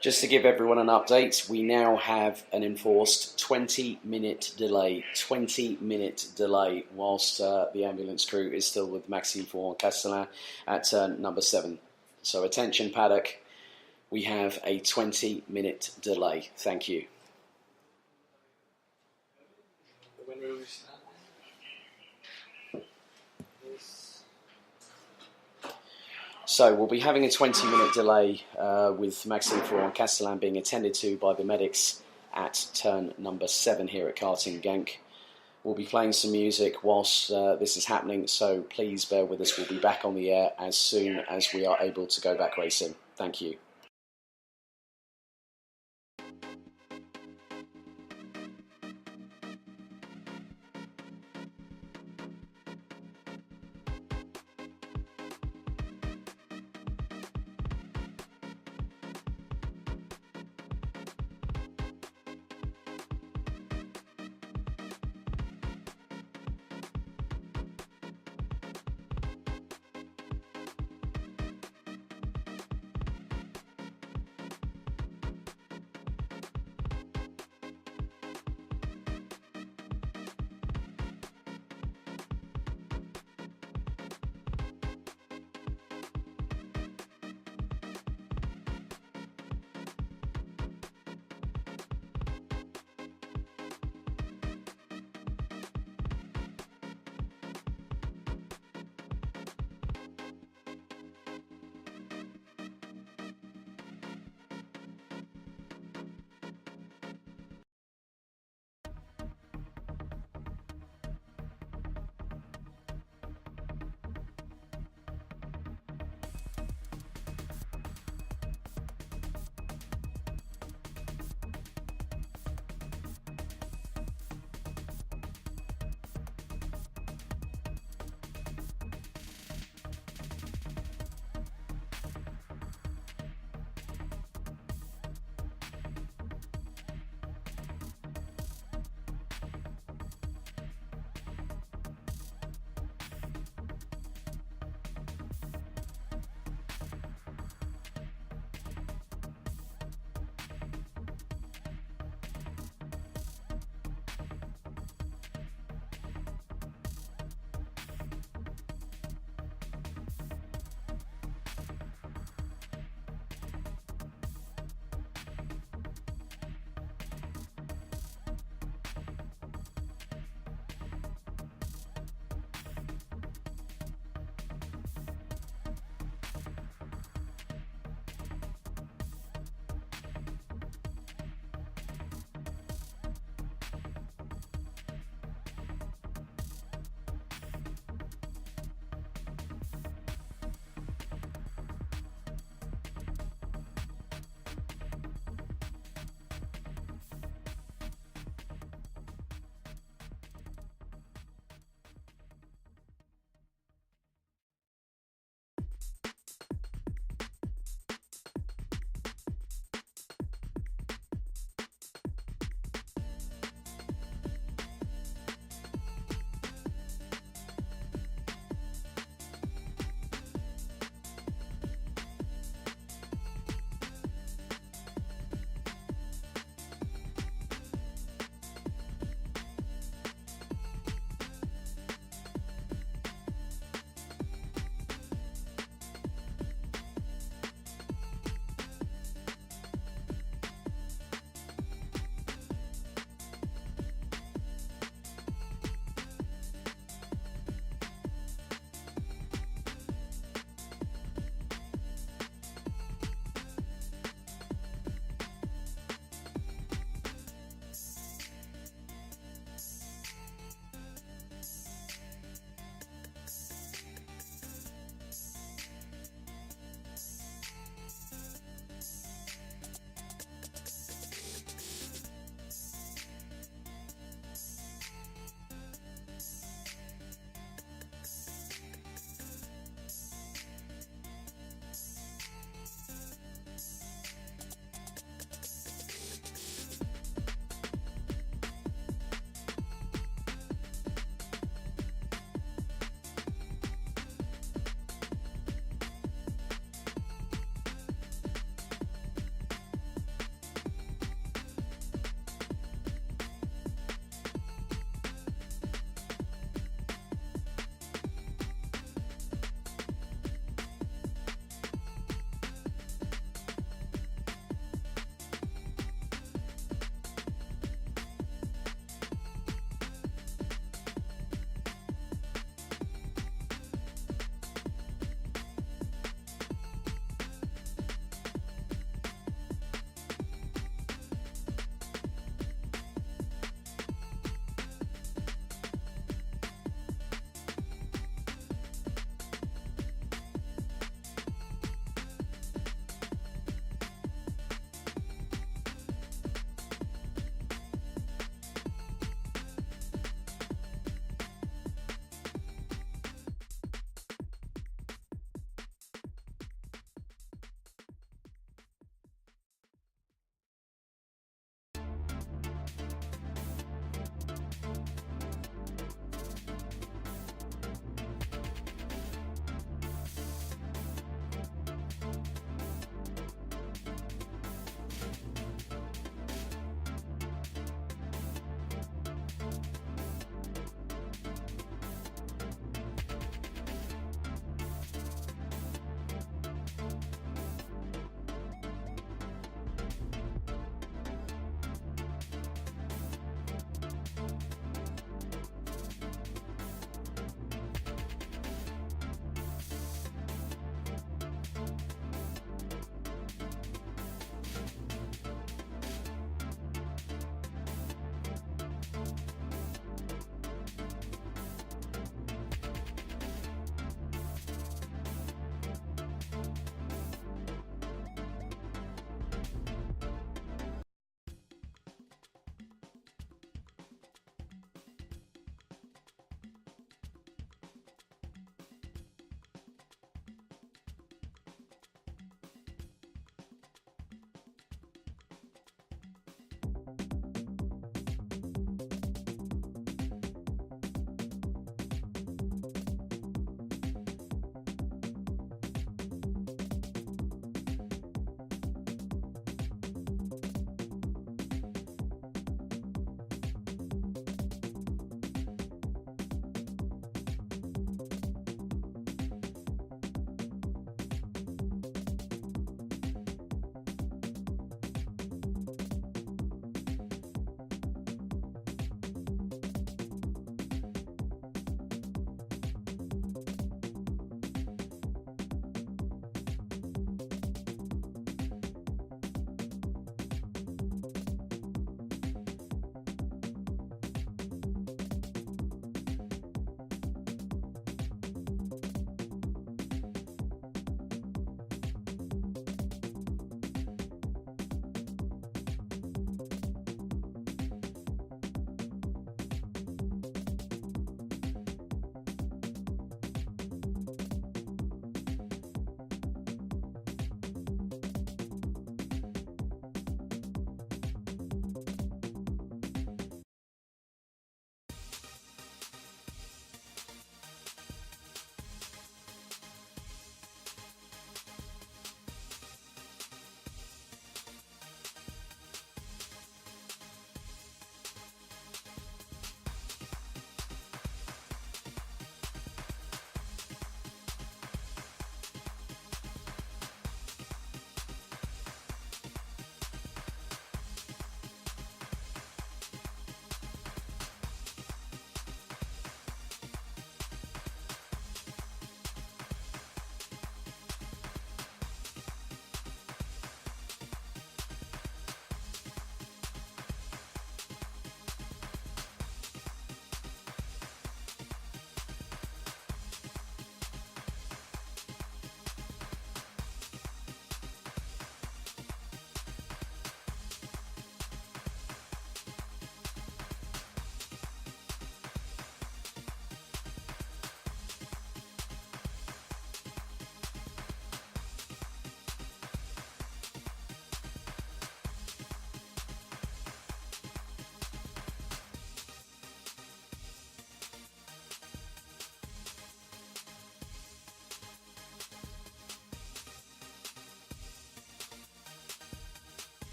Just to give everyone an update, we now have an enforced 20-minute delay. 20-minute delay whilst the ambulance crew is still with Maxime Castellin at turn number 7. So attention paddock, we have a 20-minute delay. Thank you. So we'll be having a 20-minute delay with Maxime Castellin being attended to by the medics at turn number 7 here at Karting Genk. We'll be playing some music whilst this is happening, so please bear with us. We'll be back on the air as soon as we are able to go back racing. Thank you.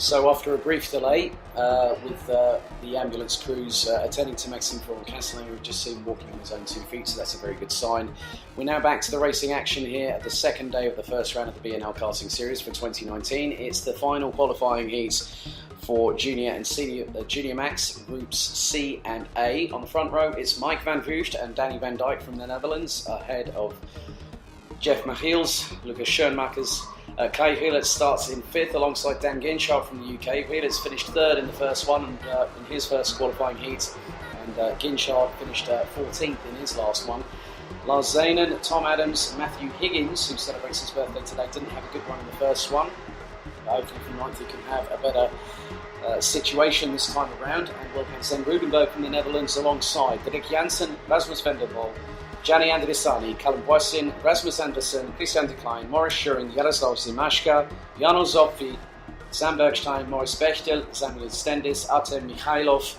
So after a brief delay with the ambulance crews attending to Maxime Florent-Castellan, we've just seen walking on his own 2 feet, so that's a very good sign. We're now back to the racing action here at the second day of the first round of the BNL Karting Series for 2019. It's the final qualifying heats for Junior and Senior Junior Max Groups C and A. On the front row, it's Mike van Vugt and Danny van Dijk from the Netherlands, ahead of Jeff Michiels, Lucas Schoenmakers. Kai Wielertz starts in 5th alongside Dan Ginchard from the UK. Wielertz finished 3rd in the first one and in his first qualifying heat, and Ginchard finished 14th in his last one. Lars Zanen, Tom Adams, Matthew Higgins, who celebrates his birthday today, didn't have a good run in the first one. Hopefully from 9th he can have a better situation this time around, and we'll have Sven Rudenberg from the Netherlands alongside Dirk Jansen, Rasmus van der Wal, Gianni Andrissani, Callum Boysin, Rasmus Andersen, Christian de Klein, Maurice Schuring, Jaroslav Zimashka, Jano Zopfi, Sam Bergstein, Maurice Bechtel, Samuel Stendis, Artem Mikhailov,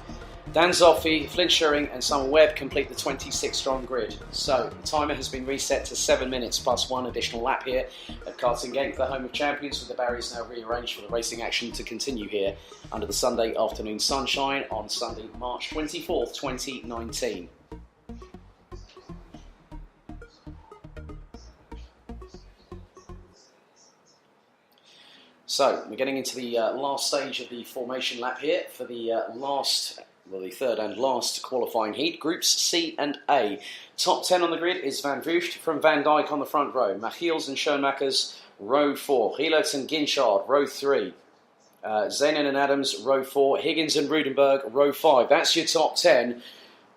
Dan Zopfi, Flint Schuring and Summer Webb complete the 26-strong grid. So the timer has been reset to 7 minutes plus 1 additional lap here at Karting Genk, the home of champions, with the barriers now rearranged for the racing action to continue here under the Sunday afternoon sunshine on Sunday, March 24th, 2019. So, we're getting into the last stage of the formation lap here for the the third and last qualifying heat, Groups C and A. Top 10 on the grid is Van Vugt from Van Dijk on the front row, Michiels and Schoenmakers, row 4, Wielertz and Ginchard, row 3, Zanen and Adams, row 4, Higgins and Rudenberg, row 5. That's your top 10.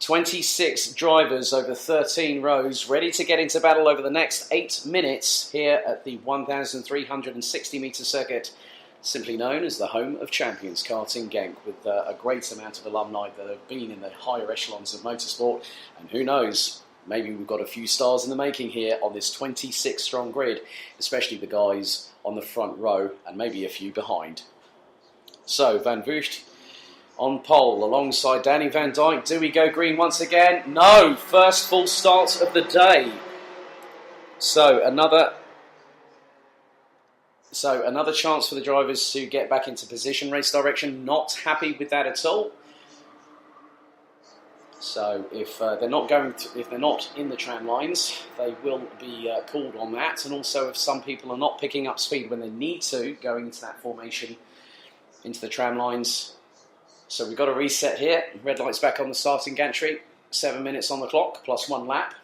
26 drivers over 13 rows, ready to get into battle over the next 8 minutes here at the 1,360 metre circuit, simply known as the home of champions, Karting Genk, with a great amount of alumni that have been in the higher echelons of motorsport. And who knows, maybe we've got a few stars in the making here on this 26-strong grid, especially the guys on the front row and maybe a few behind. So, Van Vugt on pole alongside Danny van Dijk. Do we go green once again? No! First full start of the day. So another chance for the drivers to get back into position, race direction. Not happy with that at all. So if they're not in the tram lines, they will be called on that. And also, if some people are not picking up speed when they need to, going into that formation, into the tram lines. So we've got a reset here. Red light's back on the starting gantry. 7 minutes on the clock, plus 1 lap.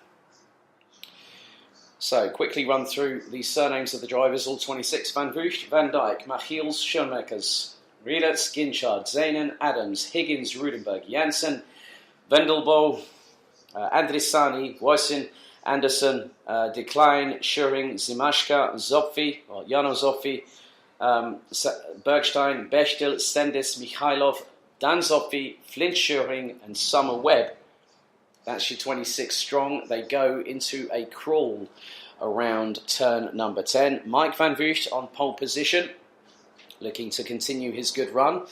So quickly run through the surnames of the drivers, all 26. Van Vugt, Van Dijk, Michiels, Schoenmakers, Wielertz, Ginchard, Zanen, Adams, Higgins, Rudenberg, Jansen, Vendelbo, Andrissani, Boysin, Andersen, De Klein, Schuring, Zimashka, Zopfi, or Jano Zopfi, Bergstein, Bechtel, Stendis, Mikhailov, Dan Zopfi, Flint Schuring and Summer Webb. That's your 26 strong. They go into a crawl around turn number 10. Mike van Vugt on pole position, looking to continue his good run.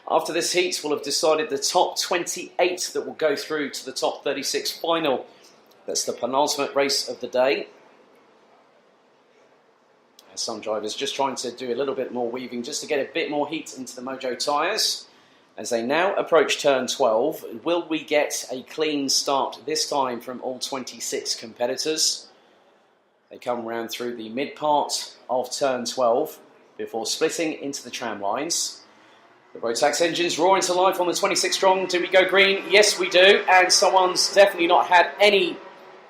After this heat, we'll have decided the top 28 that will go through to the top 36 final. That's the penultimate race of the day. Some drivers just trying to do a little bit more weaving just to get a bit more heat into the Mojo tyres. As they now approach turn 12, will we get a clean start this time from all 26 competitors? They come round through the mid part of turn 12 before splitting into the tram lines. The Rotax engines roar into life on the 26 strong. Do we go green? Yes, we do. And someone's definitely not had any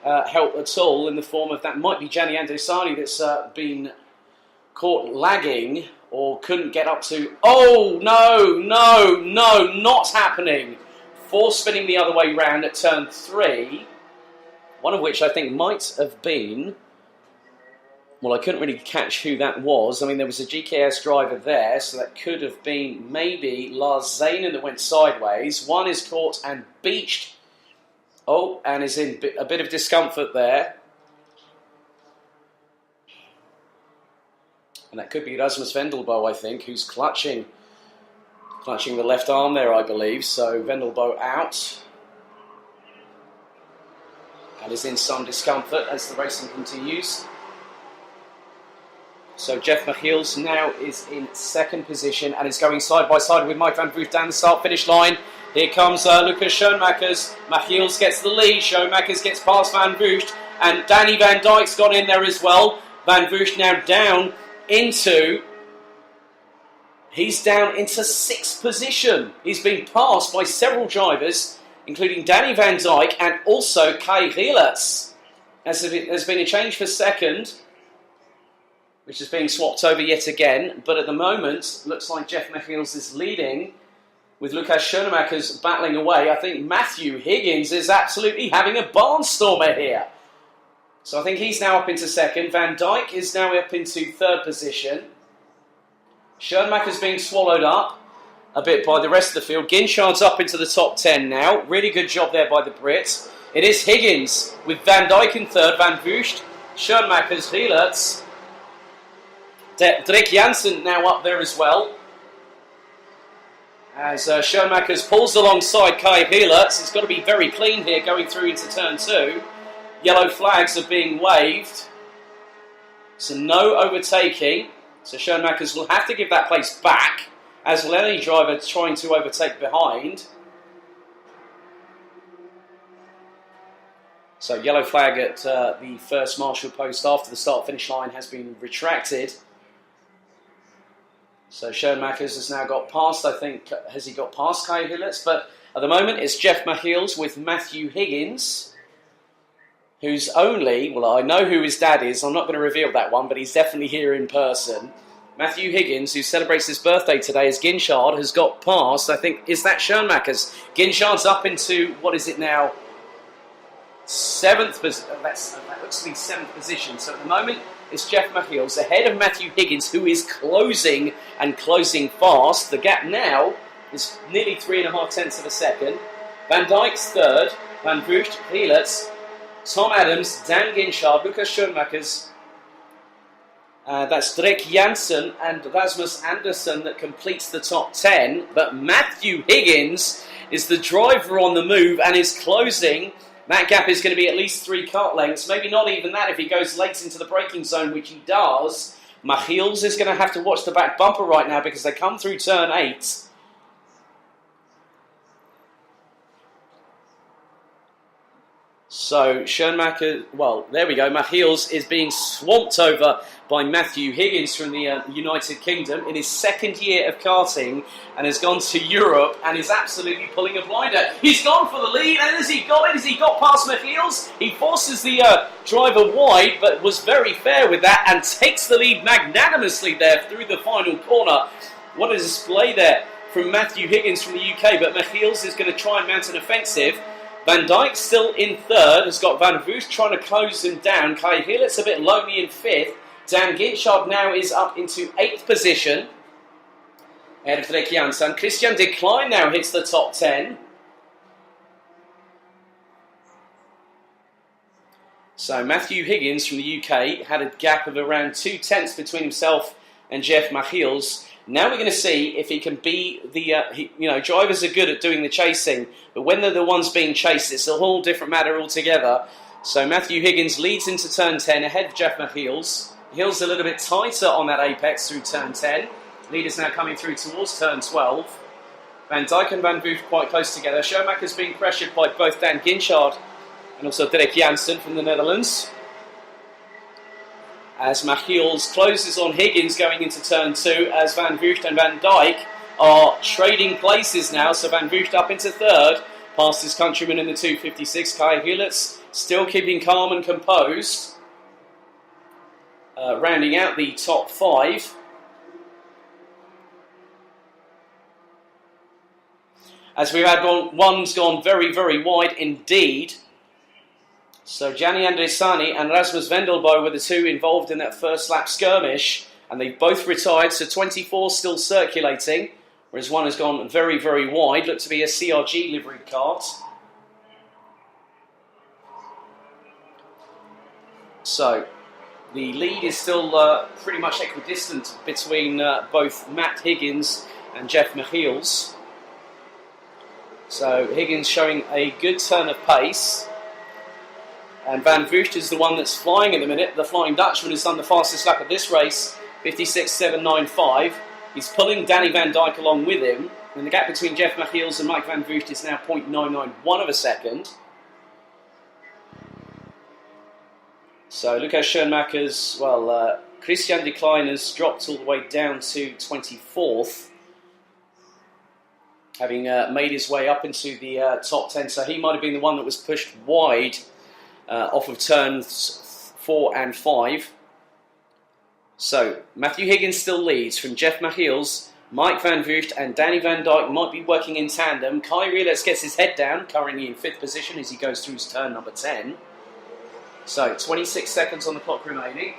help at all in the form of that might be Gianni Andrissani that's been caught lagging or couldn't get up to... Oh, no, not happening. 4 spinning the other way round at turn 3, one of which I think might have been... Well, I couldn't really catch who that was. I mean, there was a GKS driver there, so that could have been maybe Lars Zanen that went sideways. One is caught and beached. Oh, and is in a bit of discomfort there. And that could be Rasmus Vendelbo, I think, who's clutching the left arm there, I believe. So Vendelbo out. And is in some discomfort as the racing continues. So Jeff Michiels now is in second position and is going side by side with Mike Van Voost down the start-finish line. Here comes Lucas Schoenmakers. Michiels gets the lead. Schoenmakers gets past Van Voost. And Danny Van Dijk's gone in there as well. Van Voost now down into... He's down into sixth position. He's been passed by several drivers, including Danny Van Dijk and also Kai Gielerts. There's been a change for second, which is being swapped over yet again. But at the moment, looks like Jeff Michiels is leading, with Lucas Schoenmakers battling away. I think Matthew Higgins is absolutely having a barnstormer here. So I think he's now up into second. Van Dijk is now up into third position. Schoenmakers being swallowed up a bit by the rest of the field. Ginchard's up into the top 10 now. Really good job there by the Brits. It is Higgins with Van Dijk in third. Van Voost, Schoenmakers, Gielerts. Drake Jansen now up there as well. As Schoenmakers pulls alongside Kai Gielerts. It's got to be very clean here going through into turn 2. Yellow flags are being waved. So no overtaking. So Schoenmakers will have to give that place back, as will any driver trying to overtake behind. So yellow flag at the first marshal post after the start-finish line has been retracted. So Schoenmakers has now got past, I think, has he got past Kai Gielerts? But at the moment it's Jeff Michiels with Matthew Higgins, who's only, well, I know who his dad is, I'm not going to reveal that one, but he's definitely here in person. Matthew Higgins, who celebrates his birthday today as Ginchard, has got past, I think, is that Schoenmakers? Ginchard's up into, what is it now? Seventh position. That looks to be seventh position. So at the moment, it's Jeff Michiels ahead of Matthew Higgins, who is closing and closing fast. The gap now is nearly 3.5 tenths of a second. Van Dijk's third. Van Voost, Gielerts, Tom Adams, Dan Ginchard, Lucas Schoenmakers. That's Drake Jansen and Rasmus Andersen that completes the top 10. But Matthew Higgins is the driver on the move and is closing. That gap is going to be at least 3 kart lengths. Maybe not even that if he goes late into the braking zone, which he does. Michiels is going to have to watch the back bumper right now because they come through turn 8. So Schoenmaker, well, there we go. Michiels is being swamped over by Matthew Higgins from the United Kingdom in his second year of karting and has gone to Europe and is absolutely pulling a blinder. He's gone for the lead, and has he got it? Has he got past Michiels? He forces the driver wide, but was very fair with that and takes the lead magnanimously there through the final corner. What a display there from Matthew Higgins from the UK, but Michiels is going to try and mount an offensive. Van Dijk still in third, has got Van Voost trying to close him down. Kai Gielerts a bit lonely in fifth. Dan Ginchard now is up into 8th position, ahead of Drake Jansen. Christian de Klein now hits the top 10. So Matthew Higgins from the UK had a gap of around 2 tenths between himself and Jeff Michiels. Now we're going to see if he can be the, drivers are good at doing the chasing, but when they're the ones being chased, it's a whole different matter altogether. So Matthew Higgins leads into turn 10 ahead of Jeff Michiels. Hill's a little bit tighter on that apex through turn 10. Leaders now coming through towards turn 12. Van Dijk and Van Voost quite close together. Schoenmaker's being pressured by both Dan Ginchard and also Drake Jansen from the Netherlands. As Michiels closes on Higgins going into turn 2, as Van Voost and Van Dijk are trading places now. So Van Voost up into third, past his countryman in the 256. Kai Gielerts still keeping calm and composed. Rounding out the top 5. As we've had one's gone very, very wide indeed. So Gianni Andresani and Rasmus Vendelbo were the two involved in that first lap skirmish, and they've both retired, so 24 still circulating, whereas one has gone very, very wide, looked to be a CRG liveried kart. So the lead is still pretty much equidistant between both Matt Higgins and Jeff Michiels. So Higgins showing a good turn of pace. And Van Voost is the one that's flying at the minute. The Flying Dutchman has done the fastest lap of this race 56.795. He's pulling Danny Van Dyke along with him. And the gap between Jeff Machiels and Mike Van Vugt is now 0.991 of a second. So Lucas Schoenmaker's, Christian de Klein has dropped all the way down to 24th, having made his way up into the top 10. So he might have been the one that was pushed wide off of turns 4 and 5. So Matthew Higgins still leads from Jeff Machiels. Mike Van Vugt and Danny Van Dyke might be working in tandem. Kai Rielitz gets his head down, currently in 5th position as he goes through his turn number 10. So 26 seconds on the clock remaining.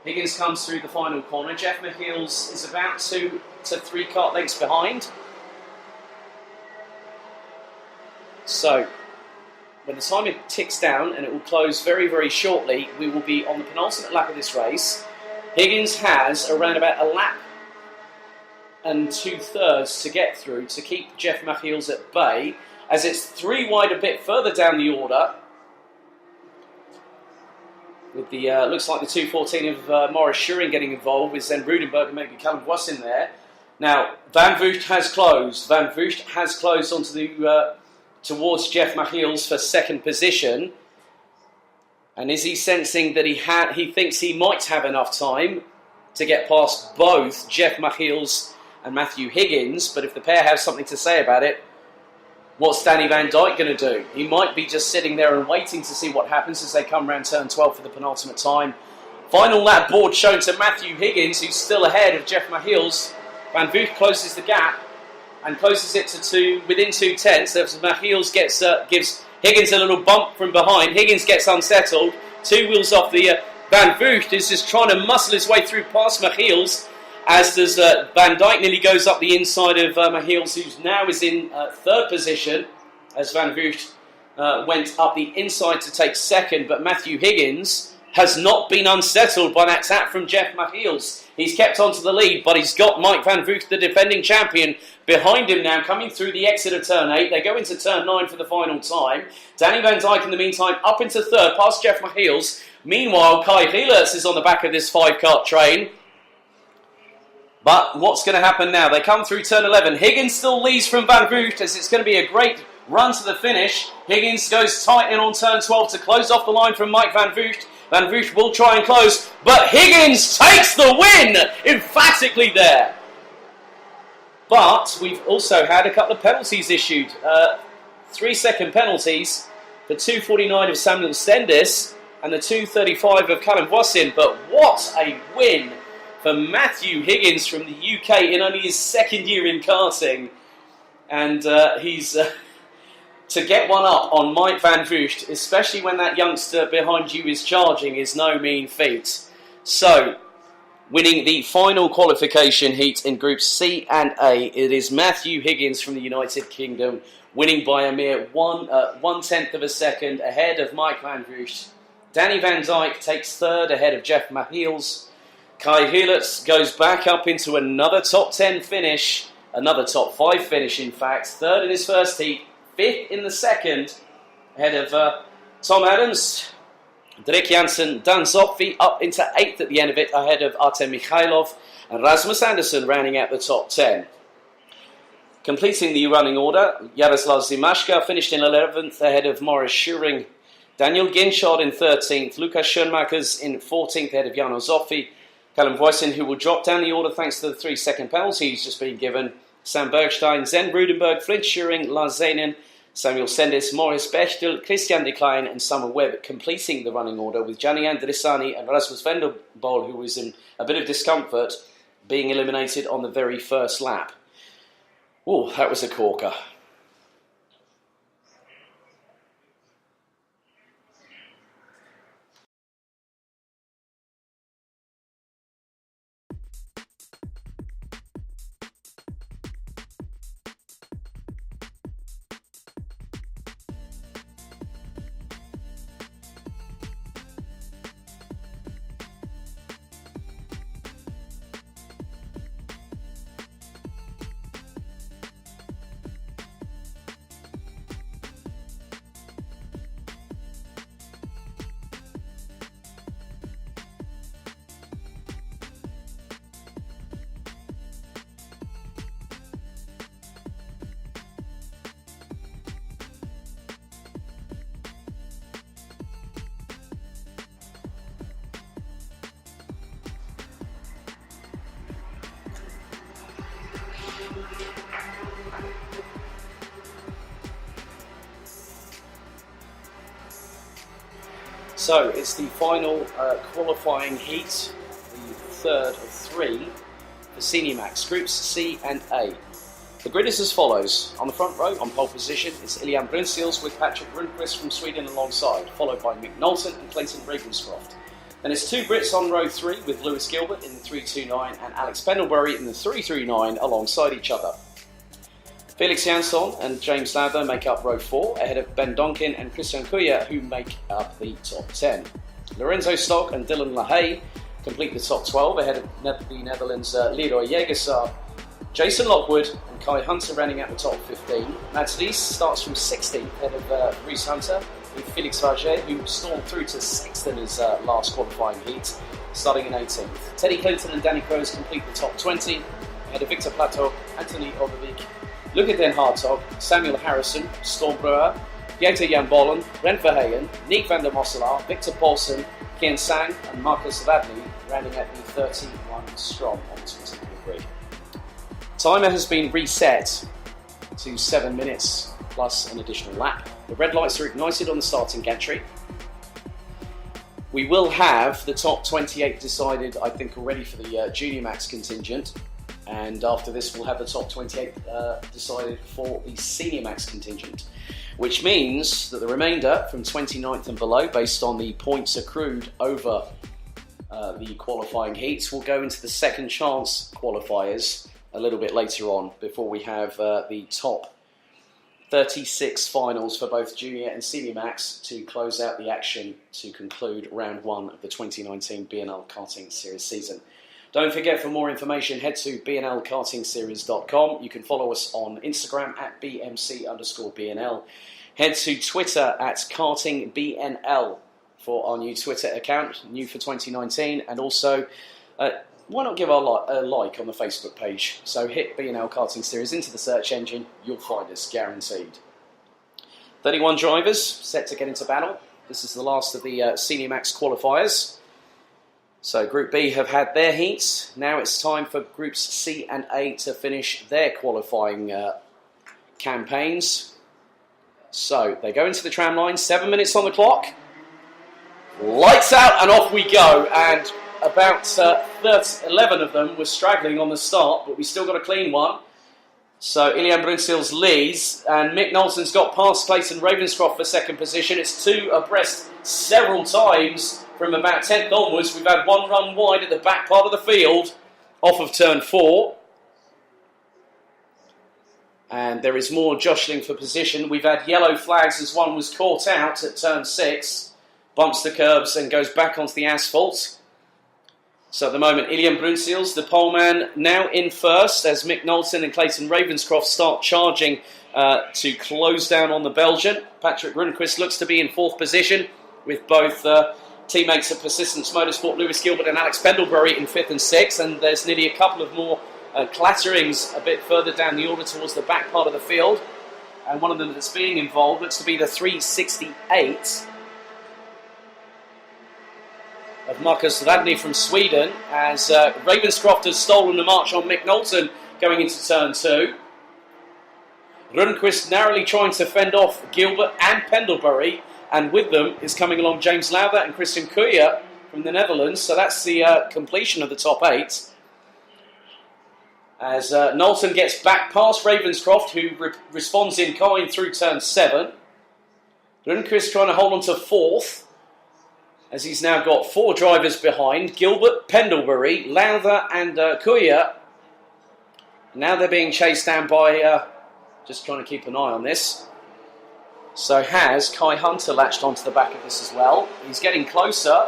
Higgins comes through the final corner. Jeff Machiels is about 2 to 3 kart lengths behind. So when the timer ticks down, and it will close very, very shortly, we will be on the penultimate lap of this race. Higgins has around about a lap and 2/3 to get through to keep Jeff Machiels at bay, as it's 3 wide a bit further down the order. With the looks like the 2:14 of Maurice Schuring getting involved, with Zen Rudenberg and maybe Callum Voisin there. Now Van Vugt has closed. Van Vugt has closed onto the towards Jeff Machiels for 2nd position. And is he sensing that he thinks he might have enough time to get past both Jeff Machiels and Matthew Higgins? But if the pair have something to say about it, what's Danny Van Dyke going to do? He might be just sitting there and waiting to see what happens as they come round turn 12 for the penultimate time. Final lap board shown to Matthew Higgins, who's still ahead of Jeff Machiels. Van Vugt closes the gap and closes it to within 2/10. So Machiels gives Higgins a little bump from behind. Higgins gets unsettled. 2 wheels off the Van Vugt is just trying to muscle his way through past Machiels, as does Van Dyke. Nearly goes up the inside of Machiels, who now is in 3rd position, as Van Vugt went up the inside to take 2nd. But Matthew Higgins has not been unsettled by that tap from Jeff Machiels. He's kept on to the lead, but he's got Mike Van Vugt, the defending champion, behind him now, coming through the exit of turn 8. They go into turn 9 for the final time. Danny Van Dyke, in the meantime, up into 3rd, past Jeff Machiels. Meanwhile, Kai Rielitz is on the back of this 5-kart train. But what's going to happen now? They come through turn 11. Higgins still leads from Van Vugt, as it's going to be a great run to the finish. Higgins goes tight in on turn 12 to close off the line from Mike Van Vugt. Van Vugt will try and close, but Higgins takes the win emphatically there. But we've also had a couple of penalties issued. 3-second penalties, the 2:49 of Samuel Stendis and the 2:35 of Callum Voisin. But what a win for Matthew Higgins from the UK in only his 2nd year in karting. And he's to get one up on Mike Van Vugt, especially when that youngster behind you is charging, is no mean feat. So, winning the final qualification heat in Groups C and A, it is Matthew Higgins from the United Kingdom, winning by a mere 1/10 of a second ahead of Mike Van Vugt. Danny Van Dyke takes 3rd ahead of Jeff Machiels. Kai Rielitz goes back up into another top 10 finish, another top 5 finish in fact, 3rd in his first heat, 5th in the second, ahead of Tom Adams. Drake Jansen, Dan Zopfi up into 8th at the end of it, ahead of Artem Mikhailov, and Rasmus Andersson rounding out the top 10. Completing the running order, Jaroslav Zimashka finished in 11th ahead of Maurice Schuring. Daniel Ginchard in 13th, Lucas Schoenmakers in 14th ahead of Jano Zopfi. Callum Voisin, who will drop down the order thanks to the 3-second penalty he's just been given. Sam Bergstein, Zen Rudenberg, Flint Schuring, Lars Zanen, Samuel Stendis, Maurice Bechtel, Christian de Klein and Summer Webb completing the running order, with Gianni Andrissani and Rasmus Vendelbol, who was in a bit of discomfort, being eliminated on the very first lap. Oh, that was a corker. So it's the final qualifying heat, the third of three for Senior Max, Groups C and A. The grid is as follows. On the front row, on pole position, it's Iljan Brunsils with Patrick Rundqvist from Sweden alongside, followed by Mick Knowlton and Clayton Ravenscroft. Then it's two Brits on row 3 with Lewis Gilbert in the 329 and Alex Pendlebury in the 339 alongside each other. Felix Jansson and James Lauder make up row 4 ahead of Ben Donkin and Christian Kuya, who make up the top 10. Lorenzo Stock and Dylan LaHaye complete the top 12 ahead of the Netherlands' Leroy Jägersar, Jason Lockwood and Kai Hunter rounding out the top 15. Mads Lies starts from 16th ahead of Reese Hunter, with Felix Varget, who stormed through to 6th in his last qualifying heat, starting in 18th. Teddy Clinton and Danny Kroes complete the top 20 ahead of Victor Plato, Anthony Overbeek, Luca Den Hartog, Samuel Harrison, Storm Brewer, Pieter Jan Bollen, Ren Verheyen, Nick van der Mosselaar, Victor Paulsen, Kian Sang and Marcus Vadney rounding out the 31 strong on this particular grid. Timer has been reset to 7 minutes plus an additional lap. The red lights are ignited on the starting gantry. We will have the top 28 decided, I think, already for the Junior Max contingent. And after this, we'll have the top 28 decided for the Senior Max contingent. Which means that the remainder from 29th and below, based on the points accrued over the qualifying heats, will go into the second chance qualifiers a little bit later on, before we have the top 36 finals for both Junior and Senior Max to close out the action to conclude round 1 of the 2019 BNL Karting Series season. Don't forget, for more information, head to bnlkartingseries.com. You can follow us on Instagram at BMC_BNL. Head to Twitter at KartingBNL for our new Twitter account, new for 2019. And also, why not give a like on the Facebook page? So hit BNL Karting Series into the search engine, you'll find us guaranteed. 31 drivers set to get into battle. This is the last of the Senior Max qualifiers. So Group B have had their heats. Now it's time for Groups C and A to finish their qualifying campaigns. So they go into the tram line, 7 minutes on the clock. Lights out and off we go. And about 11 of them were straggling on the start, but we still got a clean one. So Iljan Brunsils leads, and Mick Knowlton's got past Clayton Ravenscroft for second position. It's two abreast several times from about 10th onwards. We've had one run wide at the back part of the field, off of turn 4. And there is more jostling for position. We've had yellow flags as one was caught out at turn 6, bumps the curbs and goes back onto the asphalt. So at the moment, Iljan Brunsils, the poleman, now in first as Mick Knowlton and Clayton Ravenscroft start charging to close down on the Belgian. Patrick Rundqvist looks to be in 4th position with both teammates of Persistence Motorsport, Lewis Gilbert and Alex Pendlebury in 5th and 6th. And there's nearly a couple of more clatterings a bit further down the order towards the back part of the field. And one of them that's being involved looks to be the 368 of Marcus Vadney from Sweden, as Ravenscroft has stolen the march on Mick Knowlton going into turn 2. Rundqvist narrowly trying to fend off Gilbert and Pendlebury, and with them is coming along James Lauder and Christian Kuya from the Netherlands. So that's the completion of the top 8. As Knowlton gets back past Ravenscroft, who responds in kind through turn 7. Rundqvist trying to hold on to 4th, as he's now got 4 drivers behind. Gilbert, Pendlebury, Lauder and Kuya. Now they're being chased down by, just trying to keep an eye on this. So has Kai Hunter latched onto the back of this as well. He's getting closer.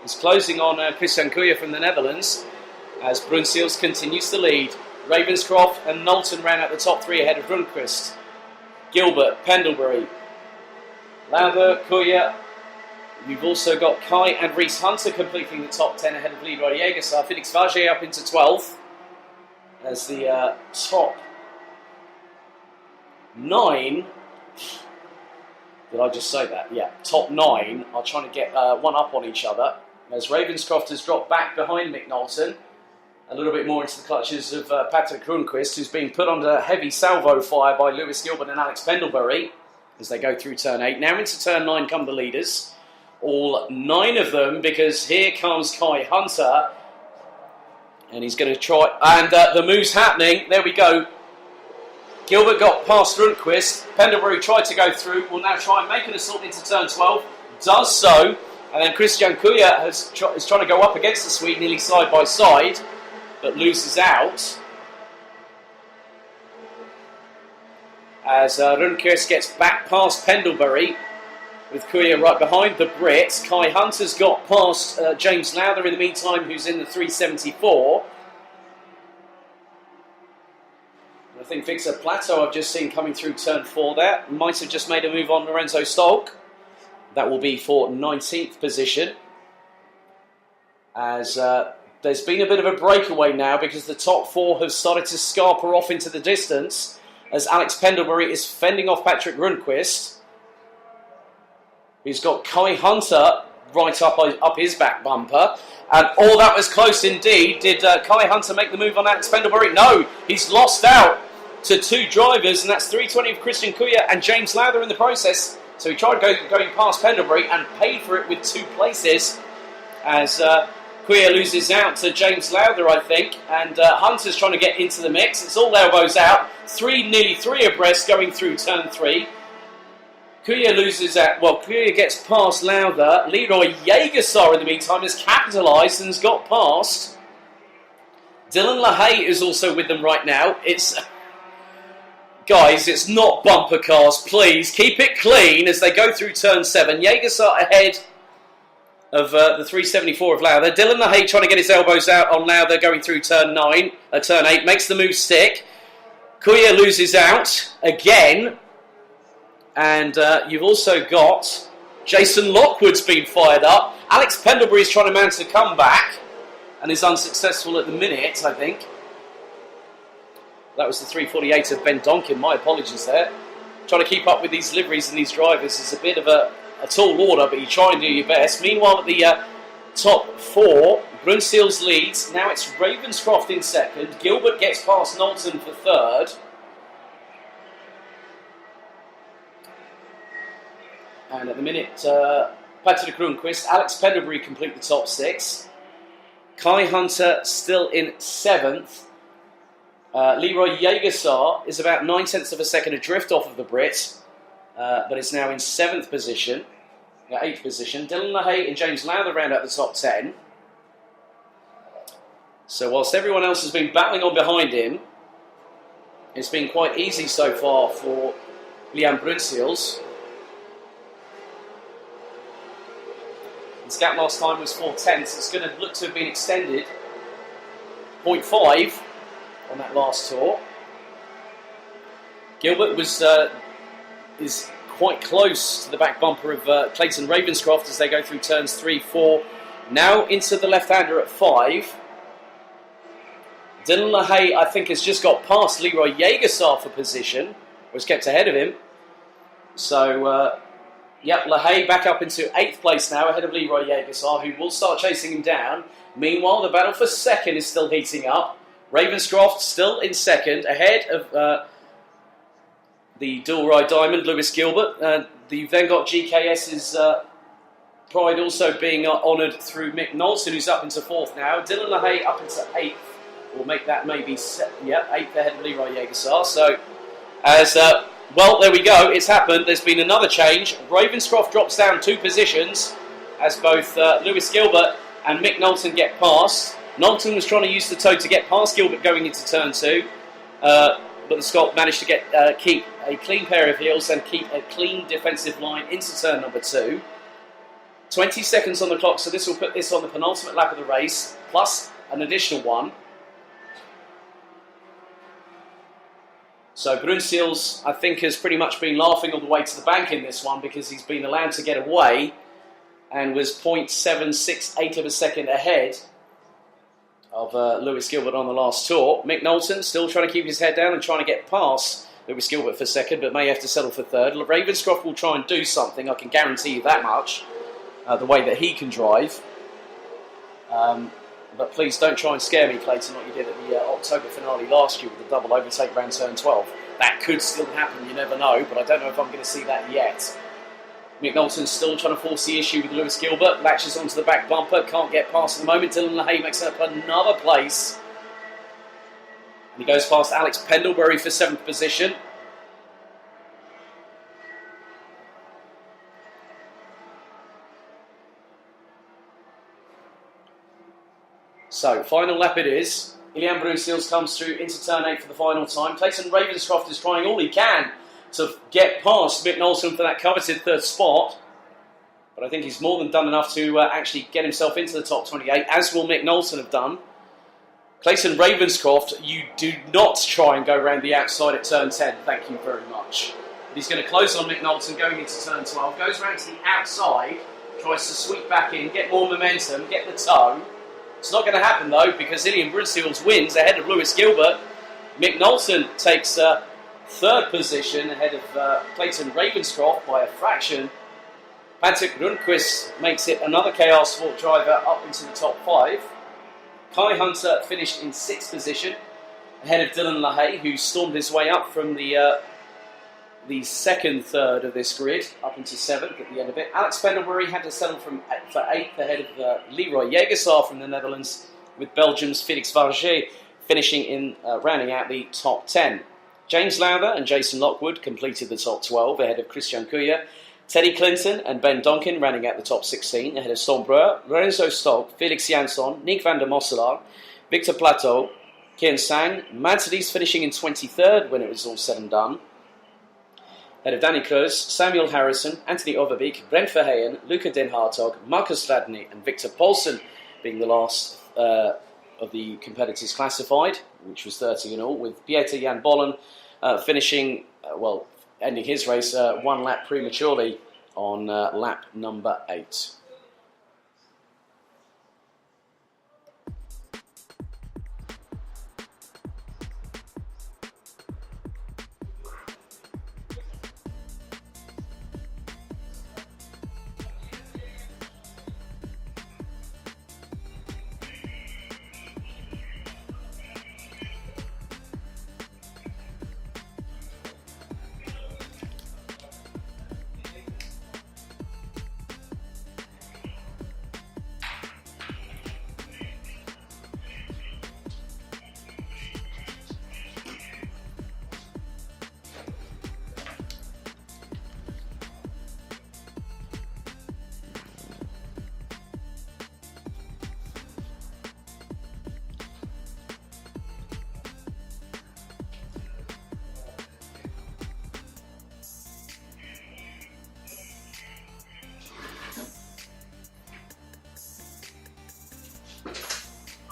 He's closing on Christian Kuya from the Netherlands, as Brunsils continues to lead. Ravenscroft and Knowlton ran out the top 3 ahead of Rundqvist. Gilbert, Pendlebury, Lauder, Kuya. You've also got Kai and Reese Hunter completing the top 10 ahead of Leroy Jägersar. Felix Varget up into 12th as the top 9. Did I just say that? Yeah, top 9 are trying to get one up on each other, as Ravenscroft has dropped back behind Mick Knowlton, a little bit more into the clutches of Patrick Rundqvist, who's being put under heavy salvo fire by Lewis Gilbert and Alex Pendlebury as they go through turn 8. Now into turn 9 come the leaders. all 9 of them, because here comes Kai Hunter, and he's going to try, and the move's happening. There we go. Gilbert got past Rundqvist. Pendlebury tried to go through, will now try and make an assault into turn 12, does so, and then Christian Kuya is trying to go up against the Swede, nearly side by side, but loses out. As Rundqvist gets back past Pendlebury, with Kuya right behind the Brit. Kai Hunter's got past James Lowther in the meantime, who's in the 374. I think Victor Plateau I've just seen coming through turn 4 there. Might have just made a move on Lorenzo Stolk. That will be for 19th position. As there's been a bit of a breakaway now, because the top 4 have started to scarper off into the distance, as Alex Pendlebury is fending off Patrick Rundqvist. He's got Kai Hunter right up his back bumper. And that was close indeed. Did Kai Hunter make the move on Alex Pendlebury? No, he's lost out to 2 drivers, and that's 320 of Christian Kuya and James Lowther in the process. So he tried going past Pendlebury and paid for it with 2 places, as Kuya loses out to James Lowther, I think, and Hunter's trying to get into the mix. It's all elbows out. Nearly three abreast going through turn 3. Kuya loses out. Well, Kuya gets past Lowther. Leroy Jägersar, in the meantime, has capitalised and has got past. Dylan LaHaye is also with them right now. Guys, it's not bumper cars. Please keep it clean as they go through turn 7. Jägersar ahead of the 374 of Lowther. Dylan LaHaye trying to get his elbows out on Lowther going through turn 8. Makes the move stick. Kuya loses out again. And you've also got Jason Lockwood's been fired up. Alex Pendlebury's trying to mount a comeback and is unsuccessful at the minute, I think. That was the 348 of Ben Donkin. My apologies there. Trying to keep up with these liveries and these drivers is a bit of a tall order, but you try and do your best. Meanwhile, at the top 4, Brunseals leads. Now it's Ravenscroft in 2nd. Gilbert gets past Knowlton for 3rd. And at the minute, Patrick Rundqvist, Alex Pendlebury complete the top 6. Kai Hunter still in 7th. Leroy Jägersar is about 9/10 of a second adrift off of the Brit, but is now in 7th position, 8th position. Dylan LaHaye and James Lowther round out the top 10. So whilst everyone else has been battling on behind him, it's been quite easy so far for Liam Brunseals. His gap last time was 4/10. It's going to look to have been extended. 0.5 on that last tour. Gilbert is quite close to the back bumper of Clayton Ravenscroft as they go through turns 3, 4. Now into the left-hander at 5. Dylan LaHaye, I think, has just got past Leroy Jägersar for position. Was kept ahead of him. So... LaHaye back up into 8th place now, ahead of Leroy Jägersar, who will start chasing him down. Meanwhile, the battle for 2nd is still heating up. Ravenscroft still in 2nd, ahead of the dual ride diamond, Lewis Gilbert. You've then got GKS's pride also being honoured through Mick Knowlton, who's up into 4th now. Dylan LaHaye up into 8th. We'll make that maybe 8th ahead of Leroy Jägersar. So, as... well, there we go. It's happened. There's been another change. Ravenscroft drops down 2 positions as both Lewis Gilbert and Mick Knowlton get past. Knowlton was trying to use the toe to get past Gilbert going into turn 2, but the Scot managed to keep a clean pair of heels and keep a clean defensive line into turn number 2. 20 seconds on the clock, so this will put this on the penultimate lap of the race, plus an additional one. So Brunseals, I think, has pretty much been laughing all the way to the bank in this one because he's been allowed to get away and was 0.768 of a second ahead of Lewis Gilbert on the last tour. Mick Knowlton still trying to keep his head down and trying to get past Lewis Gilbert for 2nd, but may have to settle for 3rd. Ravenscroft will try and do something, I can guarantee you that much, the way that he can drive. But please don't try and scare me, Clayton, like you did at the October finale last year with the double overtake round turn 12. That could still happen, you never know, but I don't know if I'm going to see that yet. Mick Knowlton still trying to force the issue with Lewis Gilbert. Latches onto the back bumper. Can't get past at the moment. Dylan LaHaye makes up another place. And he goes past Alex Pendlebury for 7th position. So, final lap it is. Ilian Brunsils comes through into turn 8 for the final time. Clayton Ravenscroft is trying all he can to get past Mick Knowlton for that coveted 3rd spot. But I think he's more than done enough to actually get himself into the top 28, as will Mick Knowlton have done. Clayton Ravenscroft, you do not try and go around the outside at turn 10, thank you very much. But he's going to close on Mick Knowlton going into turn 12, goes round to the outside, tries to sweep back in, get more momentum, get the toe. It's not going to happen though, because Ilian Brunsils wins ahead of Lewis Gilbert. Mick Knowlton takes 3rd position ahead of Clayton Ravenscroft by a fraction. Patrick Rundqvist makes it another KR Sport driver up into the top 5. Kai Hunter finished in 6th position ahead of Dylan LaHaye, who stormed his way up from the second third of this grid up into 7th at the end of it. Alex Pendlebury had to settle for 8th ahead of Leroy Jägersar from the Netherlands, with Belgium's Felix Varget finishing in rounding out the top 10. James Lowther and Jason Lockwood completed the top 12 ahead of Christian Cuya. Teddy Clinton and Ben Donkin rounding out the top 16 ahead of Sombreur, Lorenzo Stock, Felix Jansson, Nick van der Mosselaar, Victor Plateau, Kian Sang, Mads Lees finishing in 23rd when it was all said and done. Ahead of Danny Kroes, Samuel Harrison, Anthony Overbeek, Brent Verheyen, Luca Den Hartog, Marcus Radney and Victor Paulsen being the last of the competitors classified, which was 30 in all, with Pieter Jan Bollen finishing, ending his race 1 lap prematurely on lap number 8.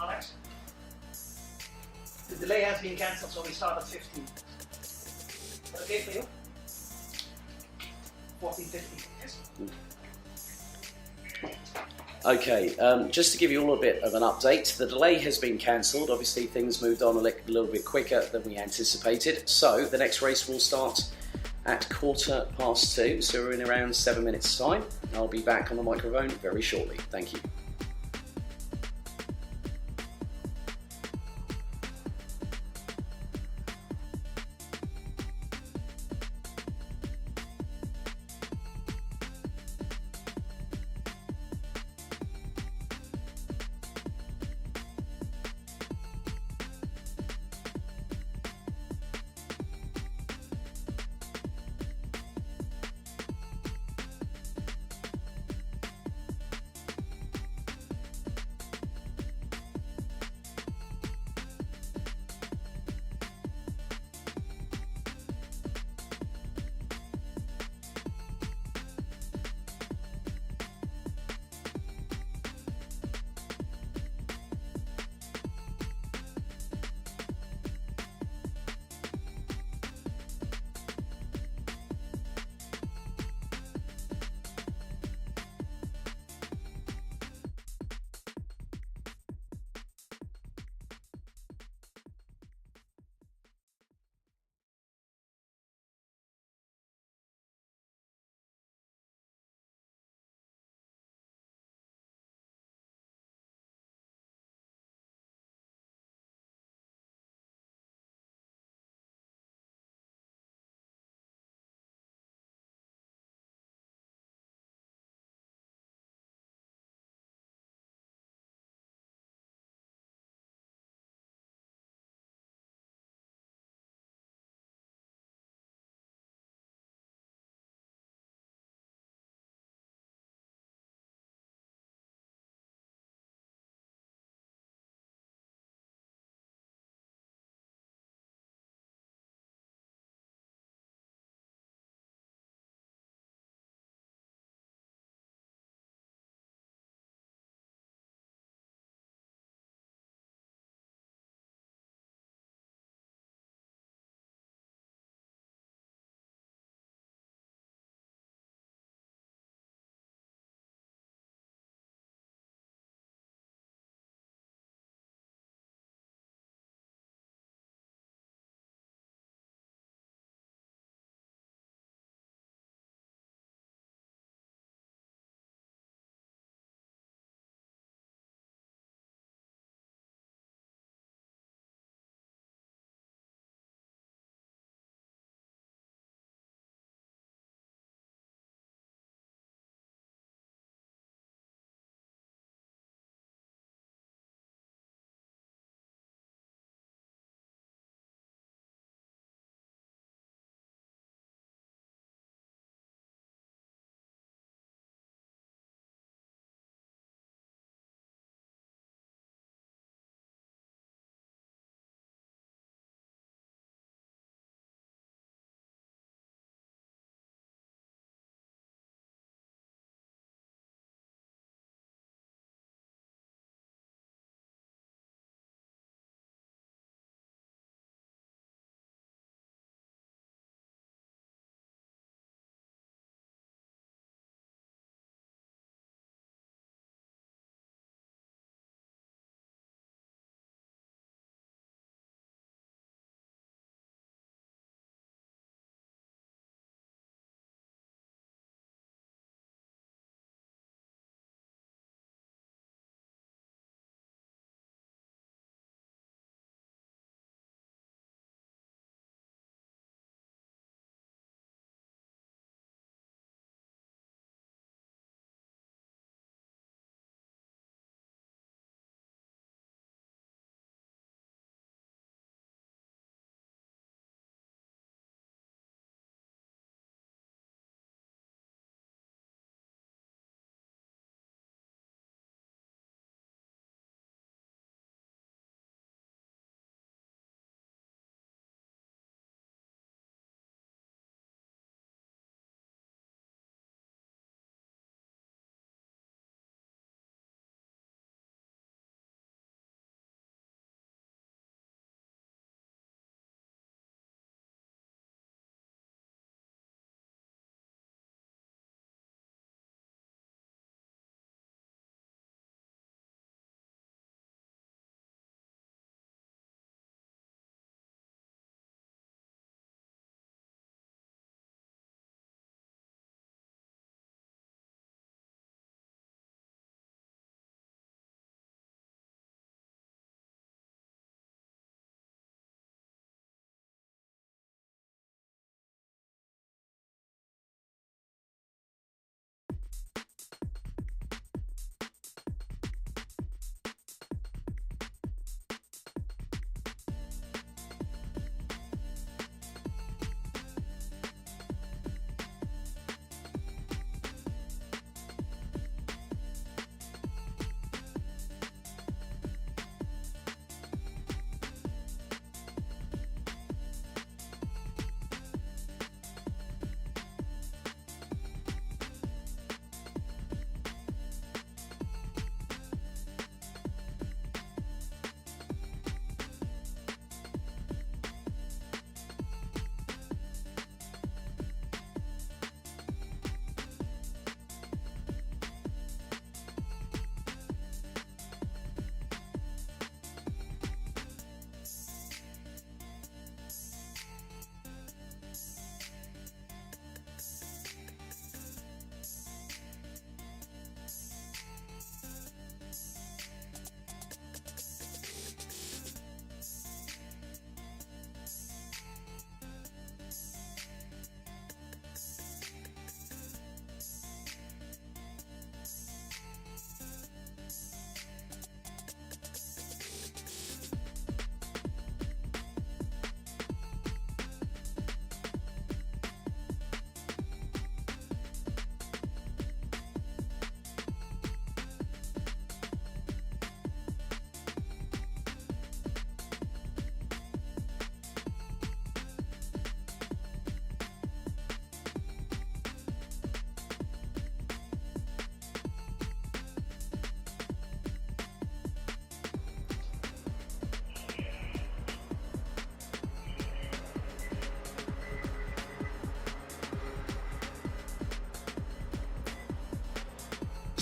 Alex, the delay has been cancelled, so we start at 15. Okay for you? 14:50. Yes. Okay, just to give you all a bit of an update, the delay has been cancelled. Obviously, things moved on a little bit quicker than we anticipated. So, the next race will start at 2:15, so we're in around 7 minutes' time. I'll be back on the microphone very shortly. Thank you.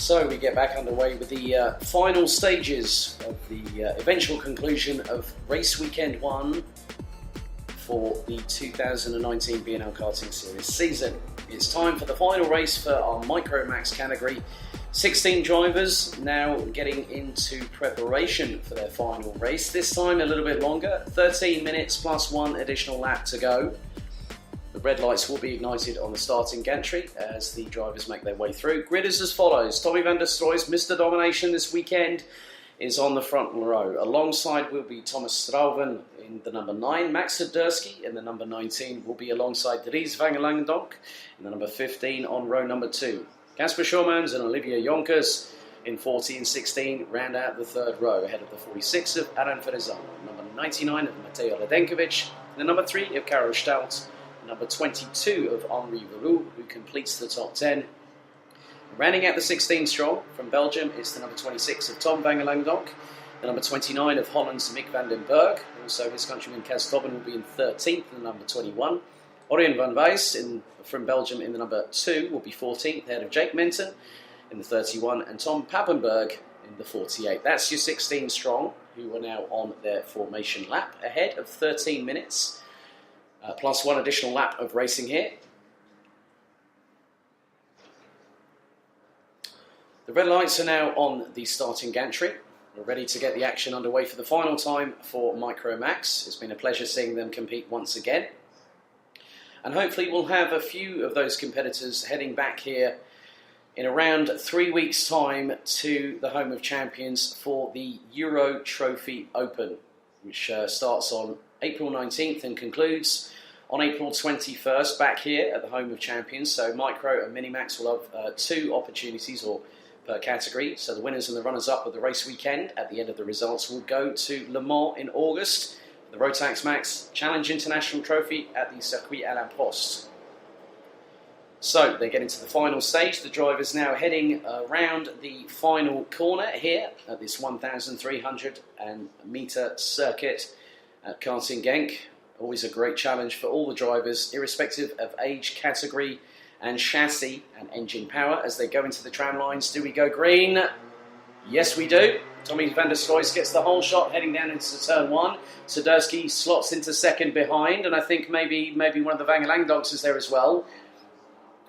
So we get back underway with the final stages of the eventual conclusion of race weekend 1 for the 2019 BNL Karting Series season. It's time for the final race for our Micromax category. 16 drivers now getting into preparation for their final race. This time a little bit longer, 13 minutes plus 1 additional lap to go. The red lights will be ignited on the starting gantry as the drivers make their way through. Grid is as follows. Tommy van der Stroy's Mr. Domination this weekend is on the front row. Alongside will be Thomas Strauven in the number 9. Max Sadursky in the number 19 will be alongside Dries van Langendonk in the number 15 on row number 2. Casper Schormans and Olivier Jonkers in 40 and 16 round out the third row ahead of the 46 of Aran Ferezano, number 99 of Mateo Radenkovic, and the number 3 of Karel Stout, number 22 of Henri Verroux, who completes the top 10. Rounding out the 16 strong from Belgium is the number 26 of Tom van Langendonk, the number 29 of Holland's Mick van den Berg, also his countryman Cas Tobben will be in 13th, the number 21. Orion van Wijs from Belgium in the number 2 will be 14th, ahead of Jake Menton in the 31, and Tom Pappenberg in the 48. That's your 16 strong, who are now on their formation lap, ahead of 13 minutes. Plus 1 additional lap of racing here. The red lights are now on the starting gantry. We're ready to get the action underway for the final time for Micromax. It's been a pleasure seeing them compete once again. And hopefully we'll have a few of those competitors heading back here in around 3 weeks' time to the home of champions for the Euro Trophy Open, which starts on April 19th and concludes on April 21st back here at the home of champions. So Micro and Minimax will have 2 opportunities per category. So the winners and the runners-up of the race weekend at the end of the results will go to Le Mans in August, the Rotax Max Challenge International Trophy at the Circuit à la Poste. So they get into the final stage. The drivers now heading around the final corner here at this 1,300 metre circuit at Karting Genk. Always a great challenge for all the drivers, irrespective of age, category and chassis and engine power. As they go into the tram lines, do we go green? Yes, we do. Tommy van der Stroy gets the whole shot heading down into turn 1. Sadursky slots into second behind, and I think maybe one of the Van Langendonks is there as well.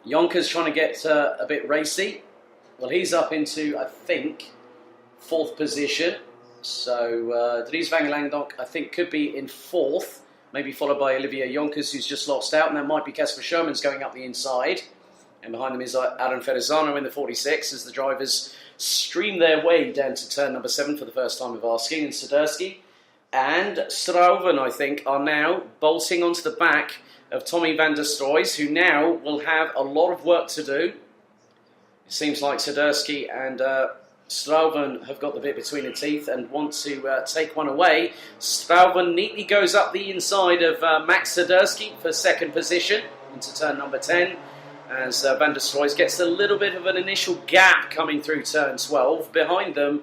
Jonker's trying to get a bit racy. Well, he's up into, I think, 4th position. So Dries van Langendonk, I think, could be in 4th. Maybe followed by Olivier Jonkers, who's just lost out, and that might be Casper Schormans going up the inside. And behind them is Aran Ferezano in the 46 as the drivers stream their way down to turn number 7 for the first time of asking. And Sadursky and Strauven, I think, are now bolting onto the back of Tommy van der Stroy, who now will have a lot of work to do. It seems like Sadursky and Strauven have got the bit between the teeth and want to take one away. Strauven neatly goes up the inside of Max Sadursky for second position into turn number 10 as van der Stroy gets a little bit of an initial gap coming through turn 12. Behind them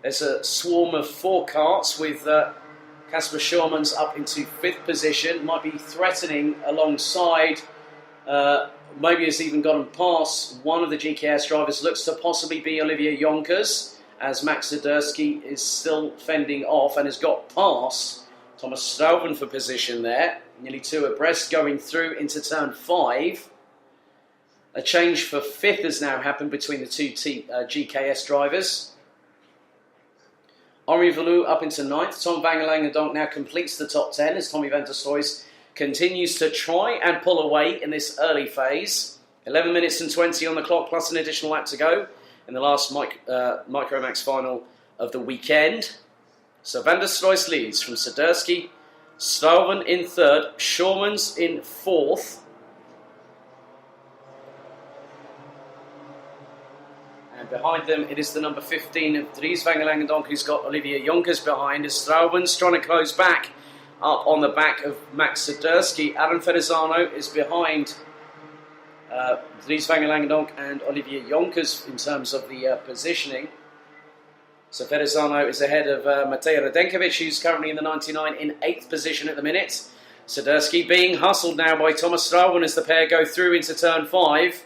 there's a swarm of 4 carts with Casper Schormans up into 5th position, might be threatening alongside maybe has even gotten past one of the GKS drivers, looks to possibly be Olivier Jonkers, as Max Sadursky is still fending off and has got past Thomas Strauven for position there. Nearly 2 abreast going through into turn 5. A change for 5th has now happened between the 2 GKS drivers. Henri Verroux up into 9th. Tom van Langendonk now completes the top 10 as Tommy van der Stroy continues to try and pull away in this early phase. 11 minutes and 20 on the clock, plus an additional lap to go in the last Micromax final of the weekend. So van der Stroy leads from Sadursky, Strauven in 3rd, Schormans in 4th. And behind them, it is the number 15 of Dries van Langendonk, who's got Olivier Jonkers behind, as Strauven's trying to close back up on the back of Max Sadursky. Aran Ferezano is behind Dries van Langendonk and Olivier Jonkers in terms of the positioning. So Ferezano is ahead of Mateo Radenkovic, who's currently in the 99 in 8th position at the minute. Sadursky being hustled now by Thomas Strauven as the pair go through into turn 5.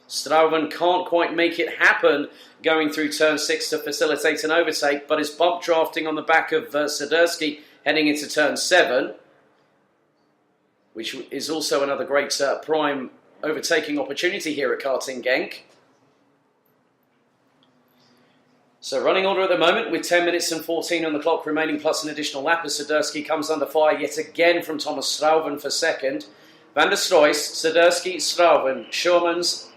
Strauven can't quite make it happen going through turn 6 to facilitate an overtake, but is bump drafting on the back of Swiderski heading into turn 7, which is also another great prime overtaking opportunity here at Karting Genk. So running order at the moment with 10 minutes and 14 on the clock remaining plus an additional lap as Swiderski comes under fire yet again from Thomas Strauven for second. Van der Stroys, Swiderski, Strauven, Schurmans,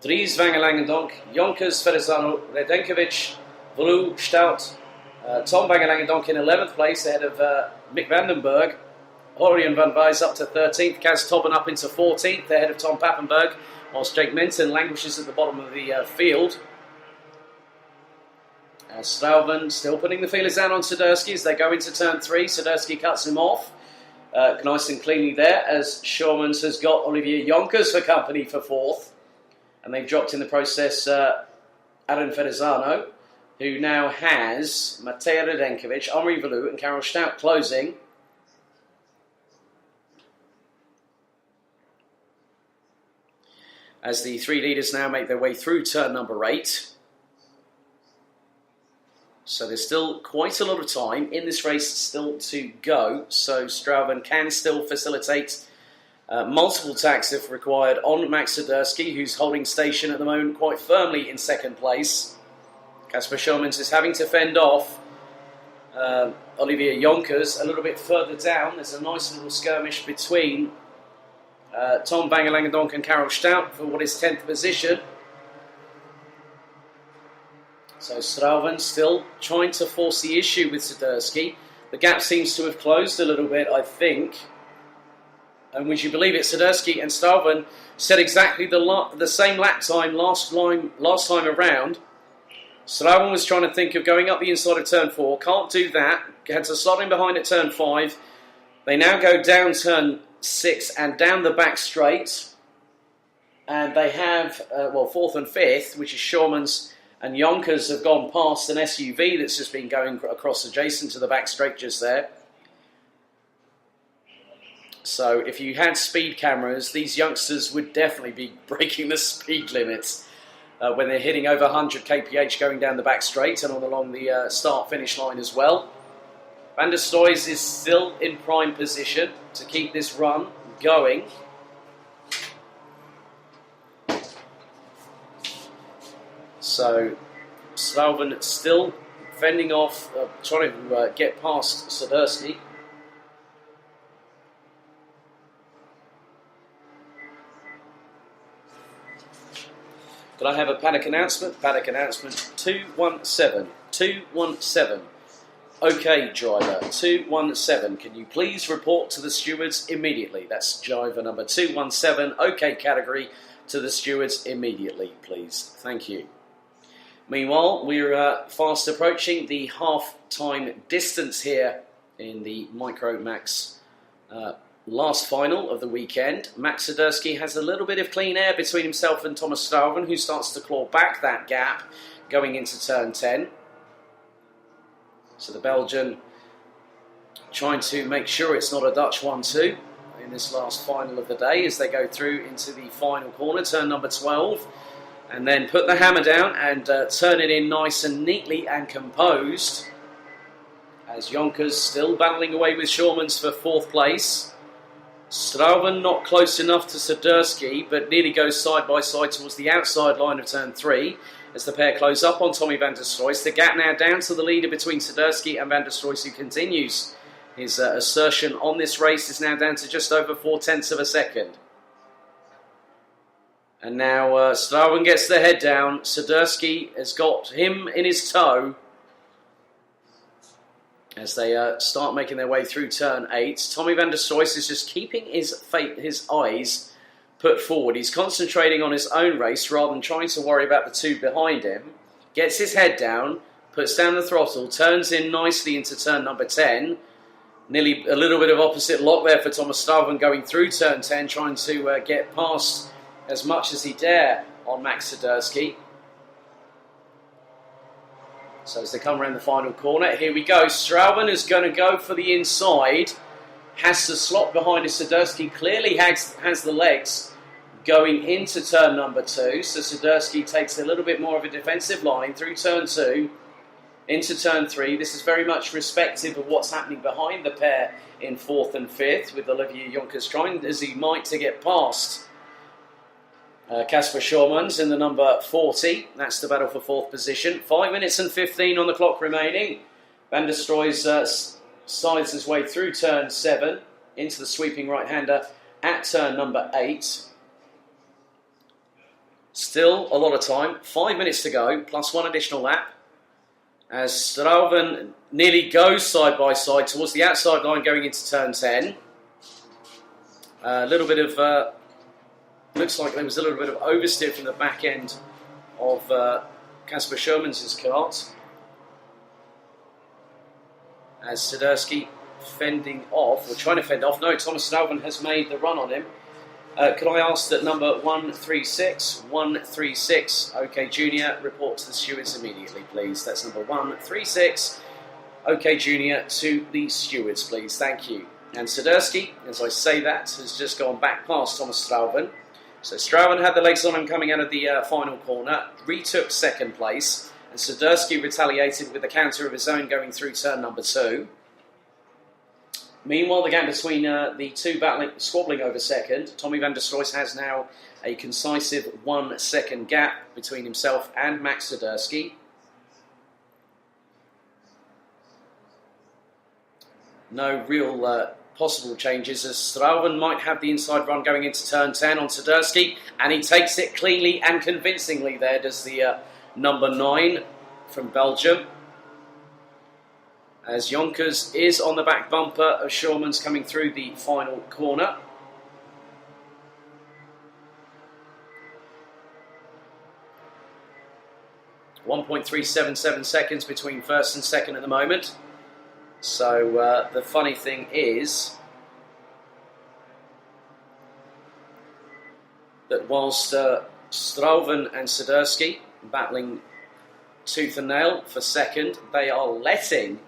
Dries Van Langendonk, Jonkers, Ferrazano, Redenkovic, Velu, Stout, Tom Van Langendonk in 11th place ahead of Mick Vandenberg. Orion van Wijs up to 13th, Kaz Tobben up into 14th ahead of Tom Pappenberg, whilst Jake Minton languishes at the bottom of the field. Strauven still putting the feelers down on Swiderski as they go into turn 3. Swiderski cuts him off nice and cleanly there as Schurmans has got Olivier Jonkers for company for 4th. And they've dropped in the process Aaron Ferrazano, who now has Matej Radenkovic, Henri Velu and Karel Stout closing. As the 3 leaders now make their way through turn number 8. So there's still quite a lot of time in this race still to go. So Strauven can still facilitate multiple tacks if required on Max Swiderski, who's holding station at the moment quite firmly in second place. Kasper Schurmans is having to fend off Olivier Jonkers a little bit further down. There's a nice little skirmish between Tom Van Langendonk and Karel Stout for what is 10th position. So Strauven still trying to force the issue with Swiderski. The gap seems to have closed a little bit, I think. And would you believe it, Swiderski and Strauven set exactly the same lap time last time around. Strauven was trying to think of going up the inside of turn 4. Can't do that. Had to slot in behind at turn 5. They now go down turn 6 and down the back straight. And they have, 4th and 5th, which is Schurmans and Jonkers have gone past an SUV that's just been going across adjacent to the back straight just there. So if you had speed cameras, these youngsters would definitely be breaking the speed limits when they're hitting over 100 kph going down the back straight and along the start-finish line as well. Van der Stroys is still in prime position to keep this run going. So Strauven still fending off, trying to get past Swiderski. Could I have a paddock announcement? Paddock announcement 217. 217. OK, driver 217. Can you please report to the stewards immediately? That's driver number 217. OK category to the stewards immediately, please. Thank you. Meanwhile, we're fast approaching the half-time distance here in the Micro Max last final of the weekend. Max Swiderski has a little bit of clean air between himself and Thomas Strauven, who starts to claw back that gap going into turn 10. So the Belgian trying to make sure it's not a Dutch 1-2 in this last final of the day as they go through into the final corner, turn number 12. And then put the hammer down and turn it in nice and neatly and composed. As Jonkers still battling away with Schurmans for 4th place. Strauven not close enough to Swiderski, but nearly goes side by side towards the outside line of turn 3 as the pair close up on Tommy Van der Stroys. The gap now down to the leader between Swiderski and Van der Stroys, who continues his assertion on this race, is now down to just over 0.4 of a second. And now Strauven gets the head down. Swiderski has got him in his tow as they start making their way through turn 8. Tommy Van der Stroys is just keeping his eyes put forward. He's concentrating on his own race rather than trying to worry about the two behind him. Gets his head down, puts down the throttle, turns in nicely into turn number 10. Nearly a little bit of opposite lock there for Thomas Strauven going through turn 10, trying to get past as much as he dare on Max Swiderski. So as they come around the final corner, here we go. Strauven is going to go for the inside. Has to slot behind his Swiderski. Clearly has the legs. going into turn number 2. So Swiderski takes a little bit more of a defensive line through turn 2 into turn 3. This is very much respective of what's happening behind the pair in 4th and 5th, with Olivier Jonkers trying as he might to get past Kasper Schürmanns in the number 40. That's the battle for 4th position. 5 minutes and 15 on the clock remaining. Van der Stroys sides his way through turn 7 into the sweeping right-hander at turn number 8. Still a lot of time. 5 minutes to go, plus 1 additional lap. As Strauven nearly goes side by side towards the outside line going into turn 10. A little bit of, looks like there was a little bit of oversteer from the back end of Kasper Schürmanns' kart. As Swiderski fending off, or trying to fend off. No, Thomas Strauven has made the run on him. Could I ask that number 136, OK Junior, report to the stewards immediately, please. That's number 136, OK Junior, to the stewards, please. Thank you. And Swiderski, as I say that, has just gone back past Thomas Strauven. So Strauven had the legs on him coming out of the final corner, retook 2nd place, and Swiderski retaliated with a counter of his own going through turn number 2. Meanwhile, the gap between the two squabbling over 2nd. Tommy van der Stroys has now a concisive 1 second gap between himself and Max Swiderski. No real possible changes, as Strauven might have the inside run going into turn 10 on Swiderski, and he takes it cleanly and convincingly there, does the number 9 from Belgium. As Jonkers is on the back bumper of Schürmanns coming through the final corner. .377 seconds between 1st and 2nd at the moment. So the funny thing is that whilst Strauven and Swiderski battling tooth and nail for 2nd, they are letting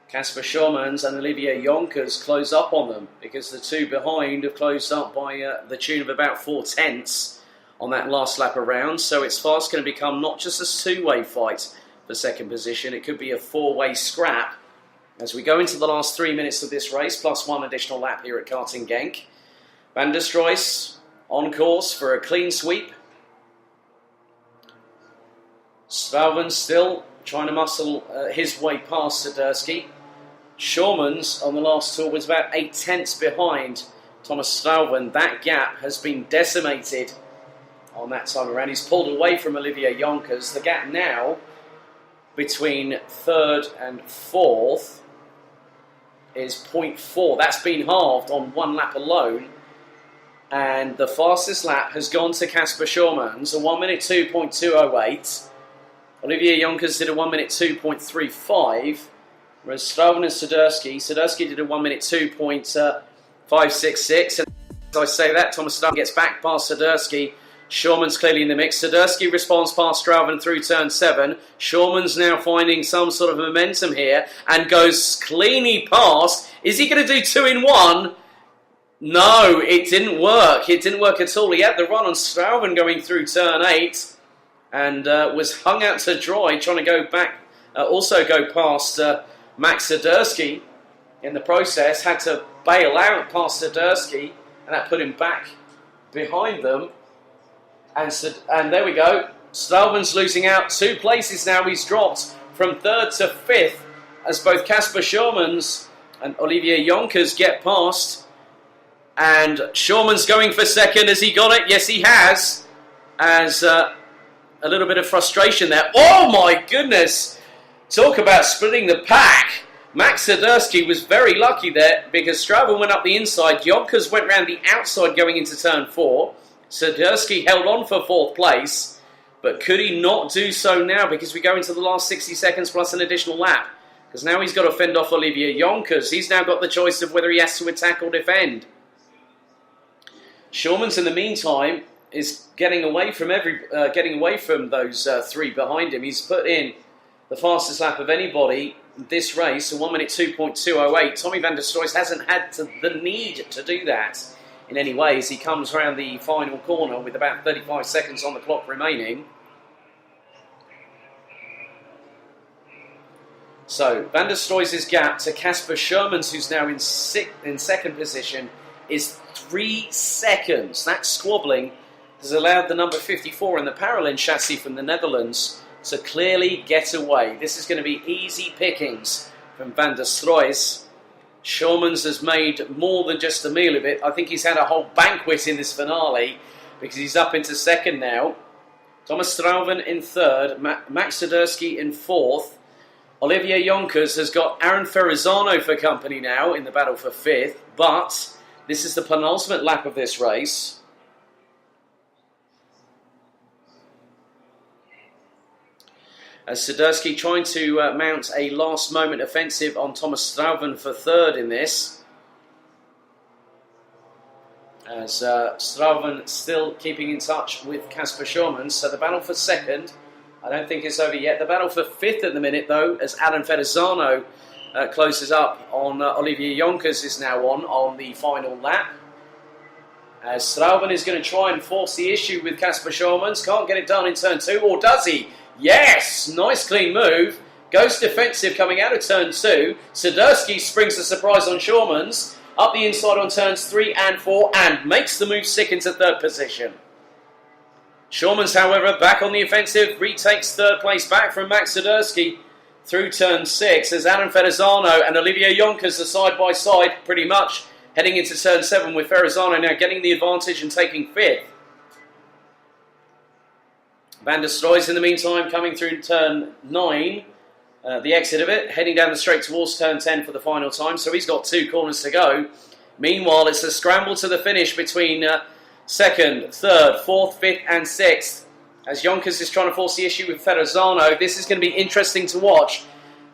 Kasper Schürmanns and Olivier Jonkers close up on them, because the two behind have closed up by the tune of about 4/10 on that last lap around. So it's fast going to become not just a 2-way fight for 2nd position, it could be a 4-way scrap as we go into the last 3 minutes of this race, plus 1 additional lap here at Karting Genk. Van der Stroys on course for a clean sweep. Strauven still trying to muscle his way past Swiderski. Schürmanns on the last tour was about 8/10 behind Thomas Strauven. That gap has been decimated on that time around. He's pulled away from Olivier Jonkers. The gap now between 3rd and 4th is 0.4. That's been halved on 1 lap alone. And the fastest lap has gone to Kasper Schürmanns, a 1 minute 2.208. Olivier Jonkers did a 1 minute 2.35, whereas Strauven and Swiderski did a 1 minute 2.566. And as I say that, Thomas Strauven gets back past Swiderski. Schürmanns clearly in the mix. Swiderski responds past Strauven through turn 7. Schürmanns now finding some sort of momentum here and goes cleanly past. Is he going to do 2 in 1? No, it didn't work. It didn't work at all. He had the run on Strauven going through turn 8. And was hung out to dry, trying to go back, also go past Max Swiderski in the process. Had to bail out past Swiderski, and that put him back behind them. And there we go. Strauven's losing out 2 places now. He's dropped from 3rd to 5th as both Kasper Schürmanns and Olivier Jonkers get past. And Schürmanns going for 2nd. Has he got it? Yes, he has. As a little bit of frustration there. Oh my goodness! Talk about splitting the pack. Max Swiderski was very lucky there because Strauven went up the inside. Jonkers went round the outside going into turn 4. Swiderski held on for 4th place, but could he not do so now because we go into the last 60 seconds plus an additional lap? Because now he's got to fend off Olivier Jonkers. He's now got the choice of whether he has to attack or defend. Schürmanns in the meantime is getting away from those 3 behind him. He's put in the fastest lap of anybody this race, a 1 minute 2.208. Tommy van der Stroys hasn't had the need to do that. in any way as he comes around the final corner with about 35 seconds on the clock remaining. So, Van der Stroy's gap to Casper Shermans, who's now in second position, is 3 seconds. That squabbling has allowed the number 54 in the Paralin chassis from the Netherlands to clearly get away. This is going to be easy pickings from Van der Stroy's. Shermans has made more than just a meal of it. I think he's had a whole banquet in this finale because he's up into second now. Thomas Strauven in third, Max Swiderski in fourth. Olivier Jonkers has got Aaron Ferrazzano for company now in the battle for fifth, but this is the penultimate lap of this race. As Swiderski trying to mount a last-moment offensive on Thomas Strauven for third in this. As Strauven still keeping in touch with Casper Shermans, so the battle for second I don't think it's over yet. The battle for fifth at the minute, though, as Aaron Ferrazzano closes up on Olivier Jonkers is now on the final lap. As Strauven is going to try and force the issue with Casper Shermans. Can't get it done in turn 2, or does he? Yes! Nice clean move. Goes defensive coming out of turn 2. Swiderski springs a surprise on Shermans. Up the inside on turns 3 and 4 and makes the move sick into third position. Shermans, however, back on the offensive, retakes third place back from Max Swiderski through turn 6 as Aaron Ferrazzano and Olivier Jonkers are side by side pretty much heading into turn 7 with Ferrazzano now getting the advantage and taking fifth. Van der Stroy's in the meantime coming through turn 9, the exit of it, heading down the straight towards turn 10 for the final time, so he's got 2 corners to go. Meanwhile, it's a scramble to the finish between second, third, fourth, fifth and sixth. As Jonkers is trying to force the issue with Ferrazzano, this is going to be interesting to watch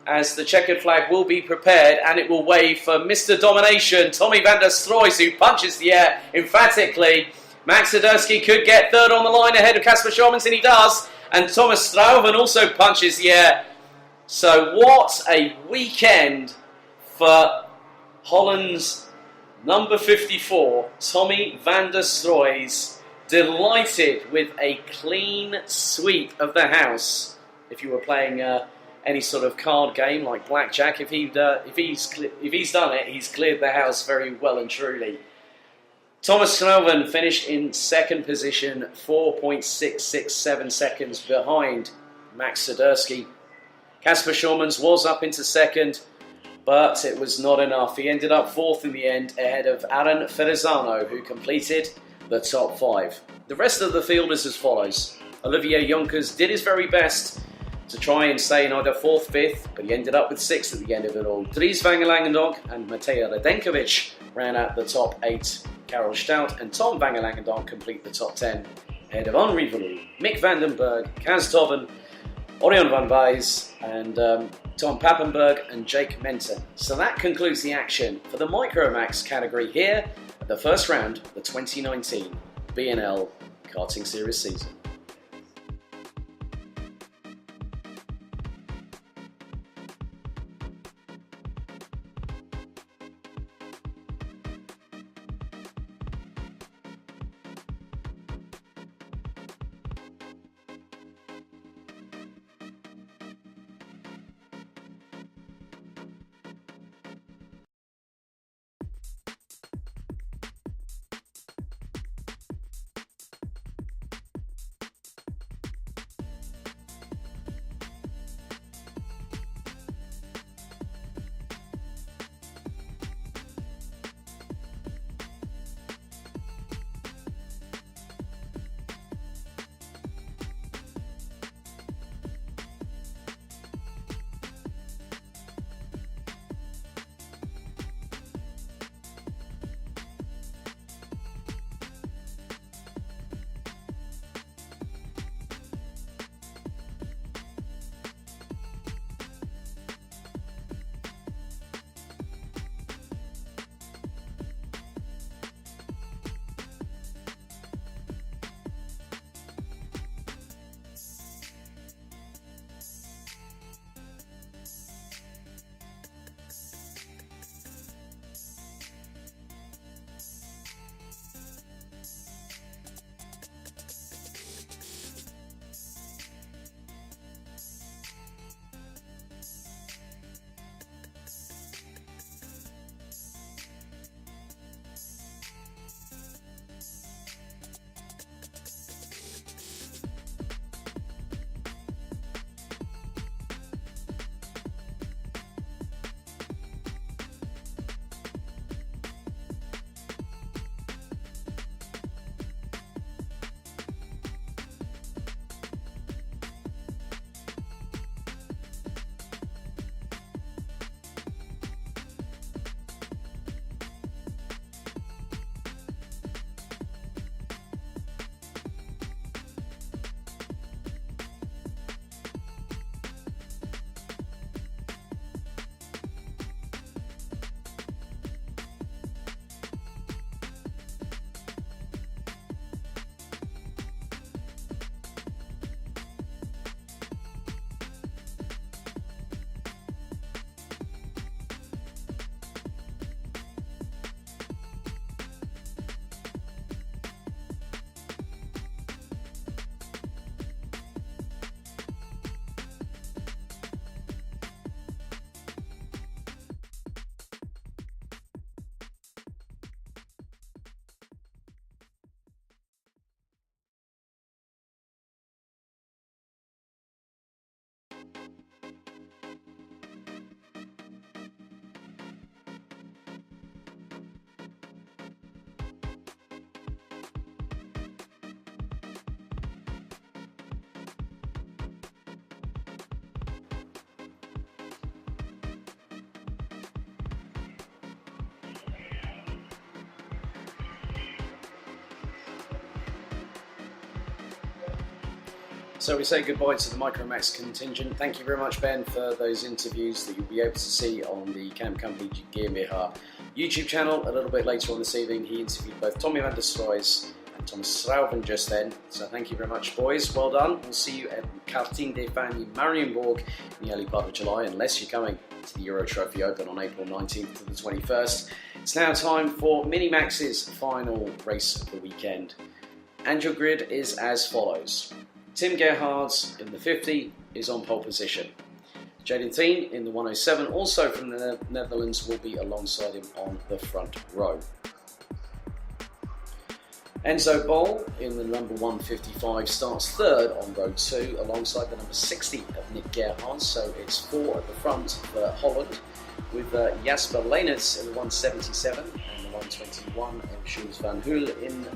as the checkered flag will be prepared and it will wave for Mr. Domination, Tommy van der Stroy, who punches the air emphatically. Max Swiderski could get third on the line ahead of Casper Shermans, and he does. And Thomas Strauven also punches the air. So what a weekend for Holland's number 54, Tommy van der Stroy's, delighted with a clean sweep of the house. If you were playing any sort of card game like blackjack, if he's done it, he's cleared the house very well and truly. Thomas Strauven finished in second position, 4.667 seconds behind Max Swiderski. Casper Shermans was up into second, but it was not enough. He ended up fourth in the end, ahead of Aaron Ferrazzano, who completed the top 5. The rest of the field is as follows. Olivier Jonkers did his very best to try and stay in either 4th, 5th, but he ended up with 6th at the end of it all. Dries van Langendonk and Matej Radenkovic ran out the top 8. Karel Stout and Tom van Langendonk complete the top 10, ahead of Henri Verlou, Mick van den Berg, Kaz Toven, Orion van Wijs, and Tom Pappenberg and Jake Menton. So that concludes the action for the Micromax category here at the first round of the 2019 BNL Karting Series season. So we say goodbye to the Micromax contingent. Thank you very much, Ben, for those interviews that you'll be able to see on the Camp Company GmbH YouTube channel. A little bit later on this evening, he interviewed both Tommy van der Sloys and Thomas Strauven just then. So thank you very much, boys. Well done. We'll see you at Karting des Fans in Marienburg in the early part of July, unless you're coming to the Euro Trophy Open on April 19th to the 21st. It's now time for Minimax's final race of the weekend. And your grid is as follows. Tim Gerhards in the 50 is on pole position. Jaden Thien in the 107, also from the Netherlands, will be alongside him on the front row. Enzo Bol in the number 155 starts third on row 2 alongside the number 60 of Nick Gerhards, so it's 4 at the front for Holland, with Jasper Leeners in the 177 and the 121 of Jules van Hoel in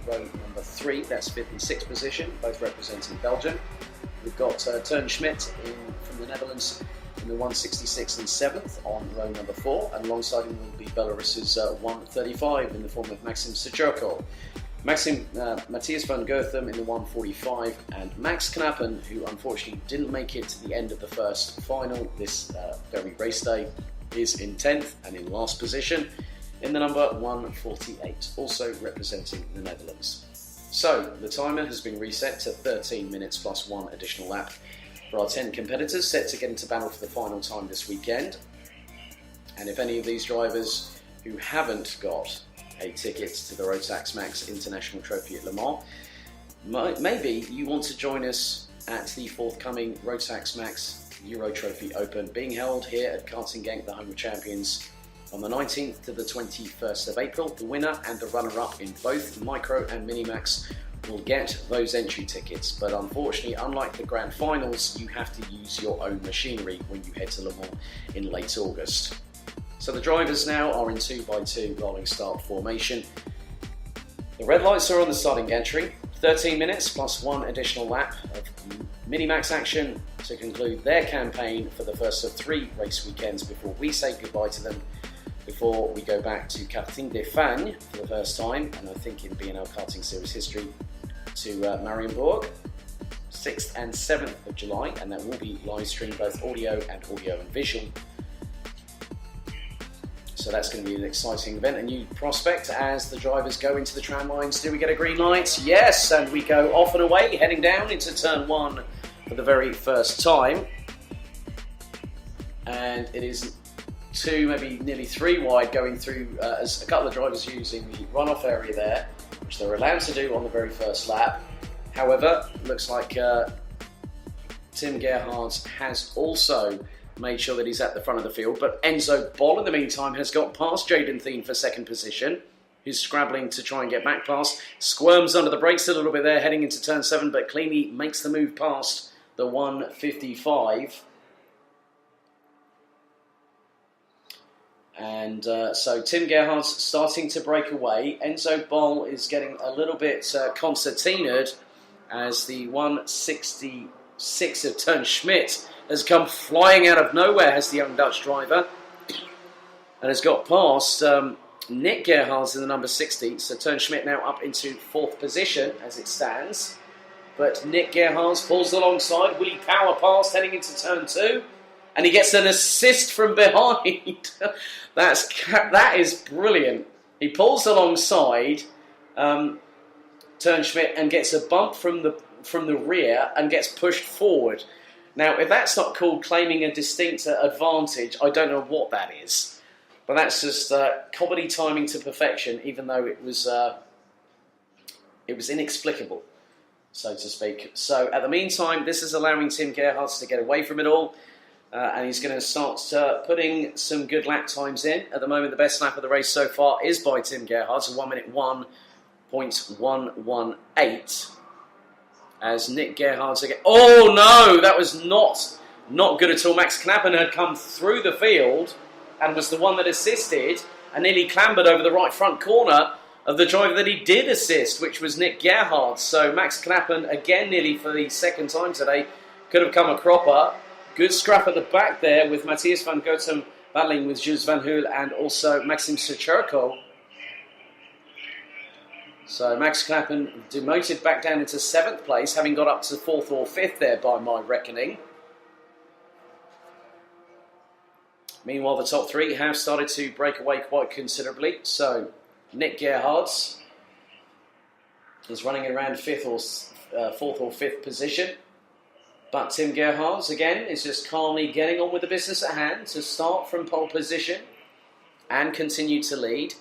row number 3, that's 5th and 6th position, both representing Belgium. We've got Teun Schmidt from the Netherlands in the 166 and 7th on row number 4, and alongside him will be Belarus's 135 in the form of Maxim Sucherko. Matthias van Goetham in the 145, and Max Knappen, who unfortunately didn't make it to the end of the first final this very race day, is in 10th and in last position in the number 148, also representing the Netherlands. So the timer has been reset to 13 minutes plus 1 additional lap for our 10 competitors set to get into battle for the final time this weekend. And if any of these drivers who haven't got a ticket to the Rotax Max International Trophy at Le Mans, maybe you want to join us at the forthcoming Rotax Max Euro Trophy Open being held here at Karting Genk, the home of champions, on the 19th to the 21st of April. The winner and the runner-up in both Micro and Minimax will get those entry tickets, but unfortunately, unlike the grand finals, you have to use your own machinery when you head to Le Mans in late August. So the drivers now are in 2x2 rolling start formation. The red lights are on the starting gantry. 13 minutes plus 1 additional lap of Minimax action to conclude their campaign for the first of 3 race weekends before we say goodbye to them, before we go back to Karting des Fans for the first time, and I think in BNL Karting Series history, to Marienburg, 6th and 7th of July, and that will be live streamed both audio and visual. So that's going to be an exciting event, a new prospect as the drivers go into the tram lines. Do we get a green light? Yes, and we go off and away, heading down into turn 1 for the very first time. And it is 2, maybe nearly 3 wide going through as a couple of drivers using the runoff area there, which they're allowed to do on the very first lap. However, looks like Tim Gerhards has also made sure that he's at the front of the field, but Enzo Bol in the meantime has got past Jaden Thien for second position, who's scrabbling to try and get back past, squirms under the brakes a little bit there heading into turn 7, but cleanly makes the move past the 155. And so Tim Gerhard's starting to break away. Enzo Bol is getting a little bit concertinaed as the 166 of Teun Schmidt has come flying out of nowhere, has the young Dutch driver, and has got past Nick Gerhards in the number 60. So Teun Schmidt now up into 4th position as it stands. But Nick Gerhards pulls alongside. Will he power past heading into turn 2? And he gets an assist from behind. That is brilliant. He pulls alongside Teun Schmidt and gets a bump from the rear and gets pushed forward. Now, if that's not called claiming a distinct advantage, I don't know what that is. But that's just comedy timing to perfection, even though it was inexplicable, so to speak. So, at the meantime, this is allowing Tim Gerhards to get away from it all, and he's going to start putting some good lap times in. At the moment, the best lap of the race so far is by Tim Gerhards, 1 minute 1.118. As Nick Gerhards again. Oh no, that was not good at all. Max Knappen had come through the field and was the one that assisted and nearly clambered over the right front corner of the driver that he did assist, which was Nick Gerhards. So Max Knappen, again nearly for the second time today, could have come a cropper. Good scrap at the back there with Matthias van Goetham battling with Jules van Hoel and also Maxim Sucherko. So Max Clappen demoted back down into 7th place, having got up to 4th or 5th there by my reckoning. Meanwhile, the top 3 have started to break away quite considerably. So Nick Gerhards is running around 4th or 5th position. But Tim Gerhards, again, is just calmly getting on with the business at hand to start from pole position and continue to lead.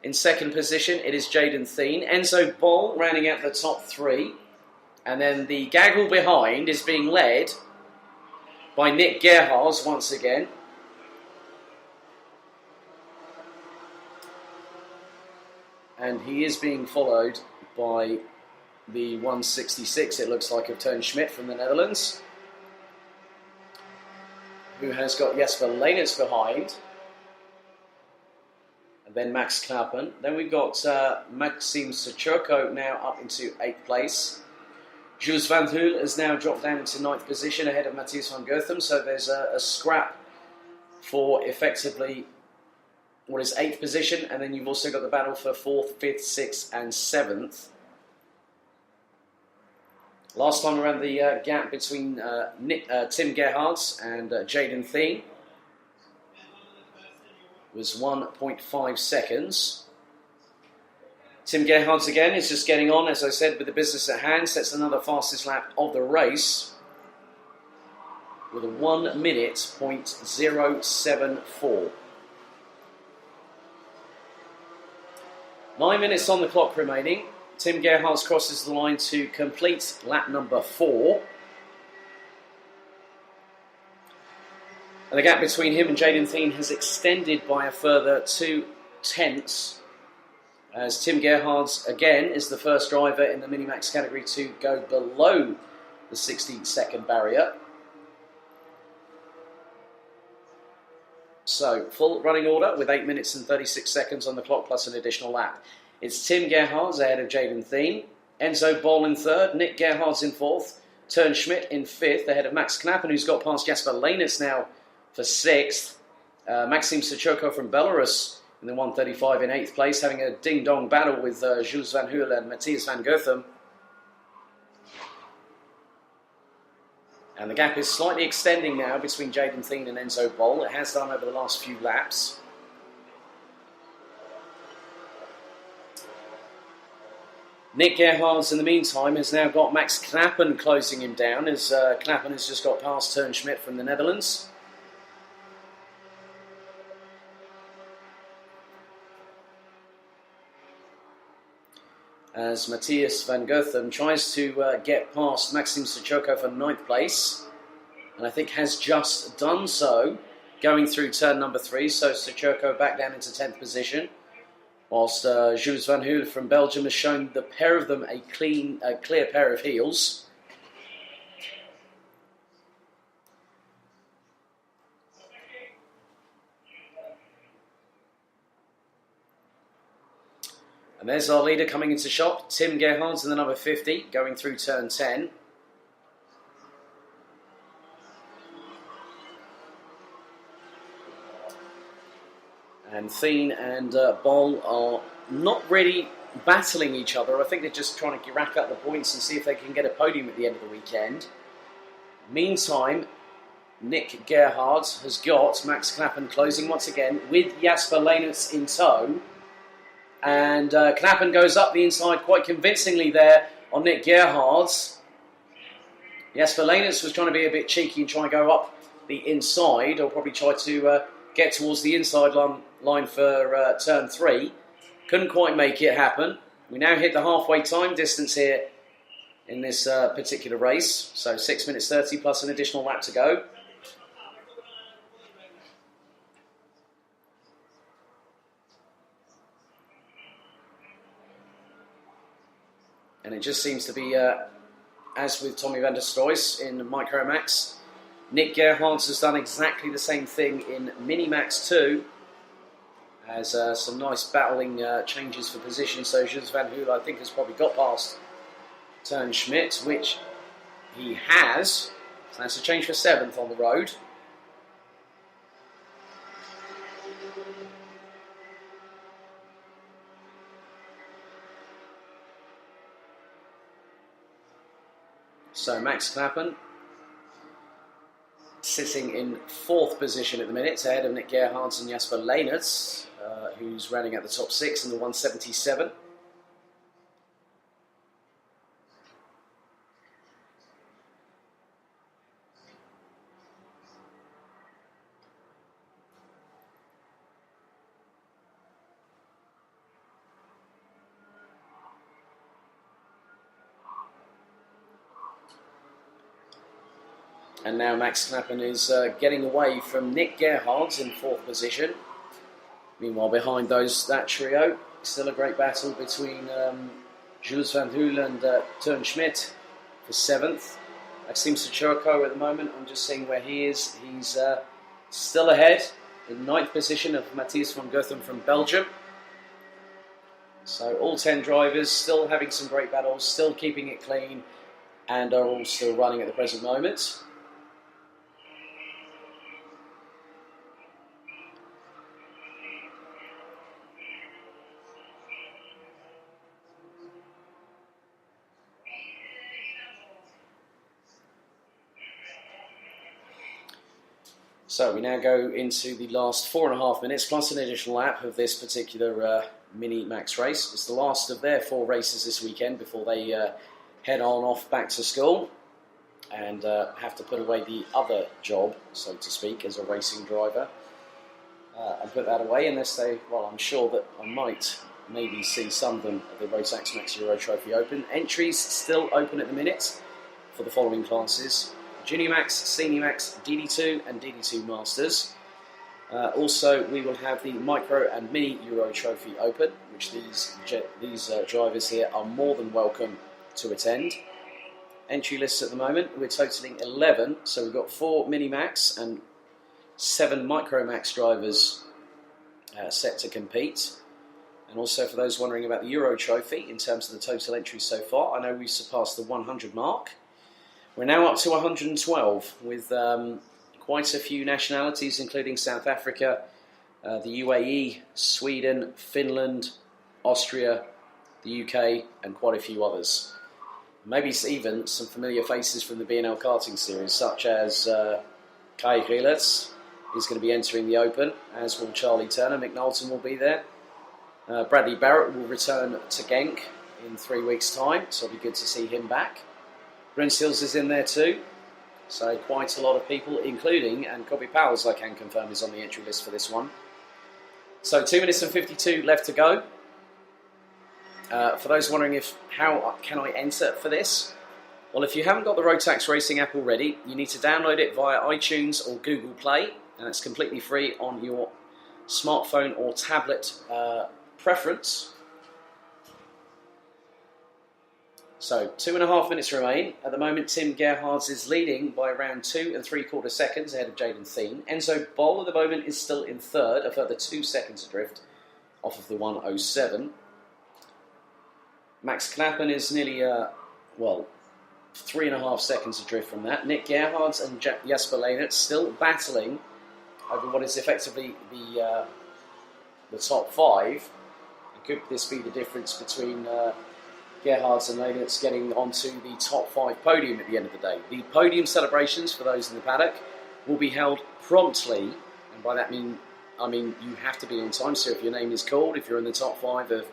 In 2nd position, it is Jaden Thien. Enzo Boll rounding out the top 3. And then the gaggle behind is being led by Nick Gerhards once again. And he is being followed by the 166, it looks like, of Teun Schmidt from the Netherlands, who has got Jesper Leenens behind. And then Max Clappen. Then we've got Maxime Sechurko now up into 8th place. Jules Van Hoel has now dropped down into 9th position ahead of Matthias van Goethem. So there's a scrap for effectively what is 8th position. And then you've also got the battle for 4th, 5th, 6th and 7th. Last time around, the gap between Tim Gerhards and Jaden Thien was 1.5 seconds. Tim Gerhards again is just getting on, as I said, with the business at hand. Sets another fastest lap of the race with a 1 minute .074. 9 minutes on the clock remaining. Tim Gerhards crosses the line to complete lap number 4. And the gap between him and Jaden Thien has extended by a further 2 tenths, as Tim Gerhards again is the first driver in the Minimax category to go below the 60-second barrier. So, full running order with 8 minutes and 36 seconds on the clock plus an additional lap. It's Tim Gerhards ahead of Jaden Thien, Enzo Boll in 3rd, Nick Gerhards in 4th, Teun Schmidt in 5th ahead of Max Knappen, who's got past Jesper Leenens now for 6th. Maxime Sechurko from Belarus in the 135 in 8th place, having a ding-dong battle with Jules Van Hoel and Matthias van Goethem. And the gap is slightly extending now between Jaden Thien and Enzo Boll. It has done over the last few laps. Nick Gerhards, in the meantime, has now got Max Knappen closing him down, as Knappen has just got past Teun Schmidt from the Netherlands. As Matthias van Goethem tries to get past Maxime Sechurko for 9th place, and I think has just done so, going through turn number 3, so Sechurko back down into 10th position. Whilst Jules Van Hoel from Belgium has shown the pair of them a clear pair of heels. And there's our leader coming into shot, Tim Gerhards in the number 50, going through turn 10. And Thien and Boll are not really battling each other. I think they're just trying to rack up the points and see if they can get a podium at the end of the weekend. Meantime, Nick Gerhards has got Max Knappen closing once again with Jesper Leenens in tow. And Knappen goes up the inside quite convincingly there on Nick Gerhards. Jesper Leenens was trying to be a bit cheeky and try and go up the inside, or probably try to get towards the inside line for turn 3. Couldn't quite make it happen. We now hit the halfway time distance here in this particular race. So 6 minutes 30 plus an additional lap to go. And it just seems to be, as with Tommy van der Stroys in Micromax, Nick Gerhards has done exactly the same thing in Minimax 2. As some nice battling changes for position. So Jules Van Hoel, I think, has probably got past Teun Schmidt, which he has. So that's a change for 7th on the road. So Max Knappen sitting in 4th position at the minute, ahead of Nick Gerhards and Jasper Leynertz, who's running at the top 6 in the 177. And now Max Knappen is getting away from Nick Gerhards in 4th position. Meanwhile, behind that trio, still a great battle between Jules van Hoel and Teun Schmidt for 7th. Maxime Suchurko at the moment, I'm just seeing where he is. He's still ahead in 9th position of Matthias van Gotham from Belgium. So all 10 drivers still having some great battles, still keeping it clean, and are all still running at the present moment. So we now go into the last 4.5 minutes plus an additional lap of this particular mini max race. It's the last of their 4 races this weekend before they head on off back to school and have to put away the other job, so to speak, as a racing driver. And put that away unless they, well, I'm sure that I might maybe see some of them at the Rotax Max Euro Trophy Open. Entries still open at the minute for the following classes: Junior Max, Senior Max, DD2 and DD2 Masters. Also, we will have the Micro and Mini Euro Trophy Open, which these drivers here are more than welcome to attend. Entry lists at the moment, we're totaling 11, so we've got 4 Mini Max and 7 Micro Max drivers set to compete. And also, for those wondering about the Euro Trophy, in terms of the total entries so far, I know we've surpassed the 100 mark. We're now up to 112 with quite a few nationalities, including South Africa, the UAE, Sweden, Finland, Austria, the UK, and quite a few others. Maybe even some familiar faces from the BNL karting series, such as Kai Gilles is going to be entering the Open, as will Charlie Turner. Mick Knowlton will be there. Bradley Barrett will return to Genk in 3 weeks' time, so it'll be good to see him back. Brent Hills is in there too, so quite a lot of people, including, and Kobe Powell's, I can confirm, is on the entry list for this one. So 2 minutes and 52 left to go. For those wondering how can I enter for this? Well, if you haven't got the Rotax Racing app already, you need to download it via iTunes or Google Play, and it's completely free on your smartphone or tablet preference. So 2.5 minutes remain. At the moment, Tim Gerhards is leading by around 2 3/4 seconds ahead of Jaden Thien. Enzo Boll at the moment is still in 3rd, a further 2 seconds adrift off of the 1:07. Max Knappen is nearly, 3.5 seconds adrift from that. Nick Gerhards and Jasper Leynertz still battling over what is effectively the top 5. Could this be the difference between Gerhards and Leynertz getting onto the top 5 podium at the end of the day? The podium celebrations for those in the paddock will be held promptly, and by that I mean you have to be on time. So if your name is called, if you're in the top 5 of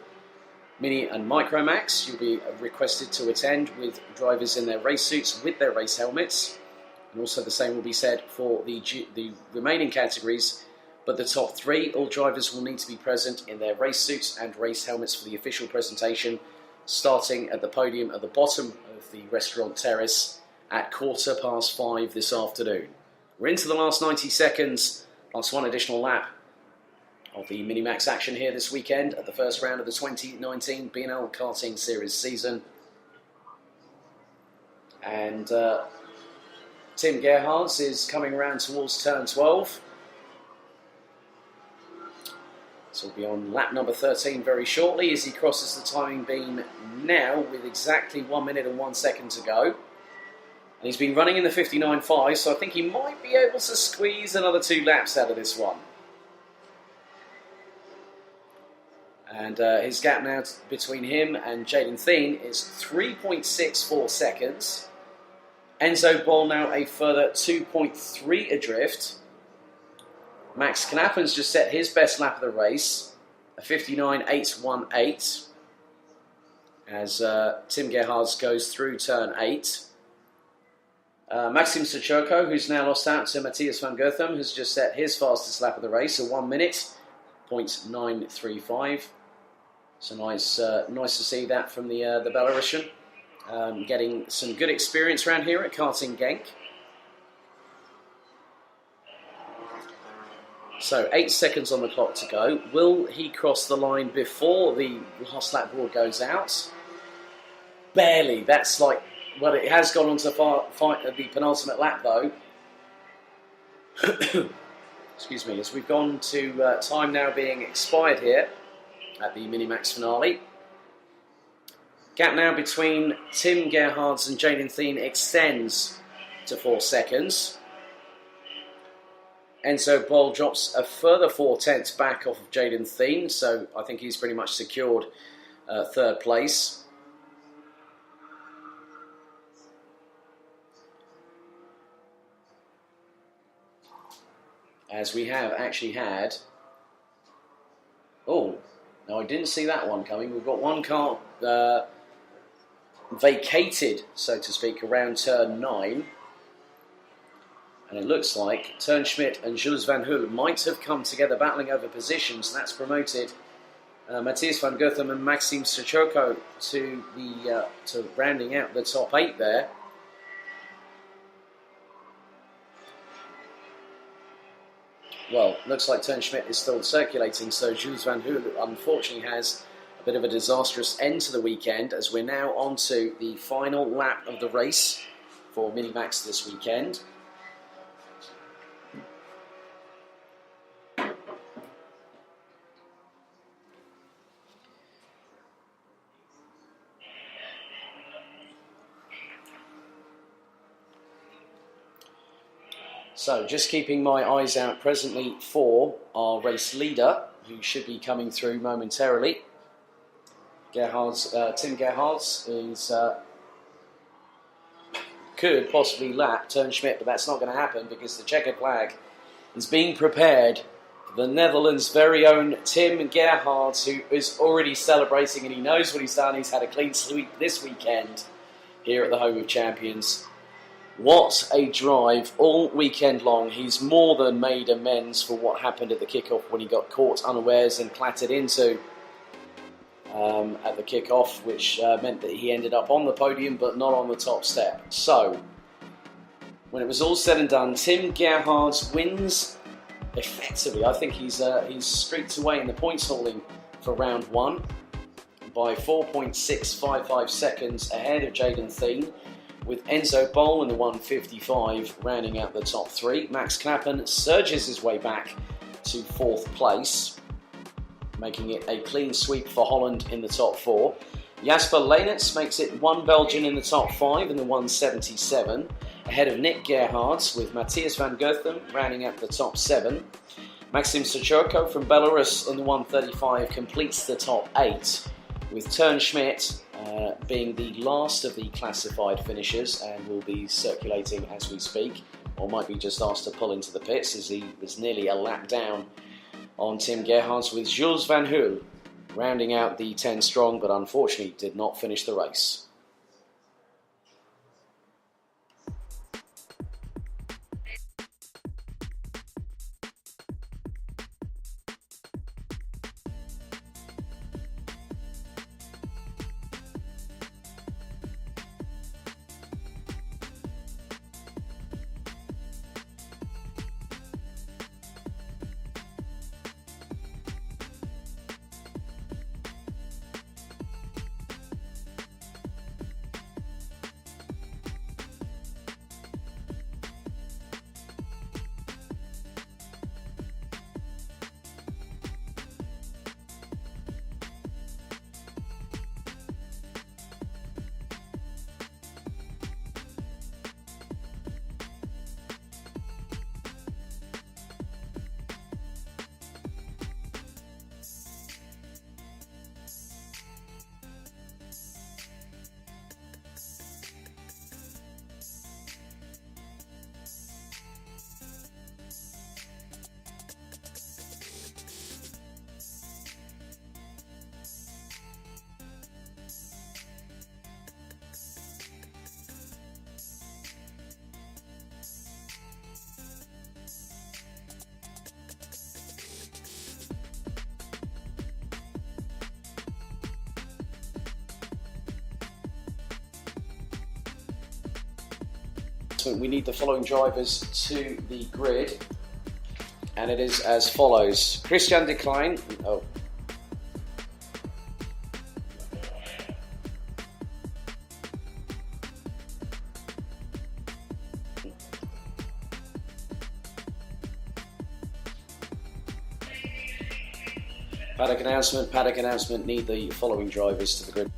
Mini and Micro Max, you'll be requested to attend with drivers in their race suits with their race helmets. And also the same will be said for the remaining categories. But the top 3, all drivers will need to be present in their race suits and race helmets for the official presentation, starting at the podium at the bottom of the restaurant terrace at 5:15 this afternoon. We're into the last 90 seconds, plus 1 additional lap of the Minimax action here this weekend at the first round of the 2019 BNL Karting Series season. And Tim Gerhards is coming around towards turn 12. So we'll be on lap number 13 very shortly as he crosses the timing beam now with exactly 1 minute and 1 second to go. And he's been running in the 59.5, so I think he might be able to squeeze another 2 laps out of this one. And his gap now between him and Jaden Thien is 3.64 seconds. Enzo Ball now a further 2.3 adrift. Max Knappen's just set his best lap of the race, a 59.818, as Tim Gerhardt goes through turn 8. Maxim Sochurko, who's now lost out to Matthias van Goetham, has just set his fastest lap of the race, a 1 minute, 0.935. So nice to see that from the Belarusian. Getting some good experience around here at Karting Genk. So 8 seconds on the clock to go. Will he cross the line before the last lap board goes out? Barely. That's like, well, it has gone on to the penultimate lap though. Excuse me, as we've gone to time now being expired here at the Minimax finale. Gap now between Tim Gerhardt and Jaden Thien extends to 4 seconds. Enzo Ball drops a further 0.4 back off of Jaden Thien, so I think he's pretty much secured third place. As we have actually had... Oh, no, I didn't see that one coming. We've got one car vacated, so to speak, around turn 9. And it looks like Turnschmidt and Jules Van Hool might have come together battling over positions, and that's promoted Matthias van Goetham and Maxim Sochurko to rounding out the top 8 there. Well, looks like Turnschmidt is still circulating, so Jules Van Hool unfortunately has a bit of a disastrous end to the weekend, as we're now on to the final lap of the race for Minimax this weekend. So, just keeping my eyes out presently for our race leader, who should be coming through momentarily. Tim Gerhardt could possibly lap Turnschmidt, but that's not going to happen because the checkered flag is being prepared for the Netherlands' very own Tim Gerhardt, who is already celebrating, and he knows what he's done. He's had a clean sweep this weekend here at the Home of Champions. What a drive all weekend long. He's more than made amends for what happened at the kickoff when he got caught unawares and clattered into at the kickoff, which meant that he ended up on the podium but not on the top step. So, when it was all said and done, Tim Gerhardt wins effectively. I think he's streaked away in the points hauling for round 1 by 4.655 seconds ahead of Jaden Thien, with Enzo Bol in the 155 rounding out the top 3. Max Knappen surges his way back to 4th place, making it a clean sweep for Holland in the top 4. Jasper Leenitz makes it 1 Belgian in the top 5 in the 177, ahead of Nick Gerhardt, with Matthias van Goetham rounding out the top 7. Maxim Sochurko from Belarus in the 135 completes the top 8, with Turnschmidt being the last of the classified finishers and will be circulating as we speak, or might be just asked to pull into the pits, as he was nearly a lap down on Tim Gerhardt, with Jules Van Hool rounding out the 10 strong, but unfortunately did not finish the race. announcement. We need the following drivers to the grid, and it is as follows. Christian de Klein. Oh. Paddock announcement, need the following drivers to the grid.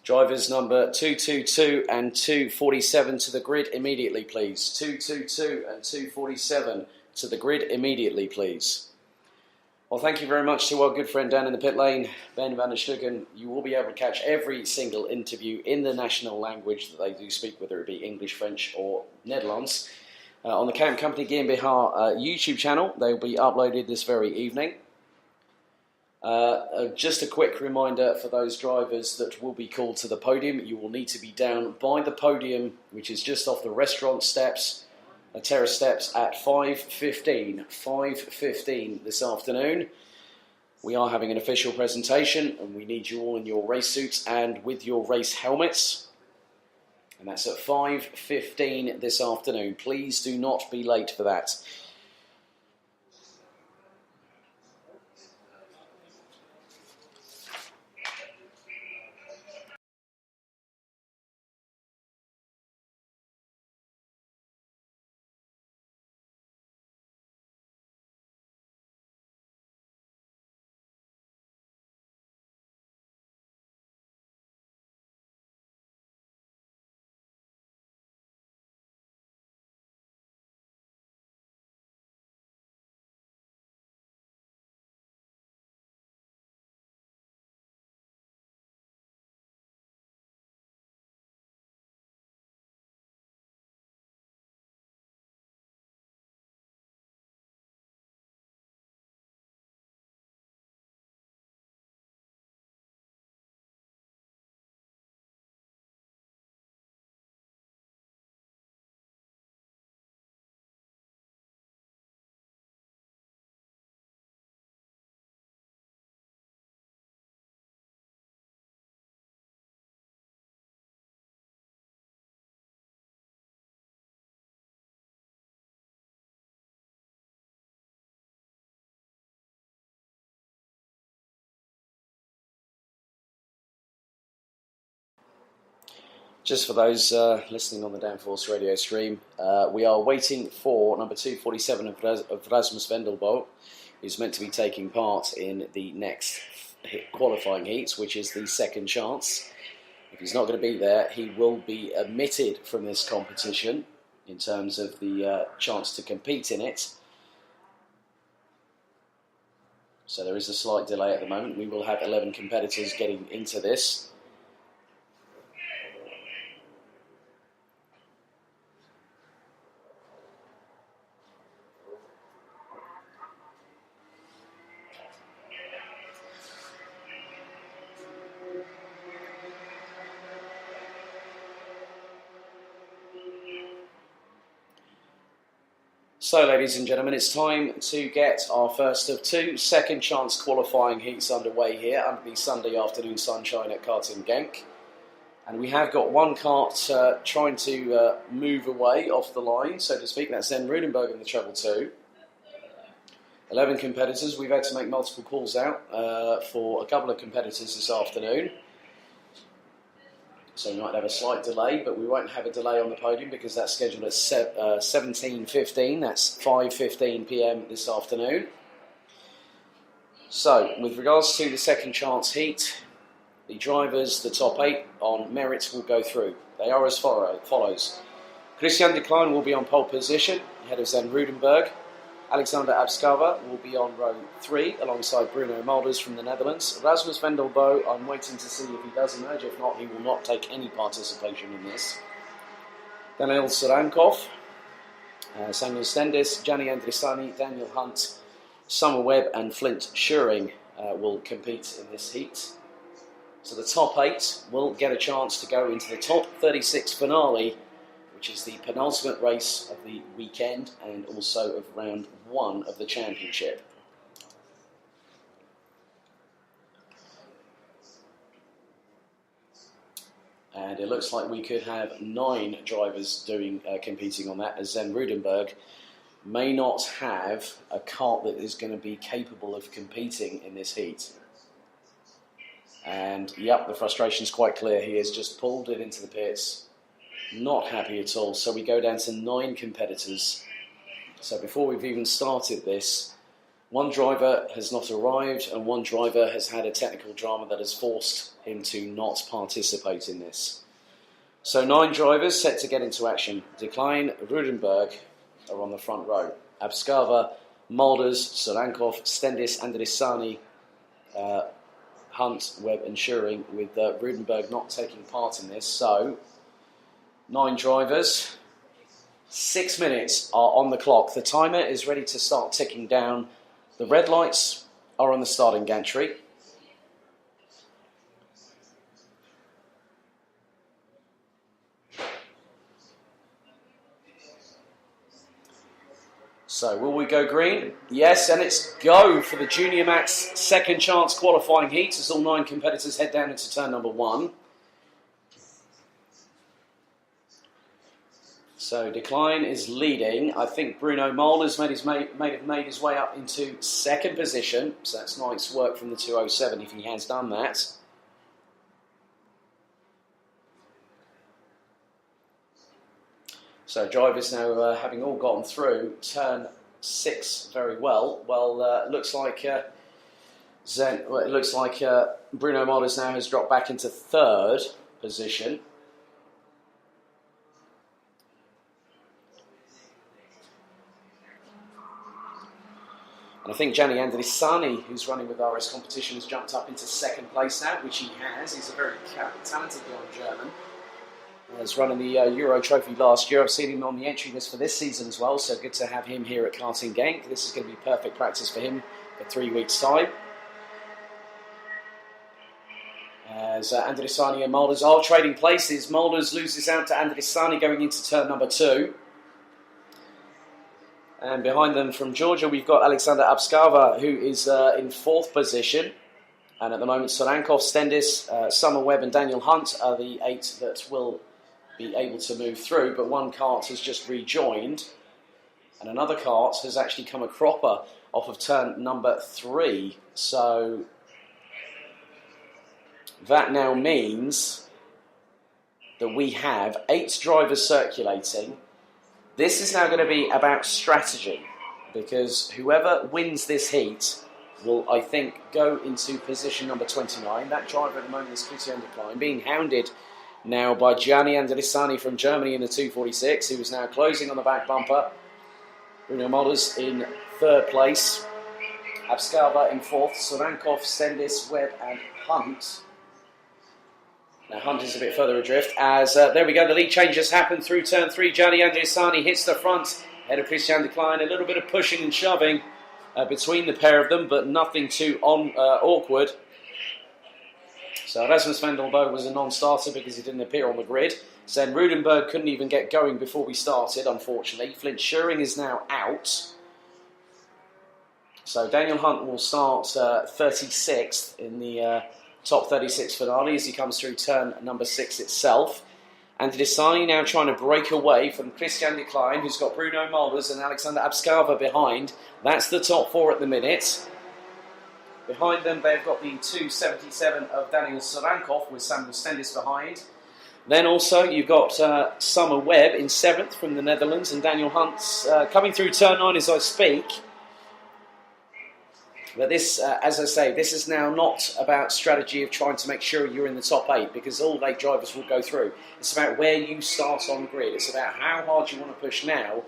Drivers number 222 and 247 to the grid immediately, please. 222 and 247 to the grid immediately, please. Well, thank you very much to our good friend down in the pit lane, Ben van der Stuggen. You will be able to catch every single interview in the national language that they do speak, whether it be English, French or Netherlands, on the Camp Company GmbH YouTube channel. They will be uploaded this very evening. Just a quick reminder for those drivers that will be called to the podium. You will need to be down by the podium, which is just off the restaurant steps, terrace steps, at 5:15 this afternoon. We are having an official presentation, and we need you all in your race suits and with your race helmets. And that's at 5:15 this afternoon. Please do not be late for that. Just for those listening on the Downforce radio stream, we are waiting for number 247 of Rasmus Vendelbo, who's meant to be taking part in the next qualifying heat, which is the second chance. If he's not going to be there, he will be omitted from this competition in terms of the chance to compete in it. So there is a slight delay at the moment. We will have 11 competitors getting into this. So, ladies and gentlemen, it's time to get our first of two second chance qualifying heats underway here under the Sunday afternoon sunshine at Karting Genk. And we have got one kart trying to move away off the line, so to speak. That's Zen Rudenberg in the treble 2. 11 competitors. We've had to make multiple calls out for a couple of competitors this afternoon. So we might have a slight delay, but we won't have a delay on the podium because that's scheduled at 17:15. That's 5:15 p.m. this afternoon. So, with regards to the second chance heat, the drivers, the top 8 on merit will go through. They are as follows. Christian de Klein will be on pole position, ahead of Zen Rudenberg. Alexander Abskava will be on row 3 alongside Bruno Mulders from the Netherlands. Rasmus Vendelbo, I'm waiting to see if he does emerge. If not, he will not take any participation in this. Daniel Sarankov, Samuel Stendis, Gianni Andrisani, Daniel Hunt, Summer Webb and Flint Schuring will compete in this heat. So the top 8 will get a chance to go into the top 36 finale, which is the penultimate race of the weekend and also of round 1 of the championship. And it looks like we could have 9 drivers competing on that, as Zen Rudenberg may not have a kart that is going to be capable of competing in this heat. And yep, the frustration's quite clear. He has just pulled it into the pits. Not happy at all. So we go down to 9 competitors. So before we've even started this, one driver has not arrived and one driver has had a technical drama that has forced him to not participate in this. So 9 drivers set to get into action. De Klein, Rudenberg are on the front row. Abskava, Mulders, Sarankov, Stendis, Andrisani, Hunt, Webb and Schuring, with Rudenberg not taking part in this. So 9 drivers, 6 minutes are on the clock. The timer is ready to start ticking down. The red lights are on the starting gantry. So will we go green? Yes, and it's go for the Junior Max second chance qualifying heat as all 9 competitors head down into turn number 1. So De Klein is leading. I think Bruno Mulders made his way up into second position. So that's nice work from the 207 if he has done that. So drivers now having all gotten through turn 6 very well. Well, it looks like Bruno Mulders now has dropped back into third position. And I think Gianni Andrisani, who's running with RS Competition, has jumped up into second place now, which he has. He's a very talented young German. He was running the Euro Trophy last year. I've seen him on the entry list for this season as well, so good to have him here at Karting Genk. This is going to be perfect practice for him for 3 weeks' time. As Andrisani and Mulders are trading places, Mulders loses out to Andrisani going into turn number 2. And behind them from Georgia, we've got Alexander Abskava, who is in 4th position. And at the moment, Sarankov, Stendis, Summer Webb and Daniel Hunt are the 8 that will be able to move through. But one kart has just rejoined. And another kart has actually come a cropper off of turn number 3. So that now means that we have 8 drivers circulating. This is now going to be about strategy, because whoever wins this heat will, I think, go into position number 29. That driver at the moment is Christian Decline, being hounded now by Gianni Andrissani from Germany in the 246, who is now closing on the back bumper. Bruno Molders in 3rd place. Abscava in 4th. Sorankov, Stendis, Webb and Hunt. Now Hunt is a bit further adrift as, there we go, the lead change has happened through turn 3. Gianni Andrissani hits the front, ahead of Christian Decline. A little bit of pushing and shoving between the pair of them, but nothing too awkward. So Rasmus van der Boe was a non-starter because he didn't appear on the grid. Sven Rudenberg couldn't even get going before we started, unfortunately. Flint Schuring is now out. So Daniel Hunt will start 36th in the top 36 finale as he comes through turn number 6 itself. And Desani now trying to break away from Christian Decline, who's got Bruno Molders and Alexander Abscava behind. That's the top 4 at the minute. Behind them, they've got the 277 of Daniel Sorankov with Samuel Stendis behind. Then also, you've got Summer Webb in 7th from the Netherlands, and Daniel Hunt's coming through turn 9 as I speak. But this, as I say, this is now not about strategy of trying to make sure you're in the top 8, because all 8 drivers will go through. It's about where you start on the grid. It's about how hard you want to push now,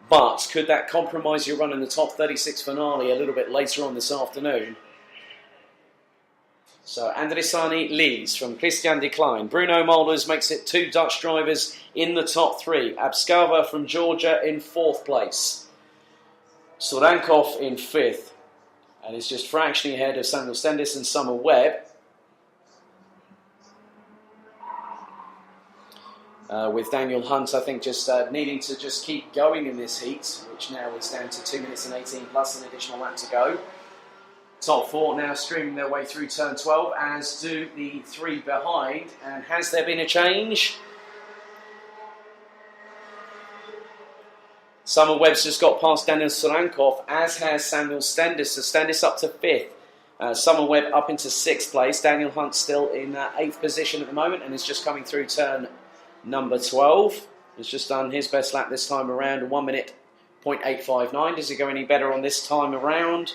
but could that compromise your run in the top 36 finale a little bit later on this afternoon? So Andrissani leads from Christian Decline. Bruno Molders makes it 2 Dutch drivers in the top 3. Abscava from Georgia in 4th place. Sorankov in 5th. And is just fractionally ahead of Samuel Stendis and Summer Webb. With Daniel Hunt, I think, just needing to just keep going in this heat, which now is down to 2 minutes and 18 plus an additional lap to go. Top 4 now streaming their way through turn 12, as do the 3 behind. And has there been a change? Summer Webb's just got past Daniel Sorankov, as has Samuel Stendis. So Stendis up to 5th. Summer Webb up into 6th place. Daniel Hunt still in 8th position at the moment and is just coming through turn number 12. He's just done his best lap this time around, 1 minute 0.859. Does he go any better on this time around?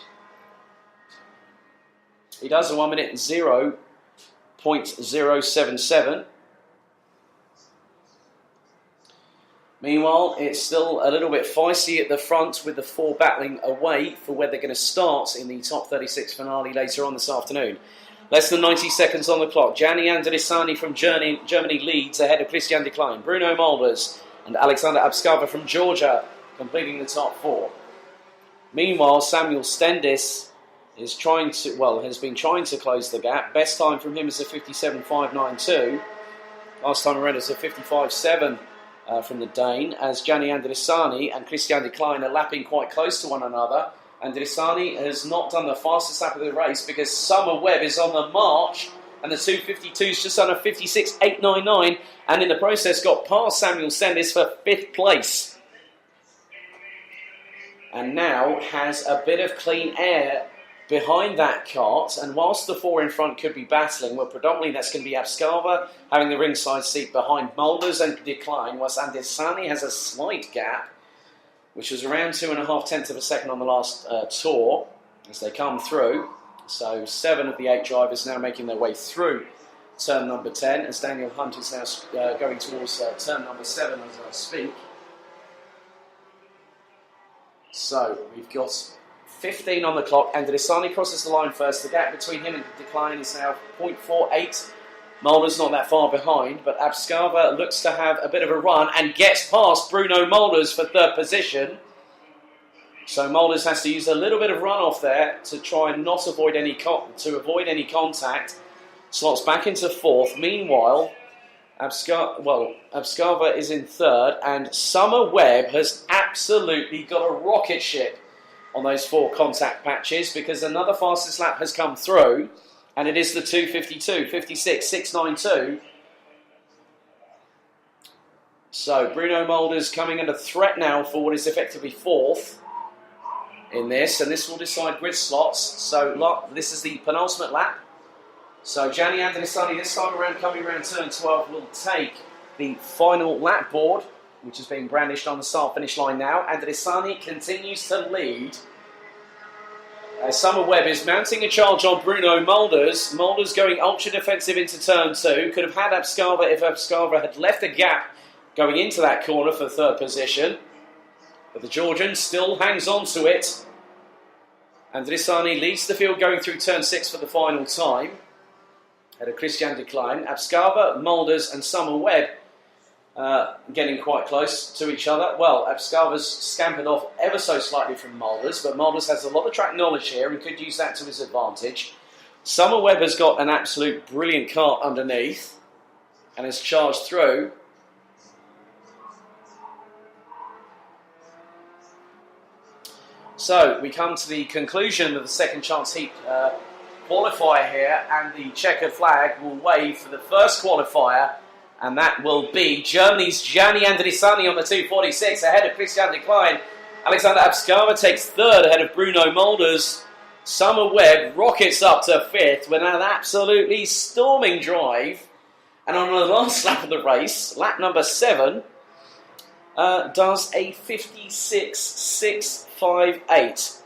He does, a 1 minute 0.077. Meanwhile, it's still a little bit feisty at the front with the 4 battling away for where they're going to start in the top 36 finale later on this afternoon. Less than 90 seconds on the clock. Gianni Andrissani from Germany leads ahead of Christian Decline. Bruno Molders and Alexander Abscava from Georgia completing the top 4. Meanwhile, Samuel Stendis is has been trying to close the gap. Best time from him is a 57.592. Last time around it's a 55.7 from the Dane, as Gianni Andrissani and Christian Decline are lapping quite close to one another. Andrissani has not done the fastest lap of the race because Summer Webb is on the march, and the 252's just done a 56.899, and in the process got past Samuel Stendis for 5th place. And now has a bit of clean air behind that cart, and whilst the 4 in front could be battling, well, predominantly that's going to be Abscava having the ringside seat behind Molders and Decline, whilst Andrissani has a slight gap, which was around 2.5 tenths of a second on the last tour as they come through. So 7 of the 8 drivers now making their way through turn number 10, as Daniel Hunt is now going towards turn number 7 as I speak. So we've got 15 on the clock. Andrissani crosses the line first. The gap between him and Decline is now 0.48. Molders not that far behind, but Abscava looks to have a bit of a run and gets past Bruno Molders for 3rd position. So Molders has to use a little bit of runoff there to try and not avoid any contact. Slots back into 4th. Meanwhile, Abscava is in 3rd, and Summer Webb has absolutely got a rocket ship on those 4 contact patches, because another fastest lap has come through, and it is the 252, 56.692. So Bruno Molders coming under threat now for what is effectively 4th in this, and this will decide grid slots. So this is the penultimate lap. So Gianni Andrisani this time around, coming around turn 12, will take the final lap board, which has been brandished on the start-finish line now. Andrisani continues to lead. Summer Webb is mounting a charge on Bruno Mulders. Mulders going ultra-defensive into turn 2. Could have had Abscava if Abscava had left a gap going into that corner for third position. But the Georgian still hangs on to it. Andrisani leads the field going through turn 6 for the final time. At a Christian Decline. Abscava, Mulders and Summer Webb getting quite close to each other. Well, Abscava's scampered off ever so slightly from Mulders, but Mulders has a lot of track knowledge here and could use that to his advantage. Summer Webb has got an absolute brilliant cart underneath and has charged through. So we come to the conclusion of the second chance heat qualifier here, and the checkered flag will wave for the first qualifier, and that will be Germany's Gianni Andrisani on the 246 ahead of Christian Decline. Alexander Abscava takes third ahead of Bruno Mulders. Summer Webb rockets up to fifth with an absolutely storming drive, and on the last lap of the race, lap number 7, does a 56.658.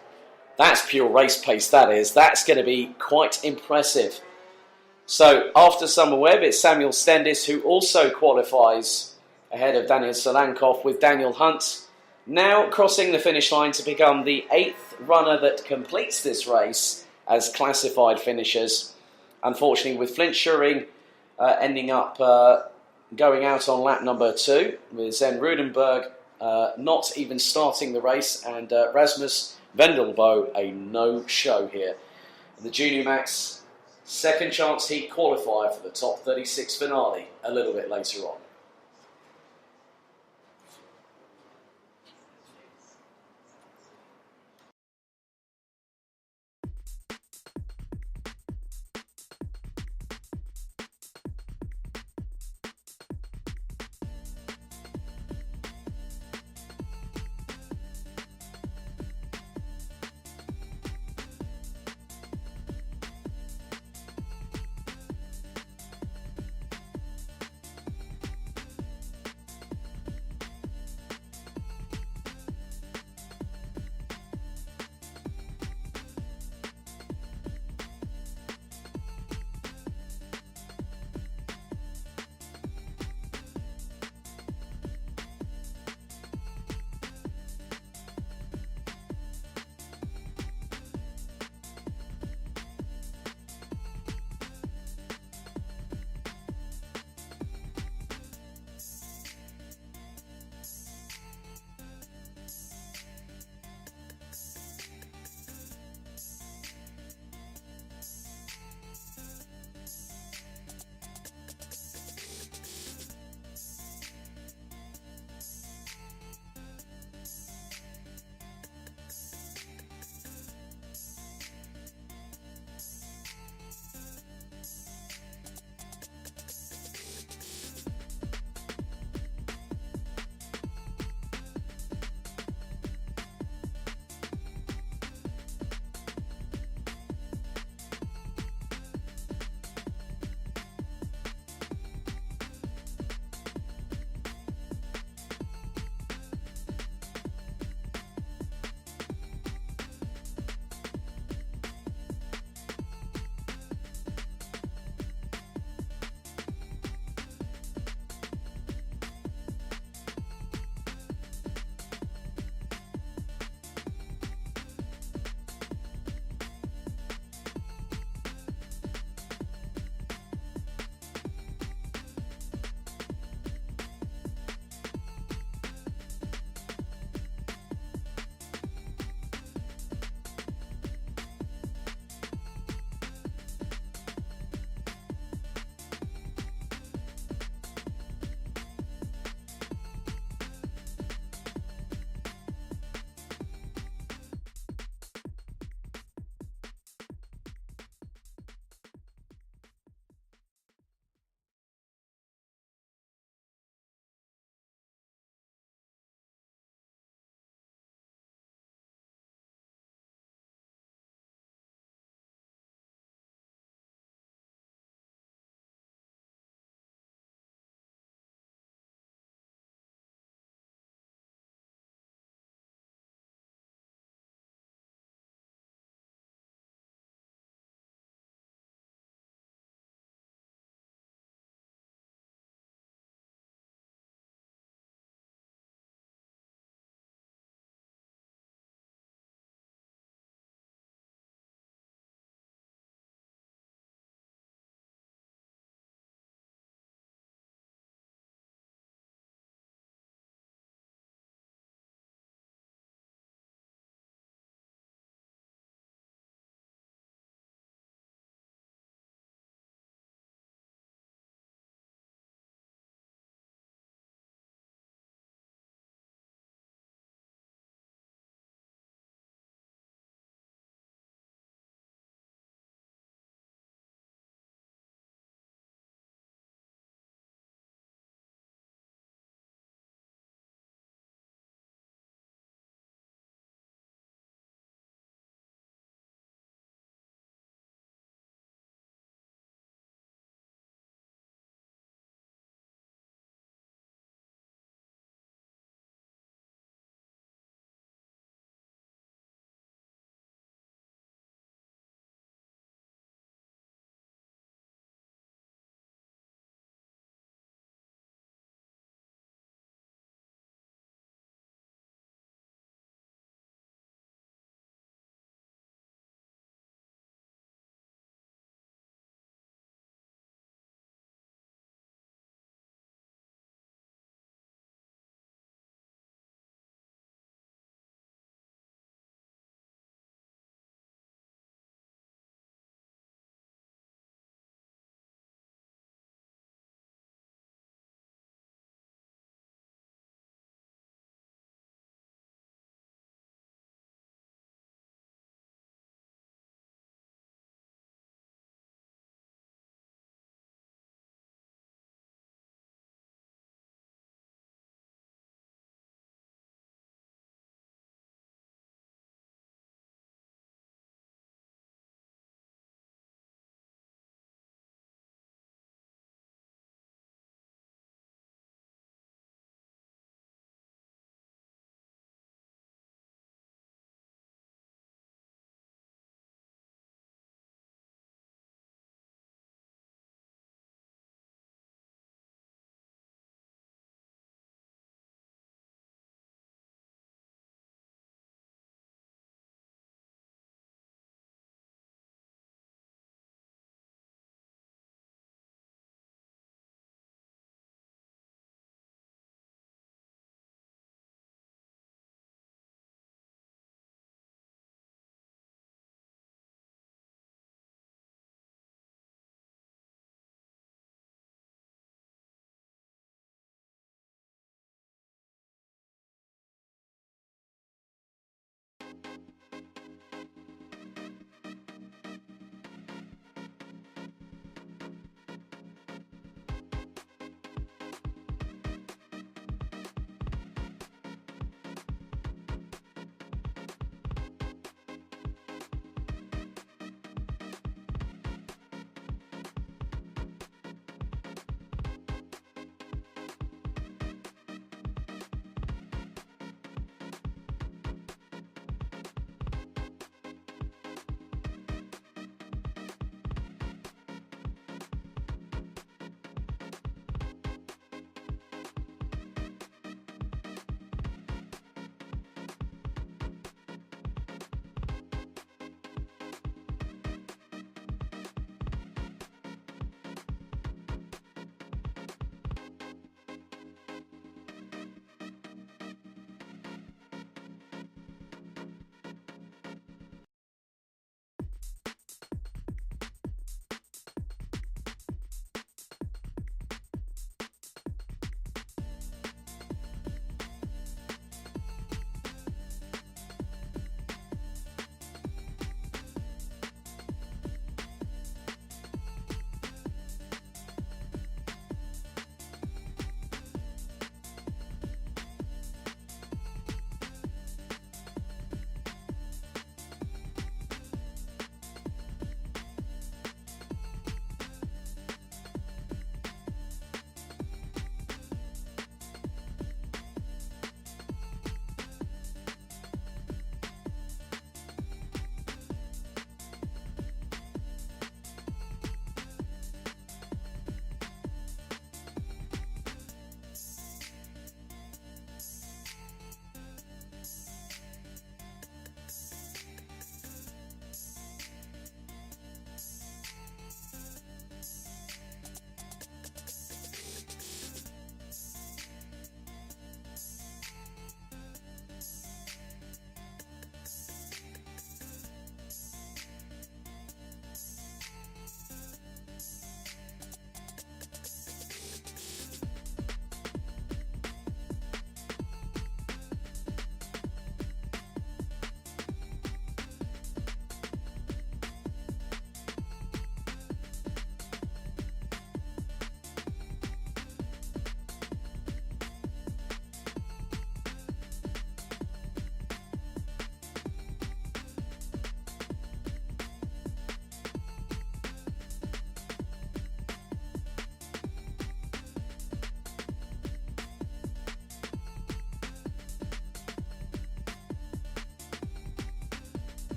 That's pure race pace, that is. That's going to be quite impressive. So, after Summer Webb, it's Samuel Stendis who also qualifies ahead of Daniel Solankov, with Daniel Hunt now crossing the finish line to become the 8th runner that completes this race as classified finishers. Unfortunately, with Flint Schuring ending up going out on lap number 2, with Zen Rudenberg not even starting the race, and Rasmus Vendelbo a no-show here. The Junior Max second chance heat qualifier for the top 36 finale a little bit later on.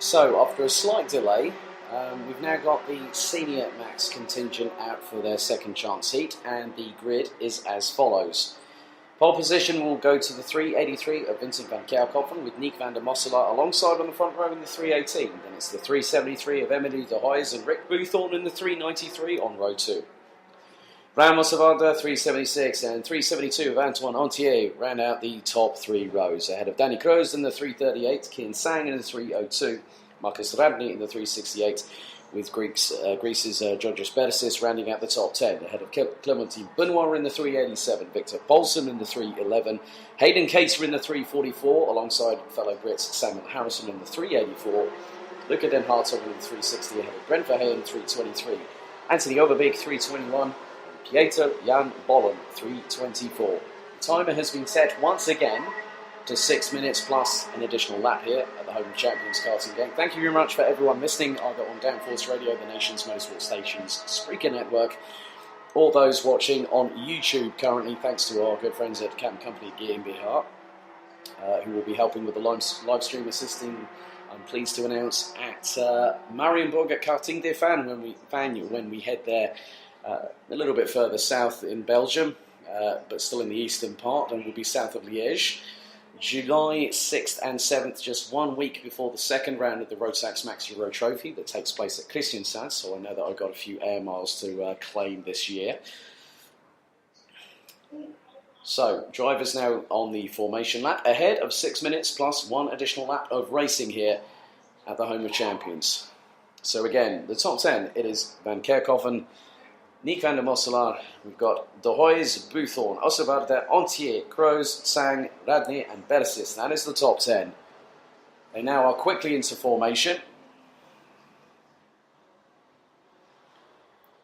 So, after a slight delay, we've now got the senior max contingent out for their second chance heat, and the grid is as follows. Pole position will go to the 383 of Vincent van Kerkhoven with Nick van der Mosselaar alongside on the front row in the 318. Then it's the 373 of Emily de Hoijs and Rick Boothorn in the 393 on row 2. Ramos Savada, 376 and 372 of Antoine Antier ran out the top 3 rows. Ahead of Danny Kroes in the 338, Kian Sang in the 302, Marcus Radney in the 368, with Greece's Georgios Bersis rounding out the top 10. Ahead of Clementine Benoit in the 387, Victor Paulsen in the 311, Hayden Cater in the 344, alongside fellow Brits Samuel Harrison in the 384, Luca Den Hartog in the 360, ahead of Brent Verheyen 323, Anthony Overbeek 321, Pieter Jan Bollen 324. The timer has been set once again to 6 minutes plus an additional lap here at the home of Champions Karting Gang. Thank you very much for everyone listening, either on Downforce Radio, the nation's motorsport stations, Spreaker Network, or those watching on YouTube currently, thanks to our good friends at Cam Company GmbH, who will be helping with the live stream assisting, I'm pleased to announce, at Marienburg at Karting des Fans when we head there a little bit further south in Belgium, but still in the eastern part, and will be south of Liège. July 6th and 7th, just 1 week before the second round of the Rotax Max Euro Trophy that takes place at Christiansand, so I know that I've got a few air miles to claim this year. So, drivers now on the formation lap, ahead of 6 minutes plus 1 additional lap of racing here at the home of champions. So again, the top 10, it is Van Kerkhoven, Nick van der Mosselaar, we've got De Hoijs, Boothorn, Ossewaarde, Antier, Kroes, Sang, Radney and Bersis. That is the top 10. They now are quickly into formation.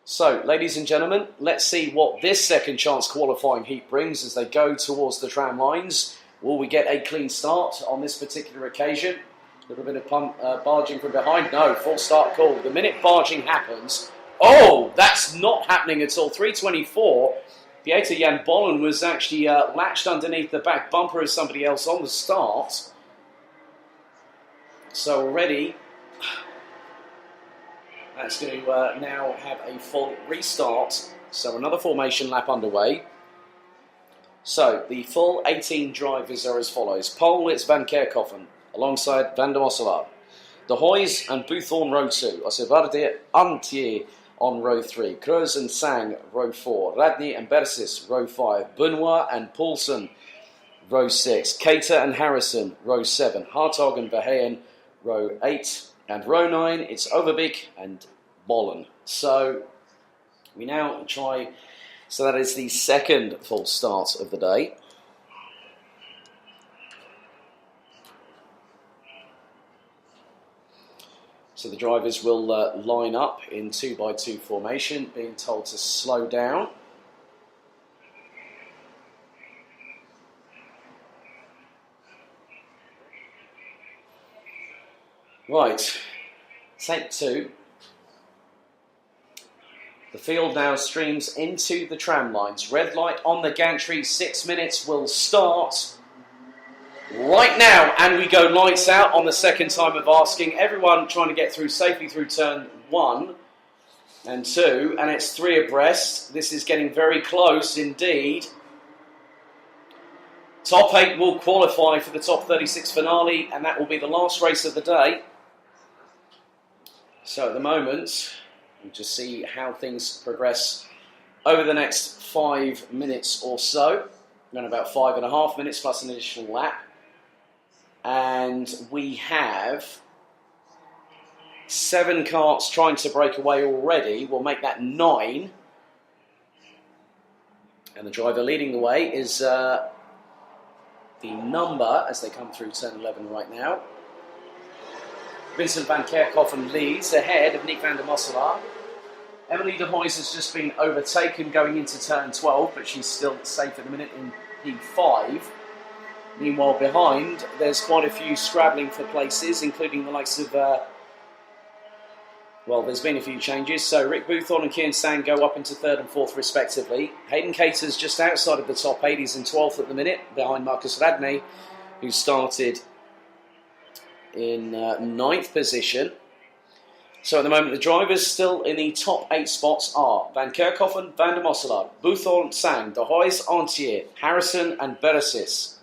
So, ladies and gentlemen, let's see what this second chance qualifying heat brings as they go towards the tram lines. Will we get a clean start on this particular occasion? A little bit of barging from behind. No, full start call. The minute barging happens... Oh, that's not happening at all. 324. Pieter Jan Bollen was actually latched underneath the back bumper of somebody else on the start. So already, that's going to now have a full restart. So another formation lap underway. So the full 18 drivers are as follows. Pole, it's Van Kerkhoven, alongside Van der Mosselaar. De Hoijs and Boothorn, row 2. Ossewaarde, Antier on row 3. Kroes and Sang, row 4. Radney and Bersis, row 5. Benoit and Paulsen, row 6. Cater and Harrison, row 7. Hartog and Verheyen, row 8. And row 9, it's Overbeek and Bollen. So we now try, so that is the second full start of the day. So the drivers will line up in 2x2 formation, being told to slow down. Right, take 2. The field now streams into the tram lines. Red light on the gantry, 6 minutes will start right now, and we go lights out on the second time of asking. Everyone trying to get through safely through turn 1 and 2, and it's 3 abreast. This is getting very close indeed. Top 8 will qualify for the top 36 finale, and that will be the last race of the day. So at the moment, we'll just see how things progress over the next 5 minutes or so. Around about 5.5 minutes plus an additional lap. And we have 7 karts trying to break away already. We'll make that 9. And the driver leading the way is the number as they come through turn 11 right now. Vincent van Kerkhoven leads ahead of Nick van der Mosselaar. Emily de Hoijs has just been overtaken going into turn 12, but she's still safe at the minute in P5. Meanwhile, behind, there's quite a few scrabbling for places, including the likes of, there's been a few changes. So Rick Boothorn and Kian Sang go up into 3rd and 4th respectively. Hayden Cater's just outside of the top 8. He's in 12th at the minute, behind Marcus Radney, who started in ninth position. So at the moment, the drivers still in the top 8 spots are Van Kerkhoffen, Van der Mosselaar, Buthorn, Sang, De Hoys, Antier, Harrison and Beresis.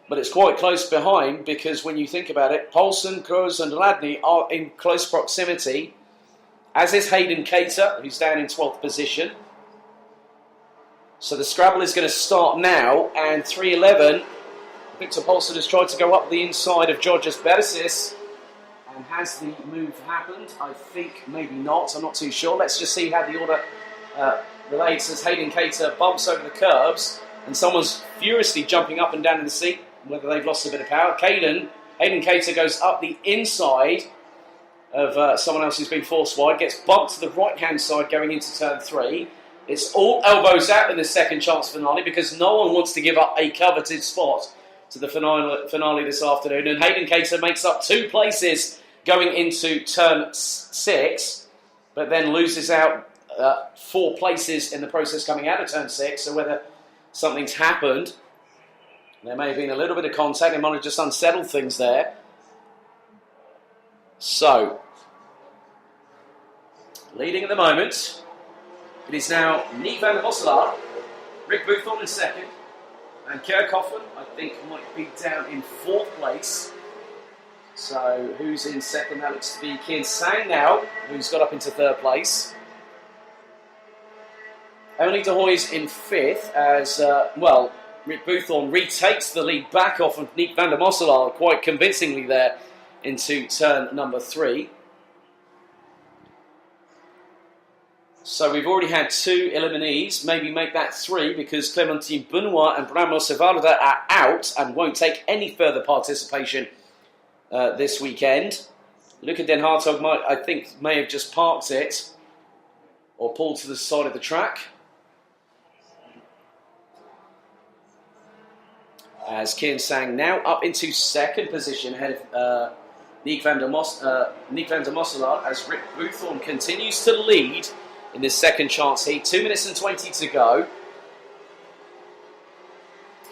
But it's quite close behind because when you think about it, Poulsen, Kroos and Radney are in close proximity, as is Hayden Cater, who's down in 12th position. So the scrabble is going to start now, and 3:11, Victor Poulsen has tried to go up the inside of Georgios Beresis. And has the move happened? I think maybe not. I'm not too sure. Let's just see how the order relates as Hayden Cater bumps over the curbs and someone's furiously jumping up and down in the seat, whether they've lost a bit of power. Hayden Cater goes up the inside of someone else who's been forced wide, gets bumped to the right-hand side going into turn 3. It's all elbows out in the second chance finale because no one wants to give up a coveted spot to the finale this afternoon. And Hayden Cater makes up 2 places going into turn 6, but then loses out 4 places in the process coming out of turn 6. So whether something's happened, there may have been a little bit of contact, it might have just unsettled things there. So, leading at the moment, it is now Nick van der Mosselaar, Rick Buthorn in second, and Kerkhoffen, I think, might be down in 4th place. So, who's in second? That looks to be Kian Sang now, who's got up into 3rd place. Emily de Hoys in 5th as, Rick Buthorn retakes the lead back off of Nick van der Mosselaar quite convincingly there into turn number 3. So we've already had 2 eliminees, maybe make that 3 because Clementine Benoit and Bram Mosevalda are out and won't take any further participation this weekend. Luca Den Hartog may have just parked it or pulled to the side of the track. As Kian Sang now up into 2nd position ahead of Nick van der Mosselaar as Rick Buthorn continues to lead in this second chance heat. 2 minutes and 20 to go.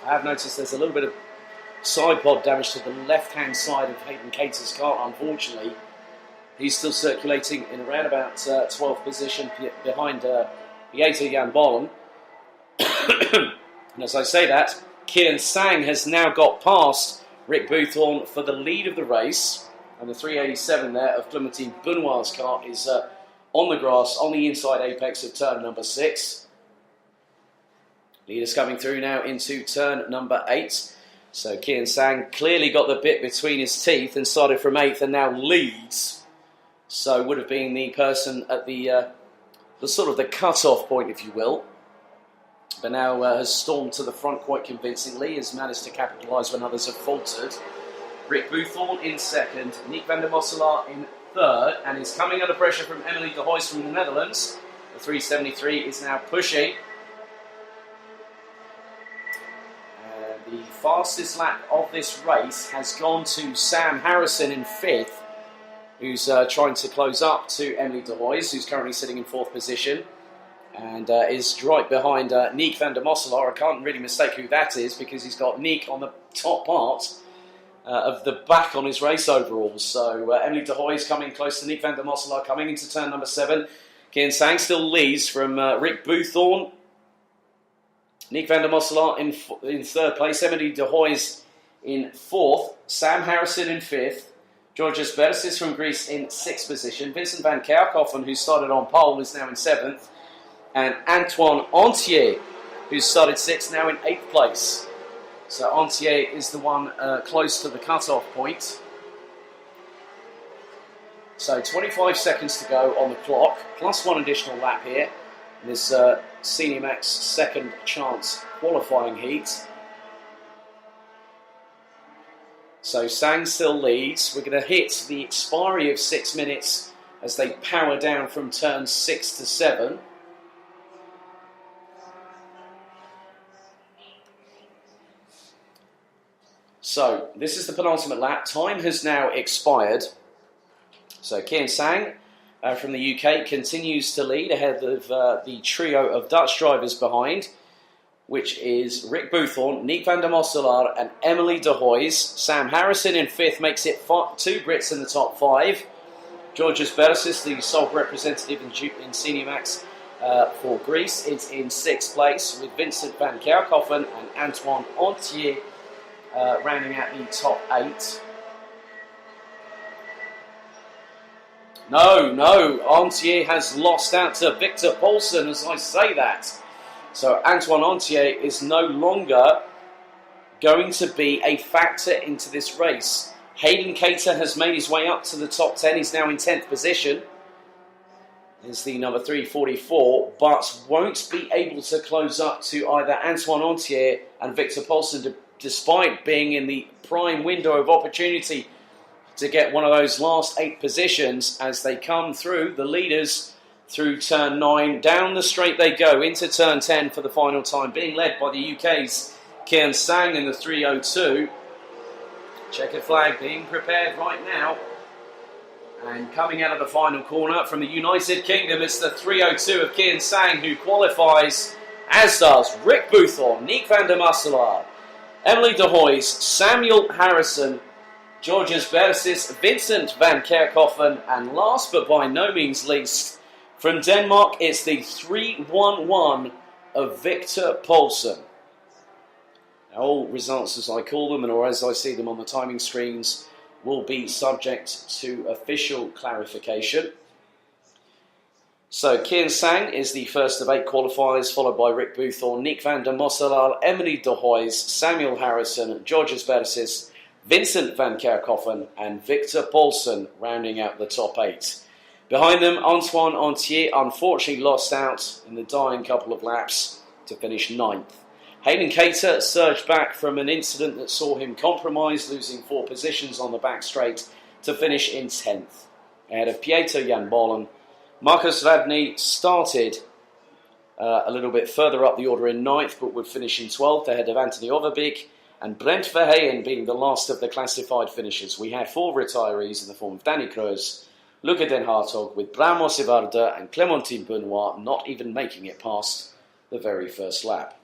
I have noticed there's a little bit of side pod damage to the left-hand side of Hayden Cater's car, unfortunately. He's still circulating in around about 12th position behind Pieter Jan Bollen. And as I say that, Kian Sang has now got past Rick Buthorn for the lead of the race. And the 387 there of Clementine Benoit's car is on the grass, on the inside apex of turn number 6. Leaders coming through now into turn number 8. So Kian Sang clearly got the bit between his teeth and started from 8th and now leads. So would have been the person at the sort of the cut-off point, if you will. But now has stormed to the front quite convincingly, has managed to capitalise when others have faltered. Rick Buthorn in 2nd, Nick van der Mosselaar in 3rd, and is coming under pressure from Emily de Hoys from the Netherlands. The 373 is now pushing. The fastest lap of this race has gone to Sam Harrison in 5th, who's trying to close up to Emily de Hoys, who's currently sitting in 4th position, and is right behind Nick van der Mosselaar. I can't really mistake who that is because he's got Nick on the top part of the back on his race overalls. So Emily de Hoys coming close to Nick van der Mosselaar coming into turn number 7. Kian Sang still leads from Rick Buthorn. Nick van der Mosselaar in 3rd place, Emily de Hoys in 4th, Sam Harrison in 5th, Georgios Beresis from Greece in 6th position, Vincent van Kerkhoffen, who started on pole, is now in 7th, and Antoine Antier, who started 6th, now in 8th place. So Antier is the one close to the cut-off point. So 25 seconds to go on the clock, plus 1 additional lap here. In this Senior Max second chance qualifying heat. So Sang still leads. We're going to hit the expiry of 6 minutes as they power down from turn 6 to 7. So this is the penultimate lap. Time has now expired. So Kian Sang from the UK continues to lead ahead of the trio of Dutch drivers behind. which is Rick Boothorn, Nick van der Mosselaar and Emily de Hoys. Sam Harrison in 5th makes it 2 Brits in the top 5. Georgios Bersis, the sole representative in Senior Max for Greece, is in 6th place, with Vincent van Kerkhoven and Antoine Antier rounding out the top 8. No, Antier has lost out to Victor Paulsen as I say that. So Antoine Antier is no longer going to be a factor into this race. Hayden Cater has made his way up to the top 10. He's now in 10th position. Is the number 344, but won't be able to close up to either Antoine Antier and Victor Paulsen, despite being in the prime window of opportunity to get one of those last 8 positions as they come through, the leaders through turn 9. Down the straight they go into turn 10 for the final time, being led by the UK's Kian Sang in the 3:02. Checkered flag being prepared right now. And coming out of the final corner from the United Kingdom, it's the 3:02 of Kian Sang who qualifies, as does Rick Boothorn, Nick van der Mosselaar, Emily de Hoys, Samuel Harrison, Georgios Bersis, Vincent van Kerkhoven, and last but by no means least, from Denmark, it's the 3:11 of Victor Paulsen. Now, all results as I call them, or as I see them on the timing screens, will be subject to official clarification. So, Kian Sang is the first of 8 qualifiers, followed by Rick Boothorn, Nick van der Mosselaar, Emily de Hoys, Samuel Harrison, Georgios Bersis, Vincent van Kerkhoven and Victor Paulsen rounding out the top 8. Behind them, Antoine Antier unfortunately lost out in the dying couple of laps to finish 9th. Hayden Cater surged back from an incident that saw him compromised, losing 4 positions on the back straight to finish in 10th. Ahead of Pieter Jan Bolen, Marcus Radney started a little bit further up the order in 9th, but would finish in 12th ahead of Anthony Overbeek, and Brent Verheyen being the last of the classified finishers. We had 4 retirees in the form of Danny Kroes, Luca Den Hartog, with Bramo Sivarda and Clementine Benoit not even making it past the very first lap.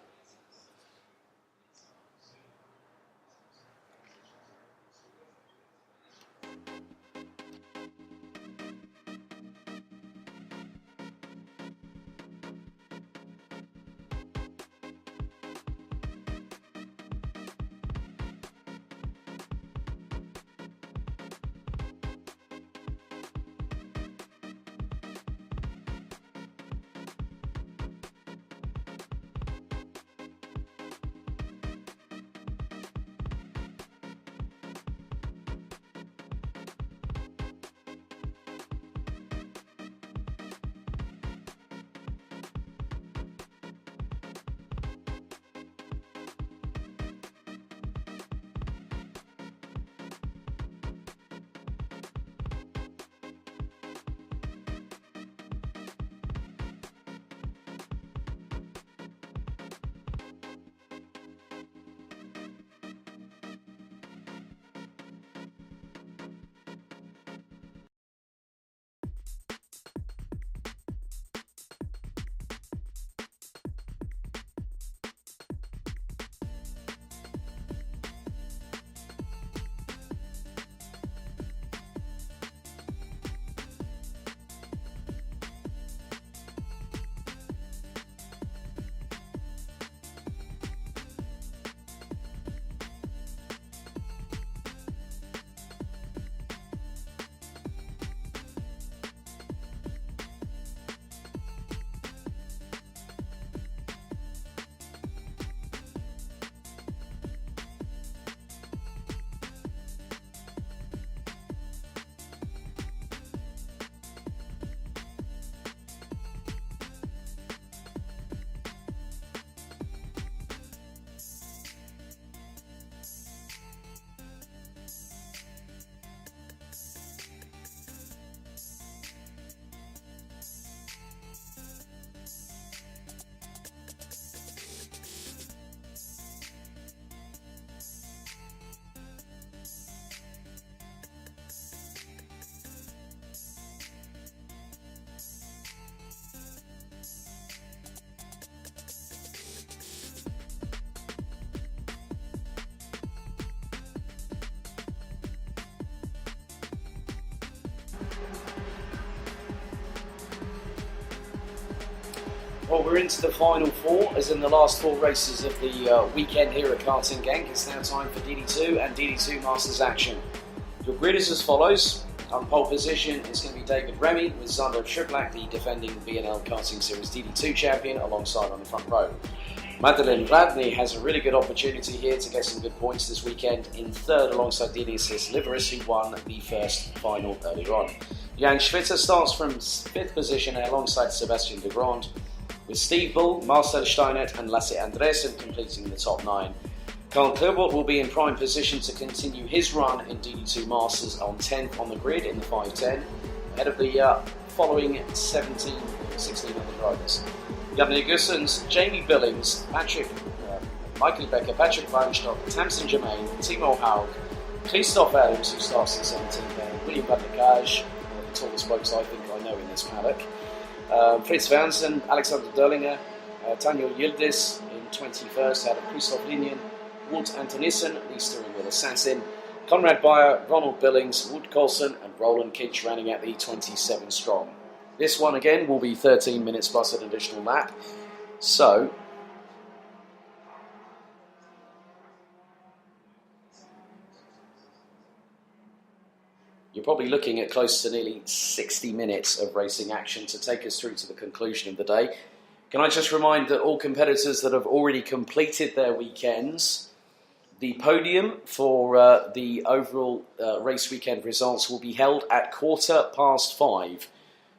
Well, we're into the final four, as in the last four races of the weekend here at Karting Genk. It's now time for DD2 and DD2 Masters action. Your grid is as follows. On pole position is going to be David Remy with Zander Schiblak, the defending BNL Karting Series DD2 champion, alongside on the front row. Madeleine Radney has a really good opportunity here to get some good points this weekend in third alongside Dinisis Liveris, who won the first final earlier on. Jan Schwitter starts from fifth position alongside Sebastian de Grand, with Steve Bull, Marcel Steinert and Lasse Andresen completing the top 9. Carl Klerbort will be in prime position to continue his run in DD2 Masters on 10th on the grid in the 510, ahead of the following 16 other drivers. Janne Gussens, Jamie Billings, Michael Becker, Patrick Weinstock, Tamsin Germain, Timo Haug, Christoph Adams, who starts in 17th, and William Van der Kaj, one of the tallest blokes I think I know in this paddock. Fritz Vansen, Alexander Derlinger, Daniel Yildiz in 21st, out of Christoph Linien, Wout Antonissen, the steering wheel assassin, Conrad Beyer, Ronald Billings, Wood Colson and Roland Kitch rounding out the 27 strong. This one again will be 13 minutes plus an additional lap. So, you're probably looking at close to nearly 60 minutes of racing action to take us through to the conclusion of the day. Can I just remind that all competitors that have already completed their weekends, the podium for the overall race weekend results will be held at 5:15.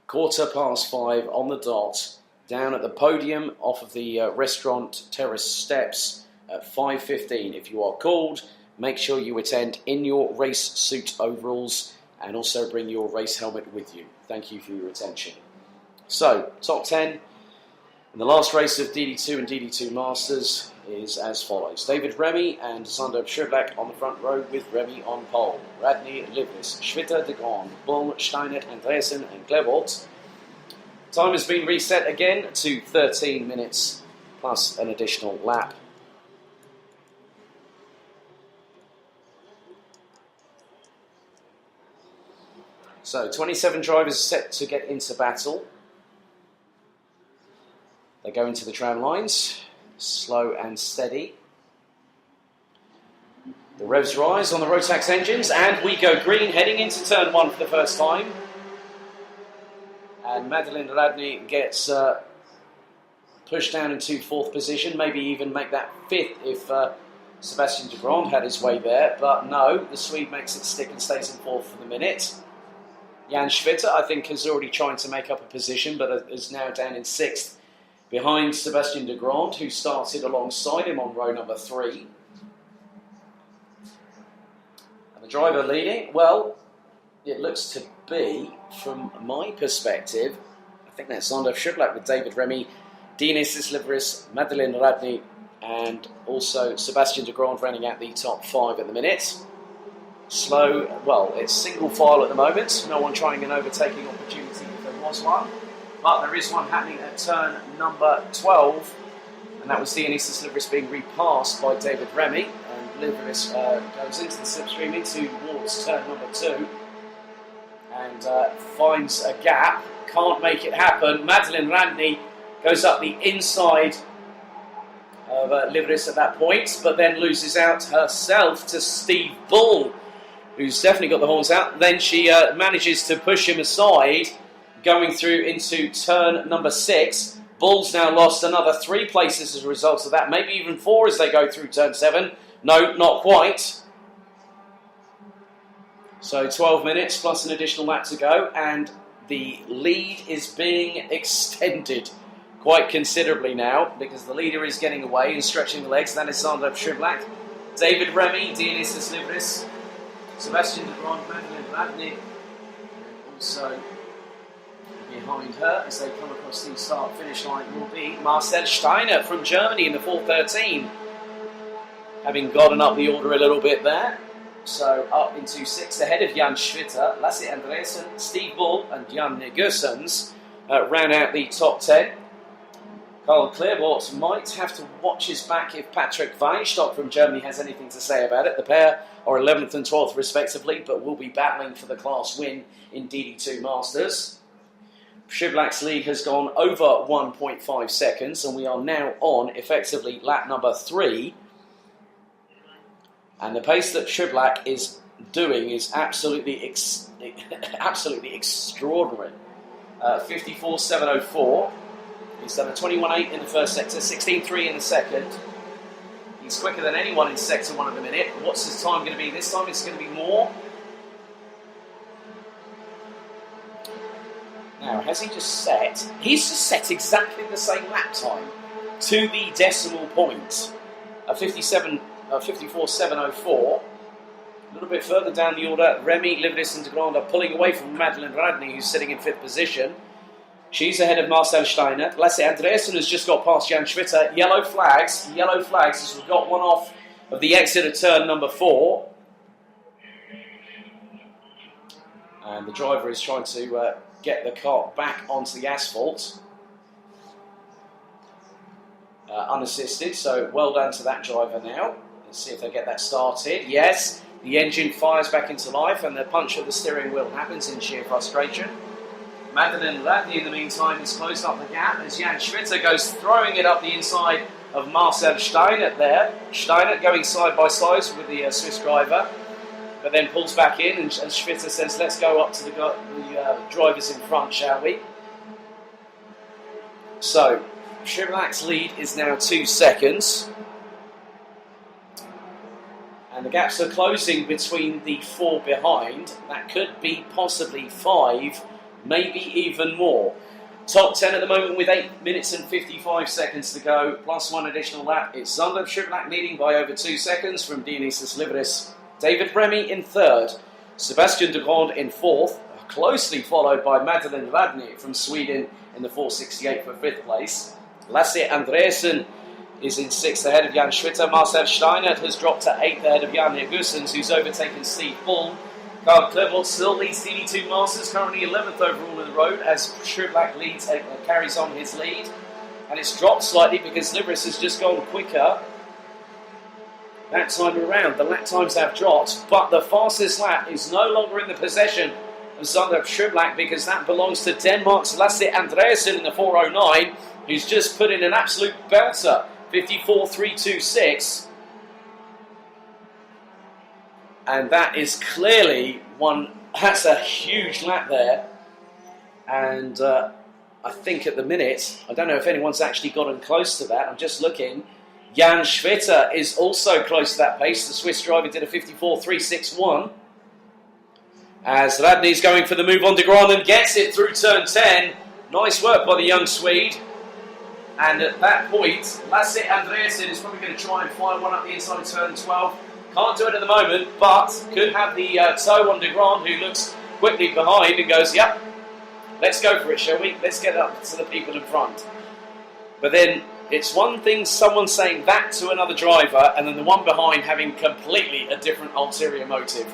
5:15 on the dot, down at the podium off of the restaurant terrace steps at 5:15. If you are called, make sure you attend in your race suit overalls and also bring your race helmet with you. Thank you for your attention. So, top 10 in the last race of DD2 and DD2 Masters is as follows. David Remy and Zander Schiblak on the front row with Remy on pole. Radney, Liveris, Schwitter, de Grand, Bull, Steinert, Andresen and Klerbort. Time has been reset again to 13 minutes plus an additional lap. So 27 drivers set to get into battle. They go into the tram lines, slow and steady. The revs rise on the Rotax engines and we go green heading into turn 1 for the first time. And Madeleine Radney gets pushed down into 4th position, maybe even make that 5th if Sebastian de Grand had his way there. But no, the Swede makes it stick and stays in 4th for the minute. Jan Schwitter, I think, is already trying to make up a position, but is now down in 6th. Behind Sebastian de Grand, who started alongside him on row number 3. And the driver leading, well, it looks to be, from my perspective, I think that's Zander Schiblak with David Remy, Dinisis Liveris, Madeleine Radney, and also Sebastian de Grand rounding out the top 5 at the minute. Slow, well, it's single file at the moment, no one trying an overtaking opportunity if there was one. But there is one happening at turn number 12, and that was Dinisis Liveris being repassed by David Remy, and Liveris goes into the slipstream towards turn number 2, and finds a gap, can't make it happen. Madeleine Radney goes up the inside of Liveris at that point, but then loses out herself to Steve Bull, who's definitely got the horns out. Then she manages to push him aside, going through into turn number 6. Bull's now lost another 3 places as a result of that, maybe even 4 as they go through turn 7. No, not quite. So 12 minutes plus an additional lap to go, and the lead is being extended quite considerably now, because the leader is getting away and stretching the legs. That is Zander Schiblak, David Remy, Dinisis Liveris, Sebastian de Grand, Madeleine Radney, and also behind her as they come across the start-finish line will be Marcel Steiner from Germany in the 4:13, having gotten up the order a little bit there. So up into 6th ahead of Jan Schwitter, Lasse Andresen, Steve Bull and Jan Gussens round out the top 10. Carl Klerbort might have to watch his back if Patrick Weinstock from Germany has anything to say about it. The pair are 11th and 12th respectively, but will be battling for the class win in DD2 Masters. Schiblak's lead has gone over 1.5 seconds, and we are now on, effectively, lap number 3. And the pace that Schiblak is doing is absolutely absolutely extraordinary. 54.704. He's done a 21.8 in the first sector, 16.3 in the second. He's quicker than anyone in sector 1 at the minute. What's his time going to be? This time it's going to be more. Now, has he just set? He's just set exactly the same lap time to the decimal point. 54.704. A little bit further down the order, Remy, Livres and de Grande are pulling away from Madeleine Radney, who's sitting in 5th position. She's ahead of Marcel Steiner. Lasse Andreasen has just got past Jan Schwitter. Yellow flags as we've got one off of the exit of turn number 4. And the driver is trying to get the car back onto the asphalt. Unassisted, so well done to that driver now. Let's see if they get that started. Yes, the engine fires back into life and the punch of the steering wheel happens in sheer frustration. Madeleine Radney, in the meantime, has closed up the gap as Jan Schwitter goes throwing it up the inside of Marcel Steinert there. Steinert going side by side with the Swiss driver, but then pulls back in and Schwitter says, let's go up to the drivers in front, shall we? So, Schiblak's lead is now 2 seconds. And the gaps are closing between the 4 behind. That could be possibly 5, maybe even more. Top 10 at the moment with 8 minutes and 55 seconds to go, plus 1 additional lap. It's Zander Schiblak leading by over 2 seconds from Dionysius Livres. David Remy in 3rd. Sebastian de Grande in 4th, closely followed by Madeleine Radney from Sweden in the 468 for 5th place. Lasse Andreasen is in 6th ahead of Jan Schwitter. Marcel Steinert has dropped to 8th ahead of Jan Negusens, who's overtaken Steve Bull. Carl Clermont still leads DD2 Masters, currently 11th overall in the road as Schiblak carries on his lead. And it's dropped slightly because Livres has just gone quicker that time around. The lap times have dropped, but the fastest lap is no longer in the possession of Zander Schiblak because that belongs to Denmark's Lasse Andreasen in the 409, who's just put in an absolute belter, 54.326. And that is clearly that's a huge lap there. And I think at the minute, I don't know if anyone's actually gotten close to that. I'm just looking. Jan Schwitter is also close to that pace. The Swiss driver did a 54.361. As Radney's going for the move on de Grande and gets it through turn 10. Nice work by the young Swede. And at that point, Lasse Andreasen is probably going to try and fire one up the inside of turn 12. Can't do it at the moment, but could have the toe on de Grande, who looks quickly behind and goes, yep, let's go for it, shall we? Let's get up to the people in front. But then it's one thing someone saying that to another driver and then the one behind having completely a different ulterior motive.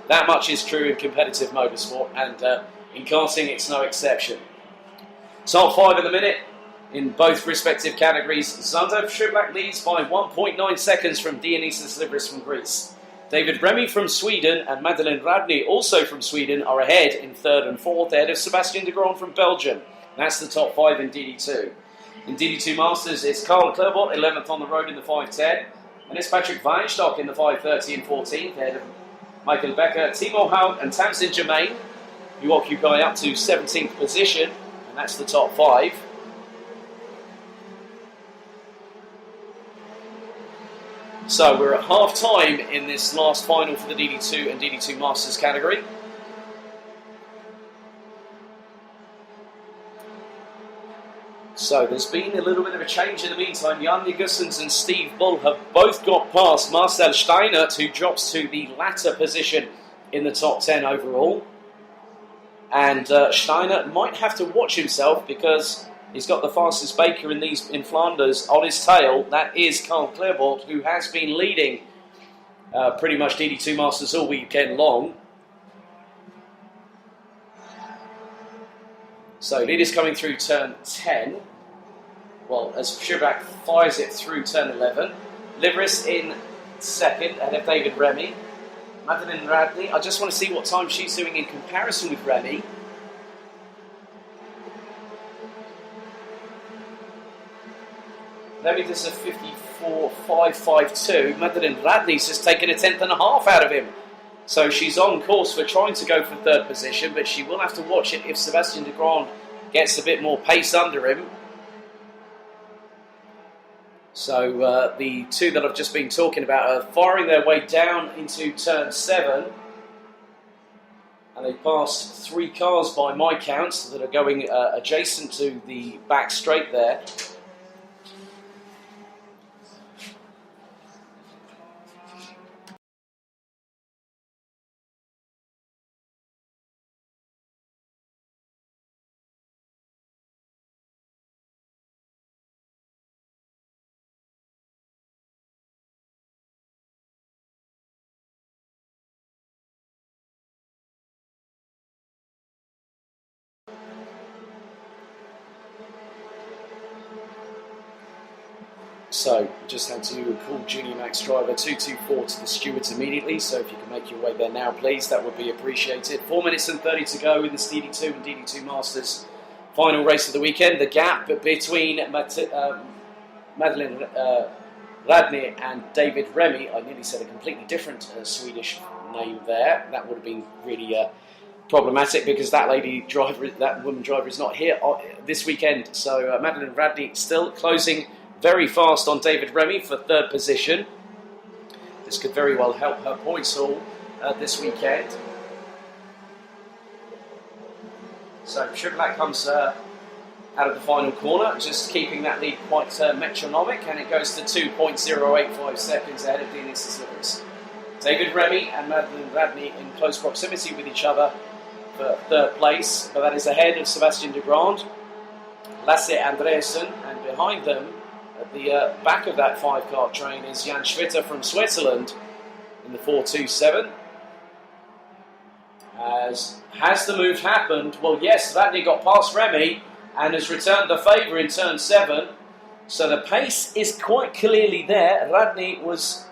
That much is true in competitive motorsport, and in karting it's no exception. Top 5 at the minute in both respective categories. Zander Schiblak leads by 1.9 seconds from Dionysius Livres from Greece. David Remy from Sweden and Madeleine Radney, also from Sweden, are ahead in 3rd and 4th, ahead of Sebastian de Grande from Belgium. That's the top 5 in DD2. In DD2 Masters, it's Carl Clermont, 11th on the road in the 510, and it's Patrick Weinstock in the 530 and 14th, ahead of Michael Becker, Timo Haug and Tamsin Germain, who occupy up to 17th position, and that's the top 5. So we're at half time in this last final for the DD2 and DD2 Masters category. So there's been a little bit of a change in the meantime. Jan Negusens and Steve Bull have both got past Marcel Steinert, who drops to the latter position in the top 10 overall. And Steinert might have to watch himself because he's got the fastest baker in Flanders on his tail. That is Carl Clermont, who has been leading pretty much DD2 Masters all weekend long. So lead is coming through turn 10. Well, as Schiblak fires it through turn 11. Livres in 2nd, ahead of David Remy. Madeleine Radney, I just want to see what time she's doing in comparison with Remy. Remy does a 54.552. Madeleine Radney's just taken a tenth and a half out of him. So she's on course for trying to go for third position, but she will have to watch it if Sebastian Degrand gets a bit more pace under him. So the two that I've just been talking about are firing their way down into turn 7. And they passed 3 cars by my count that are going adjacent to the back straight there. So, just had to call Junior Max driver 224 to the stewards immediately, so if you can make your way there now, please, that would be appreciated. 4 minutes and 30 to go in this DD2 and DD2 Masters final race of the weekend. The gap between Madeleine Radney and David Remy, I nearly said a completely different Swedish name there. That would have been really problematic because that woman driver is not here this weekend. So Madeleine Radney still closing very fast on David Remy for third position. This could very well help her points haul this weekend. So Sugarback comes out of the final corner, just keeping that lead quite metronomic, and it goes to 2.085 seconds ahead of Dionys Livers. David Remy and Madeleine Radney in close proximity with each other for third place, but that is ahead of Sebastian Degrand, Lasse Andreasen, and behind them at the back of that 5-car train is Jan Schwitter from Switzerland in the 427. Has the move happened? Well, yes, Radney got past Remy and has returned the favour in turn 7. So the pace is quite clearly there. Radney was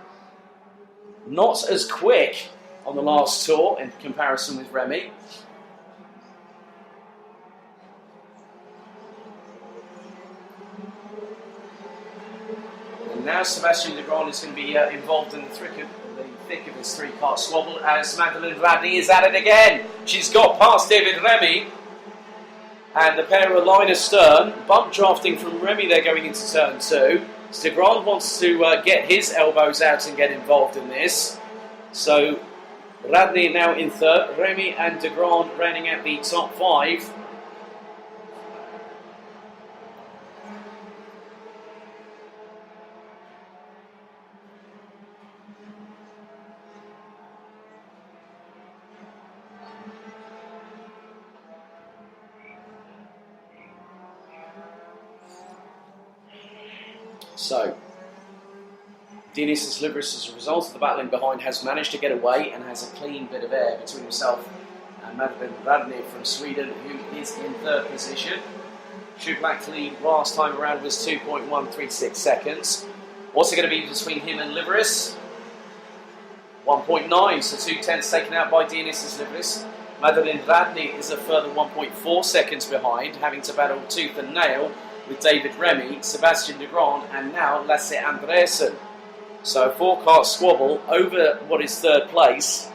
not as quick on the last tour in comparison with Remy. And now Sebastian Degrand is going to be involved in the thick of his 3-car swabble as Madeleine Radney is at it again. She's got past David Remy and the pair are line astern. Bump drafting from Remy there going into turn 2. Degrand wants to get his elbows out and get involved in this. So Radney now in third, Remy and Degrand running at the top 5. So, Dionys Livers, as a result of the battling behind, has managed to get away and has a clean bit of air between himself and Madeleine Radney from Sweden, who is in third position. Schublack's lead last time around was 2.136 seconds. What's it going to be between him and Livers? 1.9, so 2 tenths taken out by Dionys Livers. Madeleine Radney is a further 1.4 seconds behind, having to battle tooth and nail with David Remy, Sebastian Degrand, and now Lasse Andreasen. So 4-car squabble over what is third place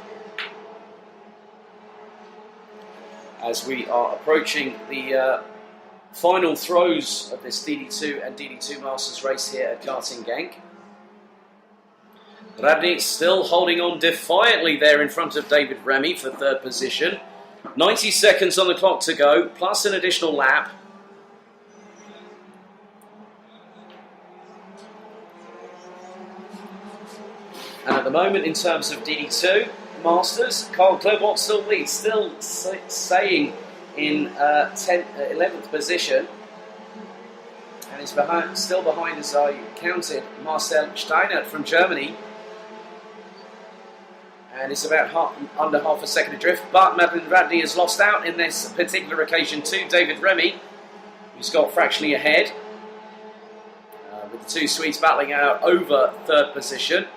as we are approaching the final throws of this DD2 and DD2 Masters race here at Karting Genk. Radney still holding on defiantly there in front of David Remy for third position. 90 seconds on the clock to go, plus an additional lap. And at the moment, in terms of DD2 Masters, Carl Clermont still leads, still staying in 11th position. And is still behind, as I counted, Marcel Steinert from Germany. And it's about under half a second adrift. But Madeleine Radney has lost out in this particular occasion to David Remy, who's got fractionally ahead. With the two Swedes battling out over third position.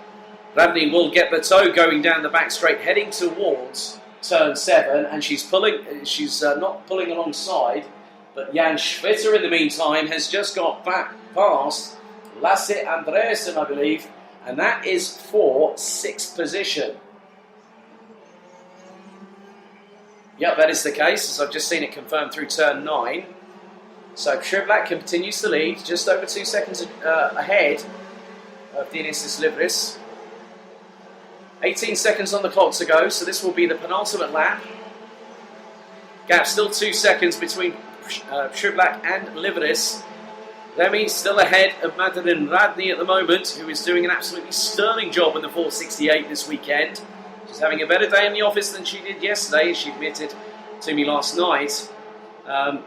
Radney will get the toe going down the back straight, heading towards turn 7, and she's not pulling alongside, but Jan Schwitter in the meantime has just got back past Lasse Andreasen, I believe, and that is for 6th position. Yep, that is the case, as I've just seen it confirmed through turn 9. So Triblac continues to lead, just over 2 seconds ahead of Dionysius Livris. 18 seconds on the clock to go, so this will be the penultimate lap. Gap still 2 seconds between Triblac and Livris. Remy still ahead of Madeleine Radney at the moment, who is doing an absolutely sterling job in the 468 this weekend. She's having a better day in the office than she did yesterday, as she admitted to me last night.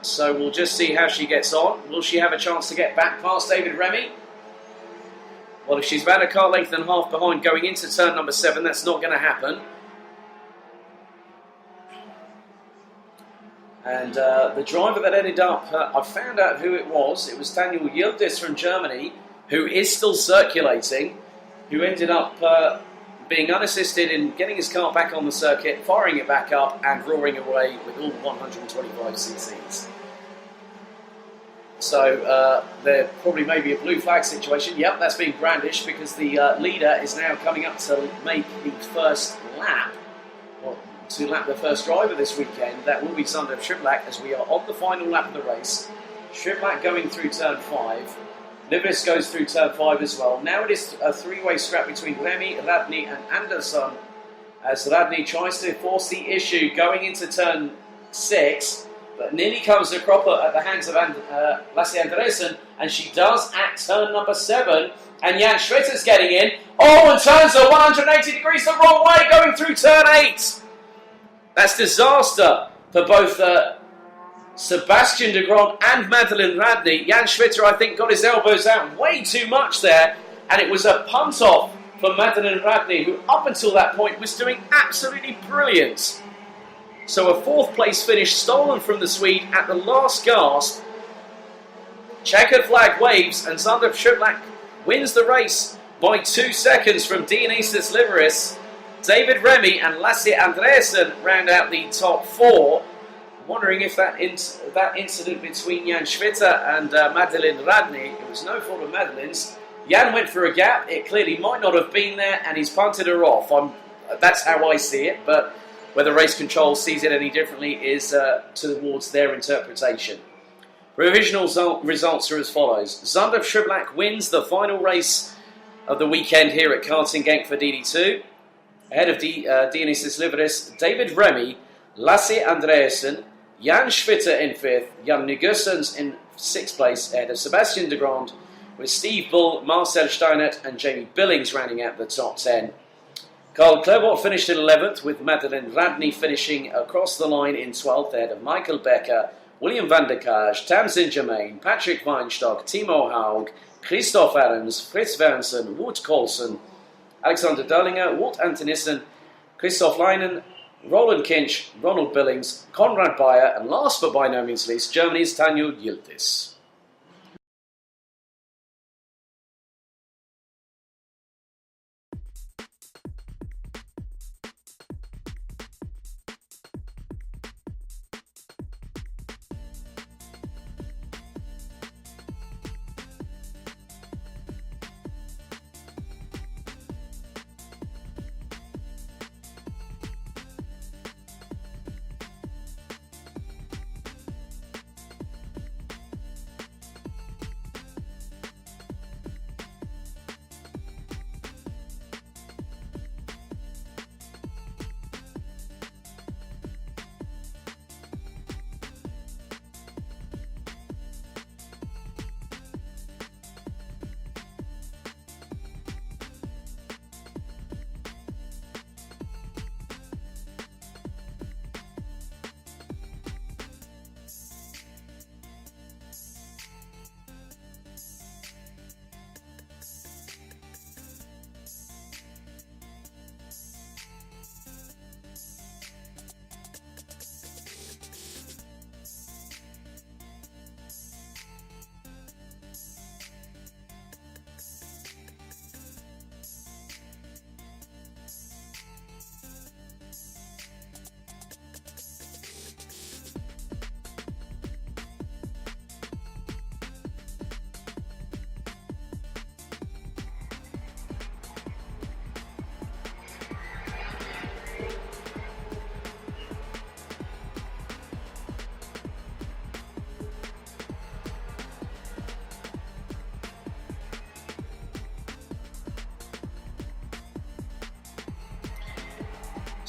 So we'll just see how she gets on. Will she have a chance to get back past David Remy? Well, if she's about a car length and a half behind going into turn number 7, that's not going to happen. And the driver that ended up, I found out who it was. It was Daniel Yildiz from Germany, who is still circulating, who ended up being unassisted in getting his car back on the circuit, firing it back up and roaring away with all 125 cc's. So there probably may be a blue flag situation. Yep, that's being brandished because the leader is now coming up to make the first lap, or to lap the first driver this weekend. That will be Zander Triblac, as we are on the final lap of the race. Triblac going through turn 5. Livris goes through turn 5 as well. Now it is a 3-way scrap between Remy, Radney and Anderson, as Radney tries to force the issue going into turn 6, but nearly comes a cropper at the hands of Lasse Andresen, and she does at turn number 7, and Jan Schwitter's getting in. Oh, and turns her 180 degrees the wrong way, going through turn 8. That's disaster for both Sebastian de Grand and Madeleine Radney. Jan Schwitter, I think, got his elbows out way too much there, and it was a punt off for Madeleine Radney, who up until that point was doing absolutely brilliant. So a 4th place finish stolen from the Swede at the last gasp. Checkered flag waves, and Zander Triblac wins the race by 2 seconds from Dionysius Livris. David Remy and Lasse Andreasen round out the top 4. Wondering if that incident between Jan Schwitter and Madeleine Radney, it was no fault of Madeleine's. Jan went for a gap, it clearly might not have been there, and he's punted her off. That's how I see it, but whether race control sees it any differently is towards their interpretation. Provisional results are as follows. Zander Triblac wins the final race of the weekend here at Karting Genk for DD2. Ahead of Dionysius Livris, David Remy, Lasse Andreasen, Jan Schwitter in 5th, Jan Nugusens in 6th place, ahead of Sebastian de Grand, with Steve Bull, Marcel Steinert and Jamie Billings rounding out the top 10. Carl Klerbot finished in 11th, with Madeleine Radney finishing across the line in 12th, ahead of Michael Becker, William van der Kaj, Tamsin Germain, Patrick Weinstock, Timo Haug, Christoph Adams, Fritz Wernsen, Wout Colson, Alexander Derlinger, Walt Antonissen, Christoph Leinen, Roland Kinch, Ronald Billings, Konrad Bayer, and last but by no means least, Germany's Daniel Yildiz.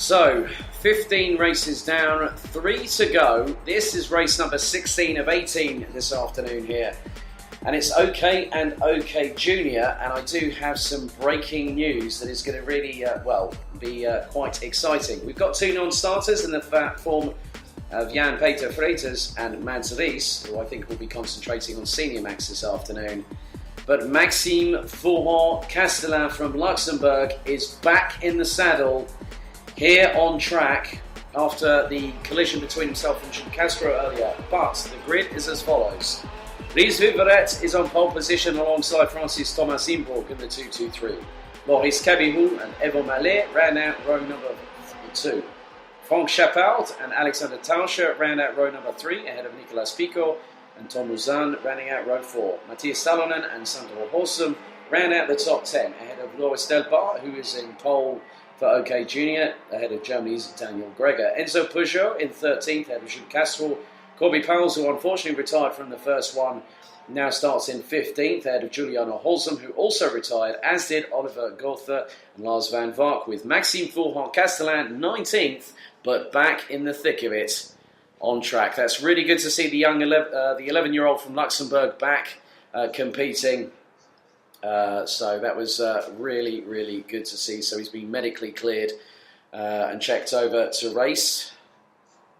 So, 15 races down, 3 to go. This is race number 16 of 18 this afternoon here. And it's OK and OK Junior, and I do have some breaking news that is going to really, be quite exciting. We've got 2 non-starters in the form of Jan-Peter Freitas and Mads Ries, who I think will be concentrating on Senior Max this afternoon. But Maxime Fourron-Castellan from Luxembourg is back in the saddle here on track after the collision between himself and Jules Castro earlier. But the grid is as follows. Ries Viveret is on pole position alongside Francis Thomas Imburg in the 2-2-3. Maurice Cabihou and Evo Mallet ran out row number 2. Franck Chapard and Alexander Tauscher ran out row number 3 ahead of Nicolas Picot and Tom Uzan running out row 4. Matthias Salonen and Sandro Horsum ran out the top 10 ahead of Loris Delbar, who is in pole for OK Junior, ahead of Germany's Daniel Greger. Enzo Peugeot in 13th ahead of Jules Castro. Corby Powles, who unfortunately retired from the first one, now starts in 15th ahead of Juliano Holzum, who also retired, as did Oliver Gotha and Lars van Vark, with Maxime Fourron-Castellan 19th, but back in the thick of it on track. That's really good to see the young, the 11-year-old from Luxembourg back competing. So that was really, really good to see. So he's been medically cleared and checked over to race.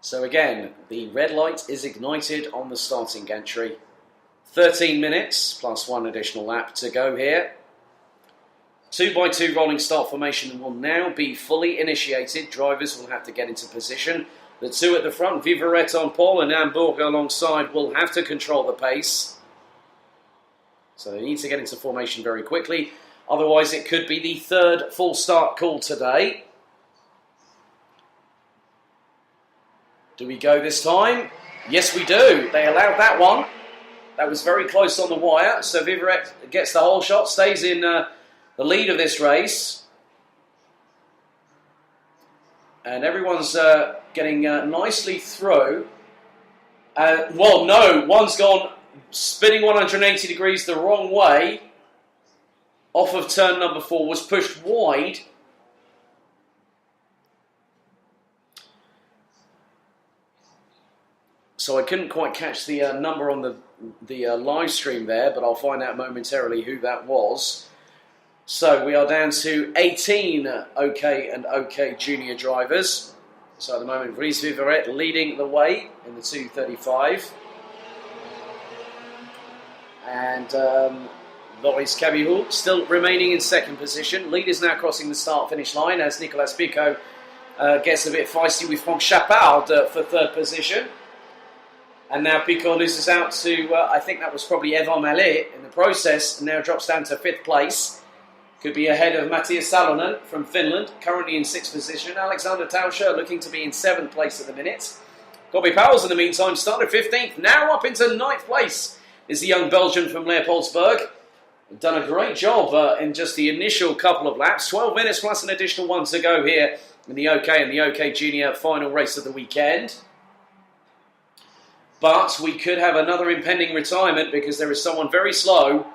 So again, the red light is ignited on the starting gantry. 13 minutes plus 1 additional lap to go here. 2x2 rolling start formation will now be fully initiated. Drivers will have to get into position. The 2 at the front, Viveret on pole and Amburg alongside, will have to control the pace. So they need to get into formation very quickly. Otherwise it could be the 3rd full start call today. Do we go this time? Yes, we do. They allowed that one. That was very close on the wire. So Viveret gets the whole shot, stays in the lead of this race. And everyone's getting nicely through. One's gone spinning 180 degrees the wrong way. Off of turn number 4, was pushed wide. So I couldn't quite catch the number on the live stream there, but I'll find out momentarily who that was. So we are down to 18 OK and OK Junior drivers. So at the moment, Ries Viveret leading the way in the 2:35. And Loris Cabihou still remaining in 2nd position. Lead is now crossing the start-finish line as Nicolas Picot gets a bit feisty with Franck Chapard for 3rd position. And now Picot loses out to, I think that was probably Evo Mallet in the process, and now drops down to 5th place. Could be ahead of Matthias Salonen from Finland, currently in 6th position. Alexander Tauscher looking to be in 7th place at the minute. Corby Powles, in the meantime, started 15th, now up into 9th place is the young Belgian from Leopoldsburg. Done a great job in just the initial couple of laps. 12 minutes plus an additional 1 to go here in the OK and the OK Junior final race of the weekend. But we could have another impending retirement because there is someone very slow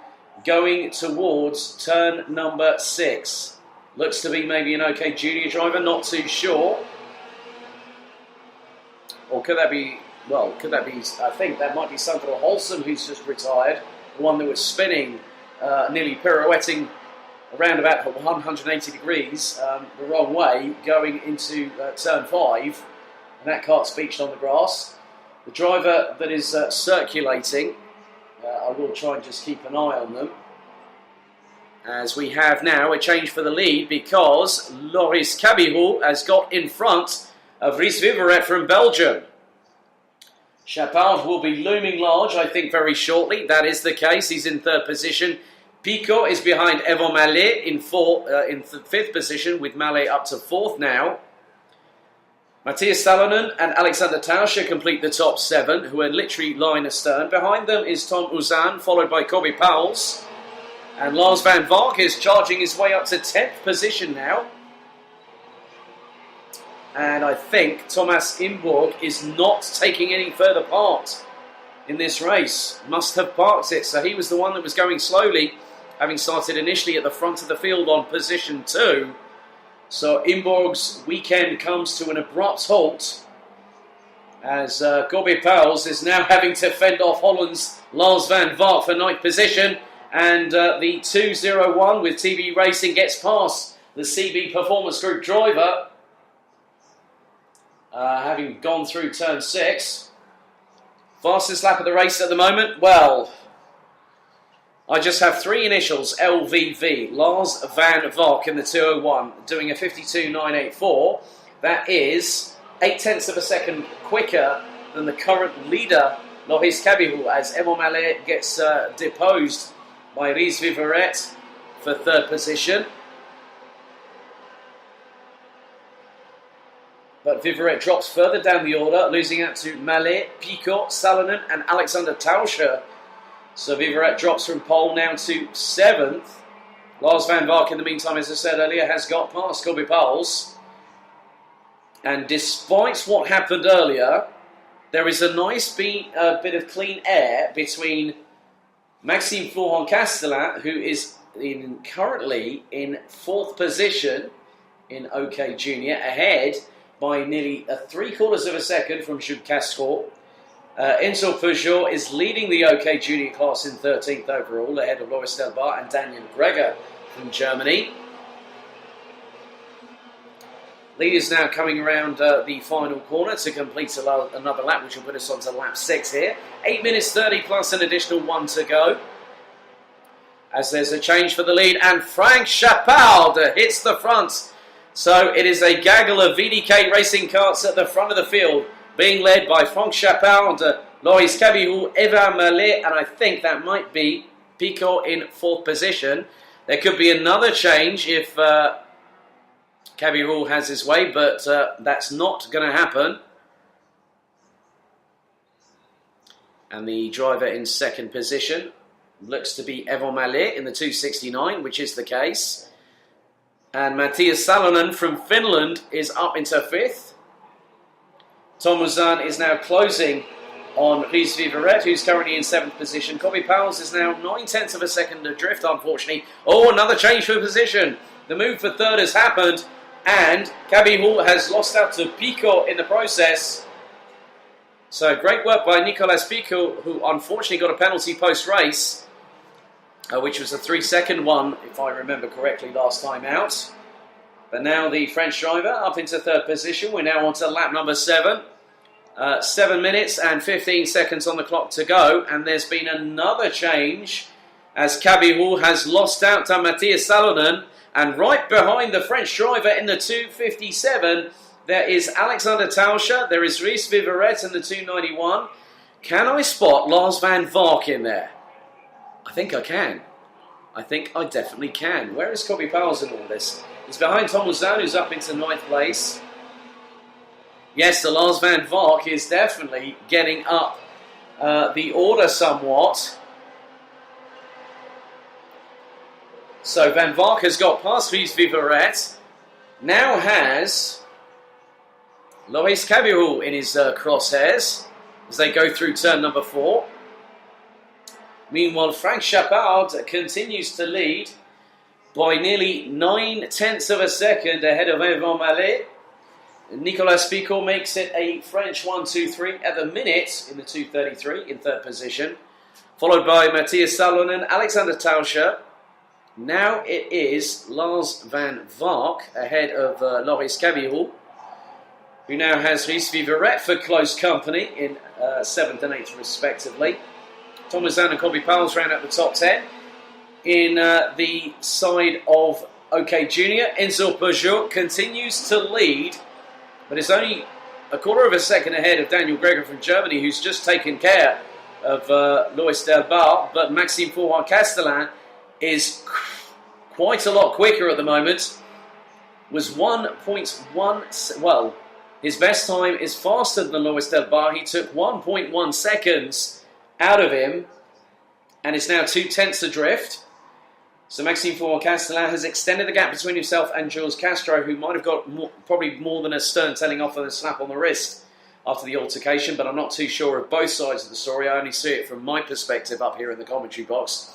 going towards turn number 6. Looks to be maybe an OK Junior driver, not too sure. Or could that be, I think that might be Sandro Holsum, who's just retired. The one that was spinning, nearly pirouetting around about 180 degrees the wrong way, going into turn 5. And that cart's beached on the grass. The driver that is circulating, I will try and just keep an eye on them. As we have now a change for the lead because Loris Cabihou has got in front of Ries Viveret from Belgium. Chapard will be looming large, I think, very shortly. That is the case. He's in 3rd position. Picot is behind Evo Mallet in 5th position, with Mallet up to 4th now. Matthias Salonen and Alexander Tauscher complete the top 7, who are literally line astern. Behind them is Tom Uzan, followed by Corby Powles. And Lars van Vark is charging his way up to 10th position now. And I think Thomas Imburg is not taking any further part in this race. Must have parked it, so he was the one that was going slowly, having started initially at the front of the field on position 2. So Imborg's weekend comes to an abrupt halt as Gobbe Pauwels is now having to fend off Holland's Lars van Vark for ninth position, and the 201 with TB Racing gets past the CB Performance Group driver, having gone through turn 6. Fastest lap of the race at the moment, well, I just have 3 initials, LVV, Lars van Vark in the 201, doing a 52.984. That is 0.8 of a second quicker than the current leader, Loris Kabihu, as Emil Mallet gets deposed by Ries Viveret for 3rd position. But Viveret drops further down the order, losing out to Mallet, Picot, Salonen and Alexander Tauscher. So Viveret drops from pole now to 7th. Lars van Vark, in the meantime, as I said earlier, has got past Gobbe Pauwels. And despite what happened earlier, there is a nice bit of clean air between Maxime Florent-Castellan, who is currently in 4th position in OK Junior, ahead by nearly 3/4 of a second from Jules Castro. Enzo Peugeot is leading the OK Junior class in 13th overall, ahead of Loris Delbar and Daniel Greger from Germany. Leaders now coming around the final corner to complete another lap, which will put us on to lap 6 here. 8 minutes 30 plus an additional 1 to go. As there's a change for the lead, and Frank Chapard hits the front. So it is a gaggle of VDK racing carts at the front of the field, being led by Frank Chapard, Loris Kabihu, Eva Mallet, and I think that might be Picot in 4th position. There could be another change if Kabihu has his way, but that's not going to happen. And the driver in 2nd position looks to be Eva Mallet in the 269, which is the case. And Matthias Salonen from Finland is up into 5th. Tom Uzan is now closing on Ries Viveret, who's currently in 7th position. Gobbe Pauwels is now 0.9 of a second adrift, unfortunately. Oh, another change for position. The move for 3rd has happened, and Kabihu has lost out to Picot in the process. So great work by Nicolas Picot, who unfortunately got a penalty post-race, which was a 3-second one, if I remember correctly, last time out. But now the French driver up into 3rd position. We're now on to lap number 7. 7 minutes and 15 seconds on the clock to go. And there's been another change as Kabihu has lost out to Matthias Salonen. And right behind the French driver in the 257, there is Alexander Tauscher. There is Ries Viveret in the 291. Can I spot Lars van Vark in there? I think I can. I think I definitely can. Where is Gobbe Pauwels in all this? He's behind Tom Uzan, who's up into 9th place. Yes, the Lars van Vark is definitely getting up the order somewhat. So van Vark has got past Ries Viveret. Now has Loris Kabihu in his crosshairs as they go through turn number 4. Meanwhile, Frank Chapard continues to lead by nearly 0.9 of a second ahead of Evan Mallet. Nicolas Picot makes it a French 1-2-3 at the minute in the 2:33 in 3rd position, followed by Matthias Salonen, Alexander Tauscher. Now it is Lars van Vark ahead of Loris Kabihu, who now has Ries Viveret for close company in 7th and 8th respectively. Tom Uzan and Gobbe Pauwels round out the top 10. In the side of OK Junior, Enzo Peugeot continues to lead, but is only 1/4 of a second ahead of Daniel Greger from Germany, who's just taken care of Loris Delbar. But Maxime Florent-Castellan is quite a lot quicker at the moment. Was 1.1, well, his best time is faster than Loris Delbar. He took 1.1 seconds out of him, and it's now 0.2 adrift. So Maxime Florent-Castellan has extended the gap between himself and Jules Castro, who might have got probably more than a stern telling off and a slap on the wrist after the altercation, but I'm not too sure of both sides of the story. I only see it from my perspective up here in the commentary box.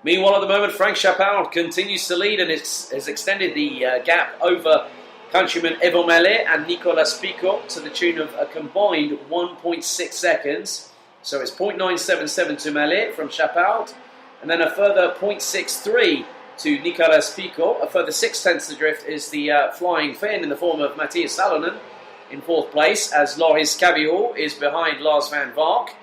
Meanwhile, at the moment, Frank Chappard continues to lead and has extended the gap over countrymen Evo Mallet and Nicolas Picot to the tune of a combined 1.6 seconds. So it's 0.977 to Mallet from Chappard, and then a further 0.63 to Nicolas Picot. A further 0.6 adrift is the flying Finn in the form of Matthias Salonen in fourth place, as Loris Cabillot is behind Lars van Vark.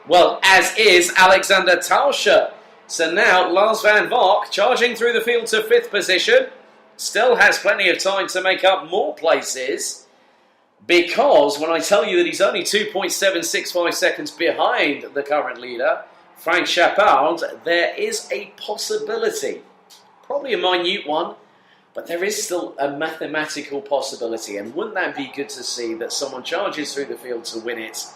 Well, as is Alexander Tauscher. So now Lars van Vark, charging through the field to fifth position, still has plenty of time to make up more places, because when I tell you that he's only 2.765 seconds behind the current leader, Frank Chappard, there is a possibility, probably a minute one, but there is still a mathematical possibility. And wouldn't that be good to see, that someone charges through the field to win it?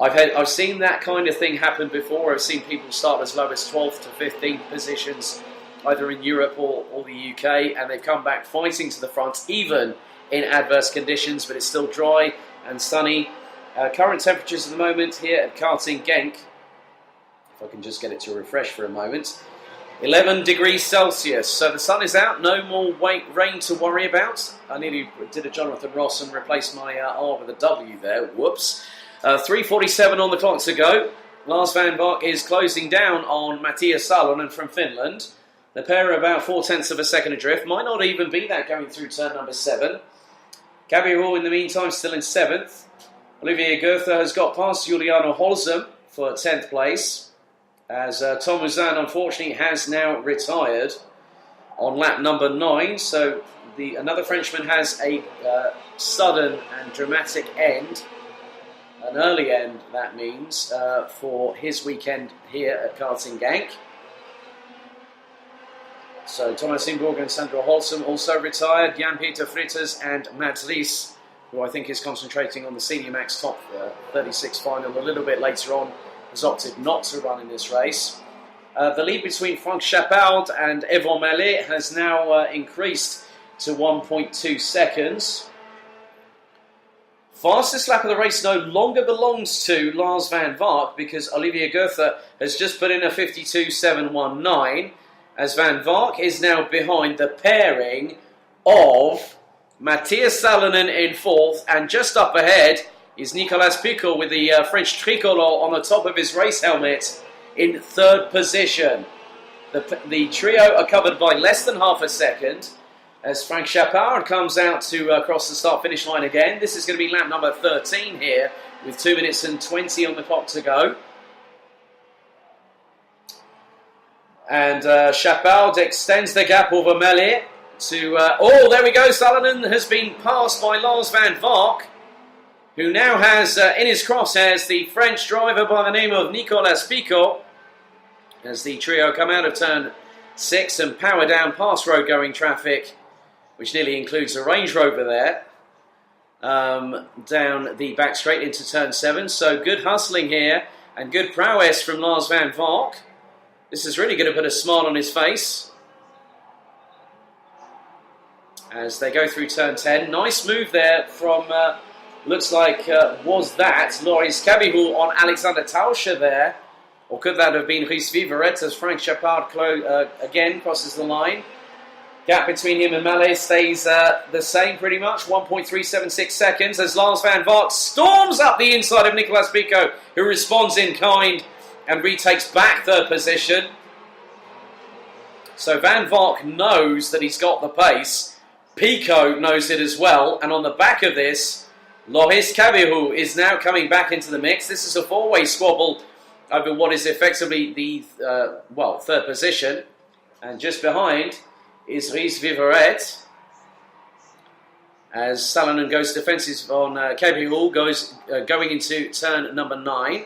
I've seen that kind of thing happen before. I've seen people start as low as 12th to 15th positions, either in Europe or the UK, and they've come back fighting to the front, even in adverse conditions, but it's still dry and sunny. Current temperatures at the moment here at Karting Genk, if I can just get it to refresh for a moment, 11 degrees Celsius. So the sun is out, no more rain to worry about. I nearly did a Jonathan Ross and replaced my R with a W there, whoops. 3:47 on the clock to go. Lars van Vark is closing down on Matthias Salonen from Finland. The pair are about 0.4 of a second adrift. Might not even be that going through turn number 7. Caballot in the meantime still in 7th. Olivier Goethe has got past Juliano Holzem for 10th place, as Tom Mouzin unfortunately has now retired on lap number 9. So another Frenchman has a sudden and dramatic end. An early end, that means, for his weekend here at Karting Genk. So Thomas Imburg and Sandro Holzem also retired. Jan-Peter Fritters and Mads Ries, who I think is concentrating on the Senior Max Top 36 final a little bit later on, has opted not to run in this race. The lead between Frank Chappard and Evo Mallet has now increased to 1.2 seconds. Fastest lap of the race no longer belongs to Lars van Vark, because Olivier Goethe has just put in a 52.719, as van Vark is now behind the pairing of Matthias Salonen in 4th, and just up ahead is Nicolas Picot with the French tricolor on the top of his race helmet in 3rd position. The trio are covered by less than half a second, as Frank Chappard comes out to cross the start-finish line again. This is going to be lap number 13 here, with 2 minutes and 20 on the clock to go. And Chappard extends the gap over Mallet to... oh, there we go. Salonen has been passed by Lars van Vark, who now has in his crosshairs the French driver by the name of Nicolas Picot, as the trio come out of turn 6 and power down past road-going traffic, which nearly includes a Range Rover there, down the back straight into turn 7. So good hustling here and good prowess from Lars van Vark. This is really going to put a smile on his face as they go through turn 10. Nice move there from, looks like, was that Loris Cabillot on Alexander Tauscher there? Or could that have been Rhys Viveret, as Frank Chappard again crosses the line? Gap between him and Mallet stays the same pretty much, 1.376 seconds, as Lars van Vark storms up the inside of Nicolas Picot, who responds in kind and retakes back 3rd position. So van Vark knows that he's got the pace. Picot knows it as well, and on the back of this, Loris Cabillot is now coming back into the mix. This is a 4-way squabble over what is effectively the 3rd position, and just behind is Rhys Viveret, as Salonen goes defensive on Cabillot, going into turn number 9.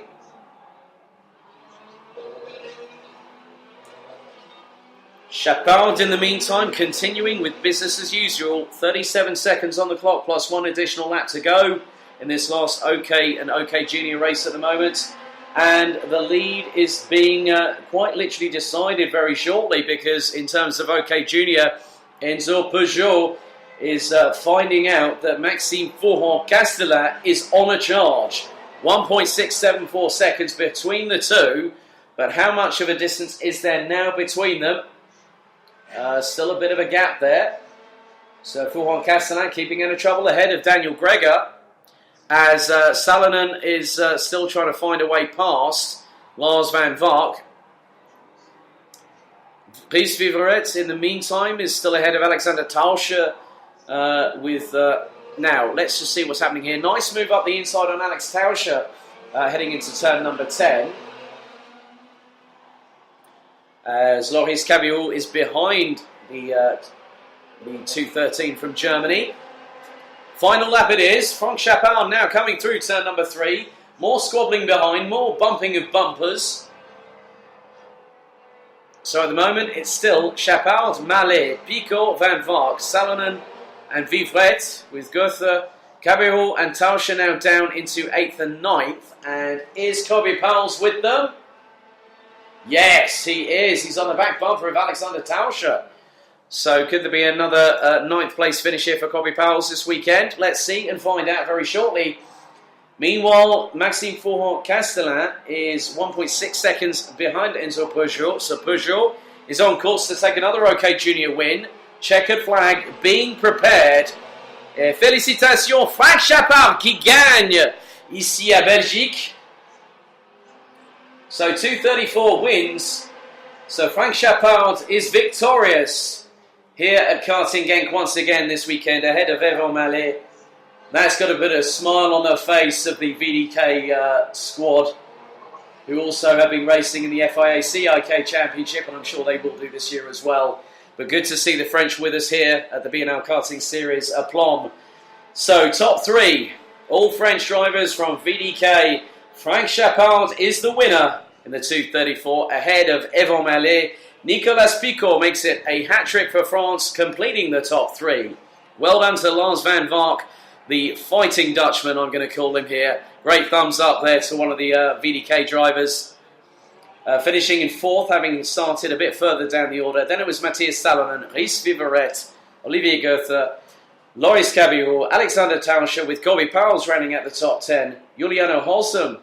Chappard, in the meantime, continuing with business as usual. 37 seconds on the clock, plus 1 additional lap to go in this last OK and OK Junior race at the moment. And the lead is being quite literally decided very shortly, because in terms of OK Junior, Enzo Peugeot is finding out that Maxime Fauron-Castellan is on a charge. 1.674 seconds between the two. But how much of a distance is there now between them? Still a bit of a gap there. So Florent Castellan keeping out of trouble ahead of Daniel Gregor, as Salonen is still trying to find a way past Lars van Vark. Ries Viverette, in the meantime, is still ahead of Alexander Tauscher with... now, let's just see what's happening here. Nice move up the inside on Alex Tauscher heading into turn number 10. As Loris Cabiot is behind the 213 from Germany. Final lap it is. Franck Chapard now coming through turn number 3. More squabbling behind, more bumping of bumpers. So at the moment it's still Chapard, Mallet, Picot, Van Vark, Salonen and Vivrette, with Goethe, Cabiot and Tauscher now down into 8th and 9th. And is Kobe Pauls with them? Yes, he is. He's on the back bumper of Alexander Tauscher. So could there be another 9th place finish here for Kobe Pauls this weekend? Let's see and find out very shortly. Meanwhile, Maxime Fourant-Castellan is 1.6 seconds behind Enzo Peugeot. So Peugeot is on course to take another OK Junior win. Checkered flag being prepared. Félicitations, Franck Chapard qui gagne ici à Belgique. So 234 wins. So Franck Chapard is victorious here at Karting Genk once again this weekend ahead of Evan Mallet. That's got to put a smile on the face of the VDK squad, who also have been racing in the FIA CIK Championship, and I'm sure they will do this year as well. But good to see the French with us here at the BNL Karting Series Aplomb. So top 3, all French drivers from VDK. Franck Chapard is the winner in the 234 ahead of Evan Mallet. Nicolas Picot makes it a hat-trick for France, completing the top 3. Well done to Lars van Vark, the fighting Dutchman, I'm going to call him here. Great thumbs up there to one of the VDK drivers. Finishing in 4th, having started a bit further down the order. Then it was Matthias Salonen, Ries Viverette, Olivier Goethe, Loris Cabiot, Alexander Tauscher, with Kobe Pauls running at the top 10. Juliano Holsum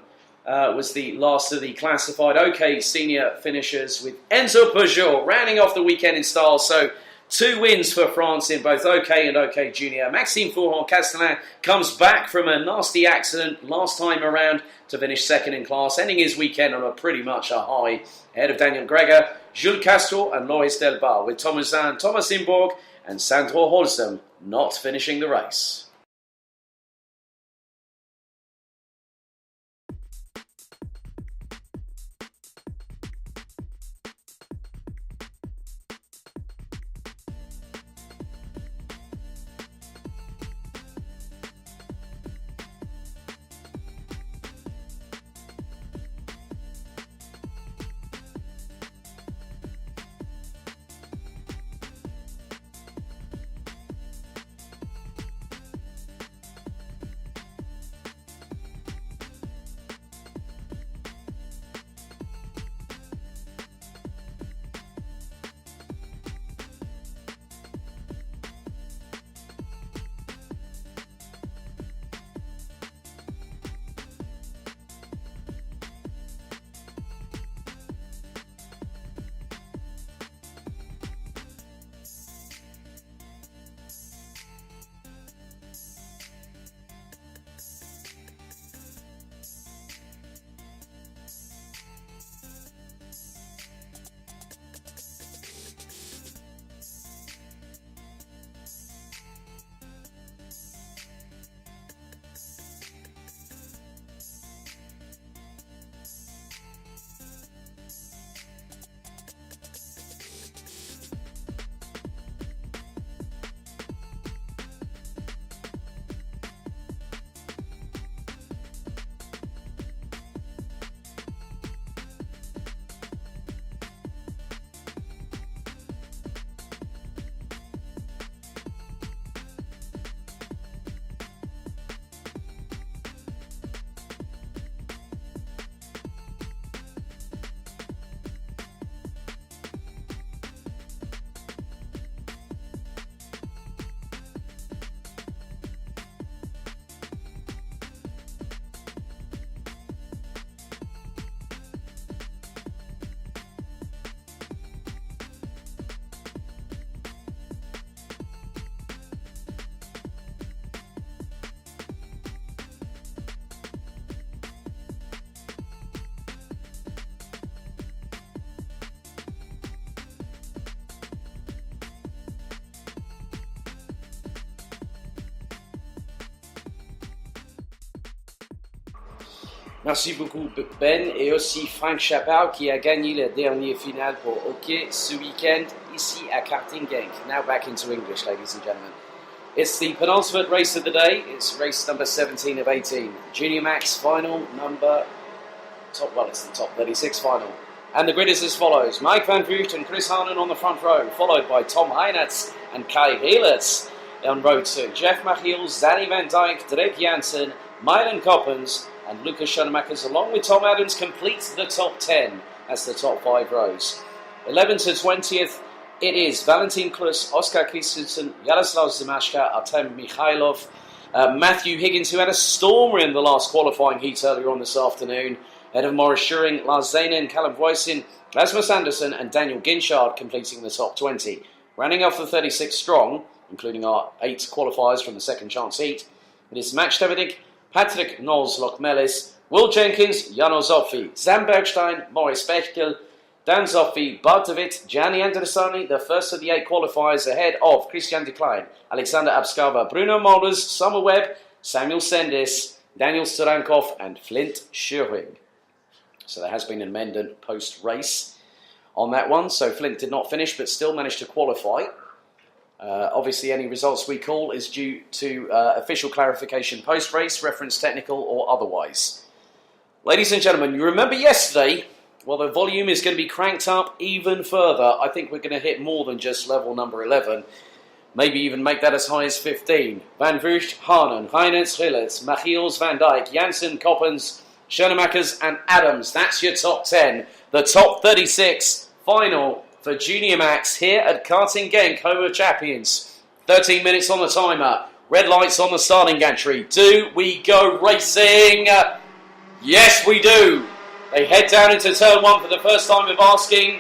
was the last of the classified OK senior finishers, with Enzo Peugeot rounding off the weekend in style. So 2 wins for France in both OK and OK Junior. Maxime Fourant-Castellan comes back from a nasty accident last time around to finish 2nd in class, ending his weekend on a pretty much a high, ahead of Daniel Gregor, Jules Castro and Loris Delbar, with Thomas Imborg and Sandro Holsum not finishing the race. Merci beaucoup Ben et aussi Frank Chappell qui a gagné la dernière finale pour hockey ce week-end ici à Karting Genk. Now back into English, ladies and gentlemen. It's the penultimate race of the day. It's race number 17 of 18. Junior Max final it's the top 36 final. And the grid is as follows. Mike Van Vught and Chris Harnan on the front row, followed by Tom Heinertz and Kai Heelertz on row 2. Jeff Machiels, Danny Van Dyke, Drake Jansen, Mylan Coppens and Lucas Schoenemakers, along with Tom Adams, complete the top 10. That's the top 5 rows. 11th to 20th, it is Valentin Klus, Oskar Christensen, Yaroslav Zemashka, Artem Mikhailov, Matthew Higgins, who had a stormer in the last qualifying heat earlier on this afternoon, ahead of Morris Schuring, Lars Zanen, Callum Voisin, Rasmus Anderson and Daniel Ginchard completing the top 20. Rounding off the 36 strong, including our 8 qualifiers from the second chance heat, it is Max Stevedik, Patrick Knowles-Lochmelis, Will Jenkins, Jano Zoffi, Sam Bergstein, Maurice Bechtel, Dan Zoffi, Bart de Wit, Gianni Andressani, the first of the 8 qualifiers ahead of Christian de Klein, Alexander Abskava, Bruno Molders, Summer Webb, Samuel Sendis, Daniel Storankov and Flint Schuring. So there has been an amendment post-race on that one. So Flint did not finish, but still managed to qualify. Obviously, any results we call is due to official clarification post-race, reference technical or otherwise. Ladies and gentlemen, you remember yesterday, well, the volume is going to be cranked up even further. I think we're going to hit more than just level number 11. Maybe even make that as high as 15. Van Vught, Harnan, Heinertz, Hillets, Machiels, Van Dyke, Jansen, Coppens, Schoenemakers and Adams. That's your top 10. The top 36 final for Junior Max here at Karting Genk, home of champions. 13 minutes on the timer. Red lights on the starting gantry. Do we go racing? Yes, we do. They head down into turn 1 for the first time of asking.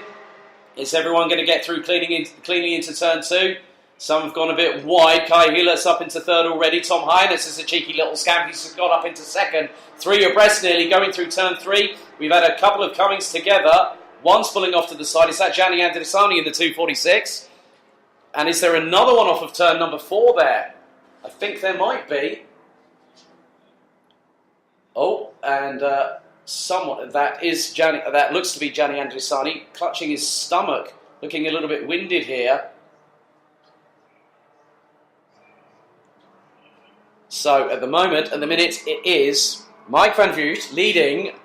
Is everyone going to get through cleanly into turn 2? Some have gone a bit wide. Kai Heelert's up into third already. Tom Heinertz is a cheeky little scamp. He's got up into second. 3 abreast nearly going through turn 3. We've had a couple of comings together. One's pulling off to the side. Is that Gianni Andressani in the 246? And is there another one off of turn number 4 there? I think there might be. Oh, and someone that looks to be Gianni Andressani, clutching his stomach, looking a little bit winded here. So at the minute, it is Mike Van Vught leading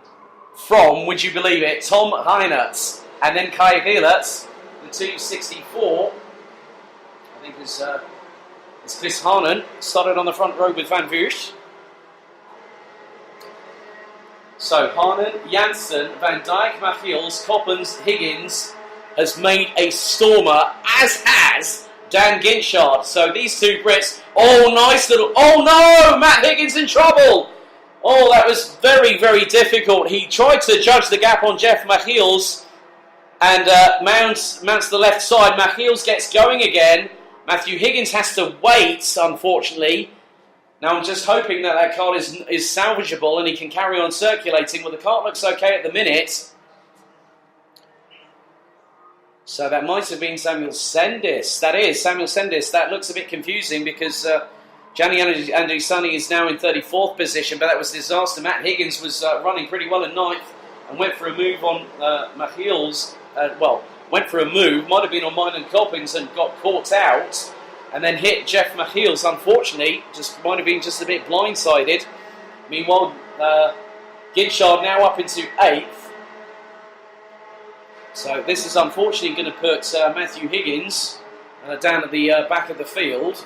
from, would you believe it, Tom Heinertz, and then Kai Heelertz, the 264. I think is Chris Harnan, started on the front row with Van Vught. So Harnan, Jansen, Van Dyke, Machiels, Coppens, Higgins has made a stormer, as has Dan Ginchard. So these two Brits, oh no, Matt Higgins in trouble. Oh, that was very, very difficult. He tried to judge the gap on Jeff Machiels and mounts the left side. Machiels gets going again. Matthew Higgins has to wait, unfortunately. Now I'm just hoping that car is salvageable and he can carry on circulating. Well, the car looks okay at the minute. So that might have been Samuel Sendis. That is Samuel Sendis. That looks a bit confusing because Gianni Andressani is now in 34th position, but that was a disaster. Matt Higgins was running pretty well in 9th and went for a move on Machiels. Went for a move, might have been on Mylan Coppens and got caught out and then hit Jeff Machiels, unfortunately. Might have been just a bit blindsided. Meanwhile, Ginchard now up into 8th. So this is unfortunately going to put Matthew Higgins down at the back of the field.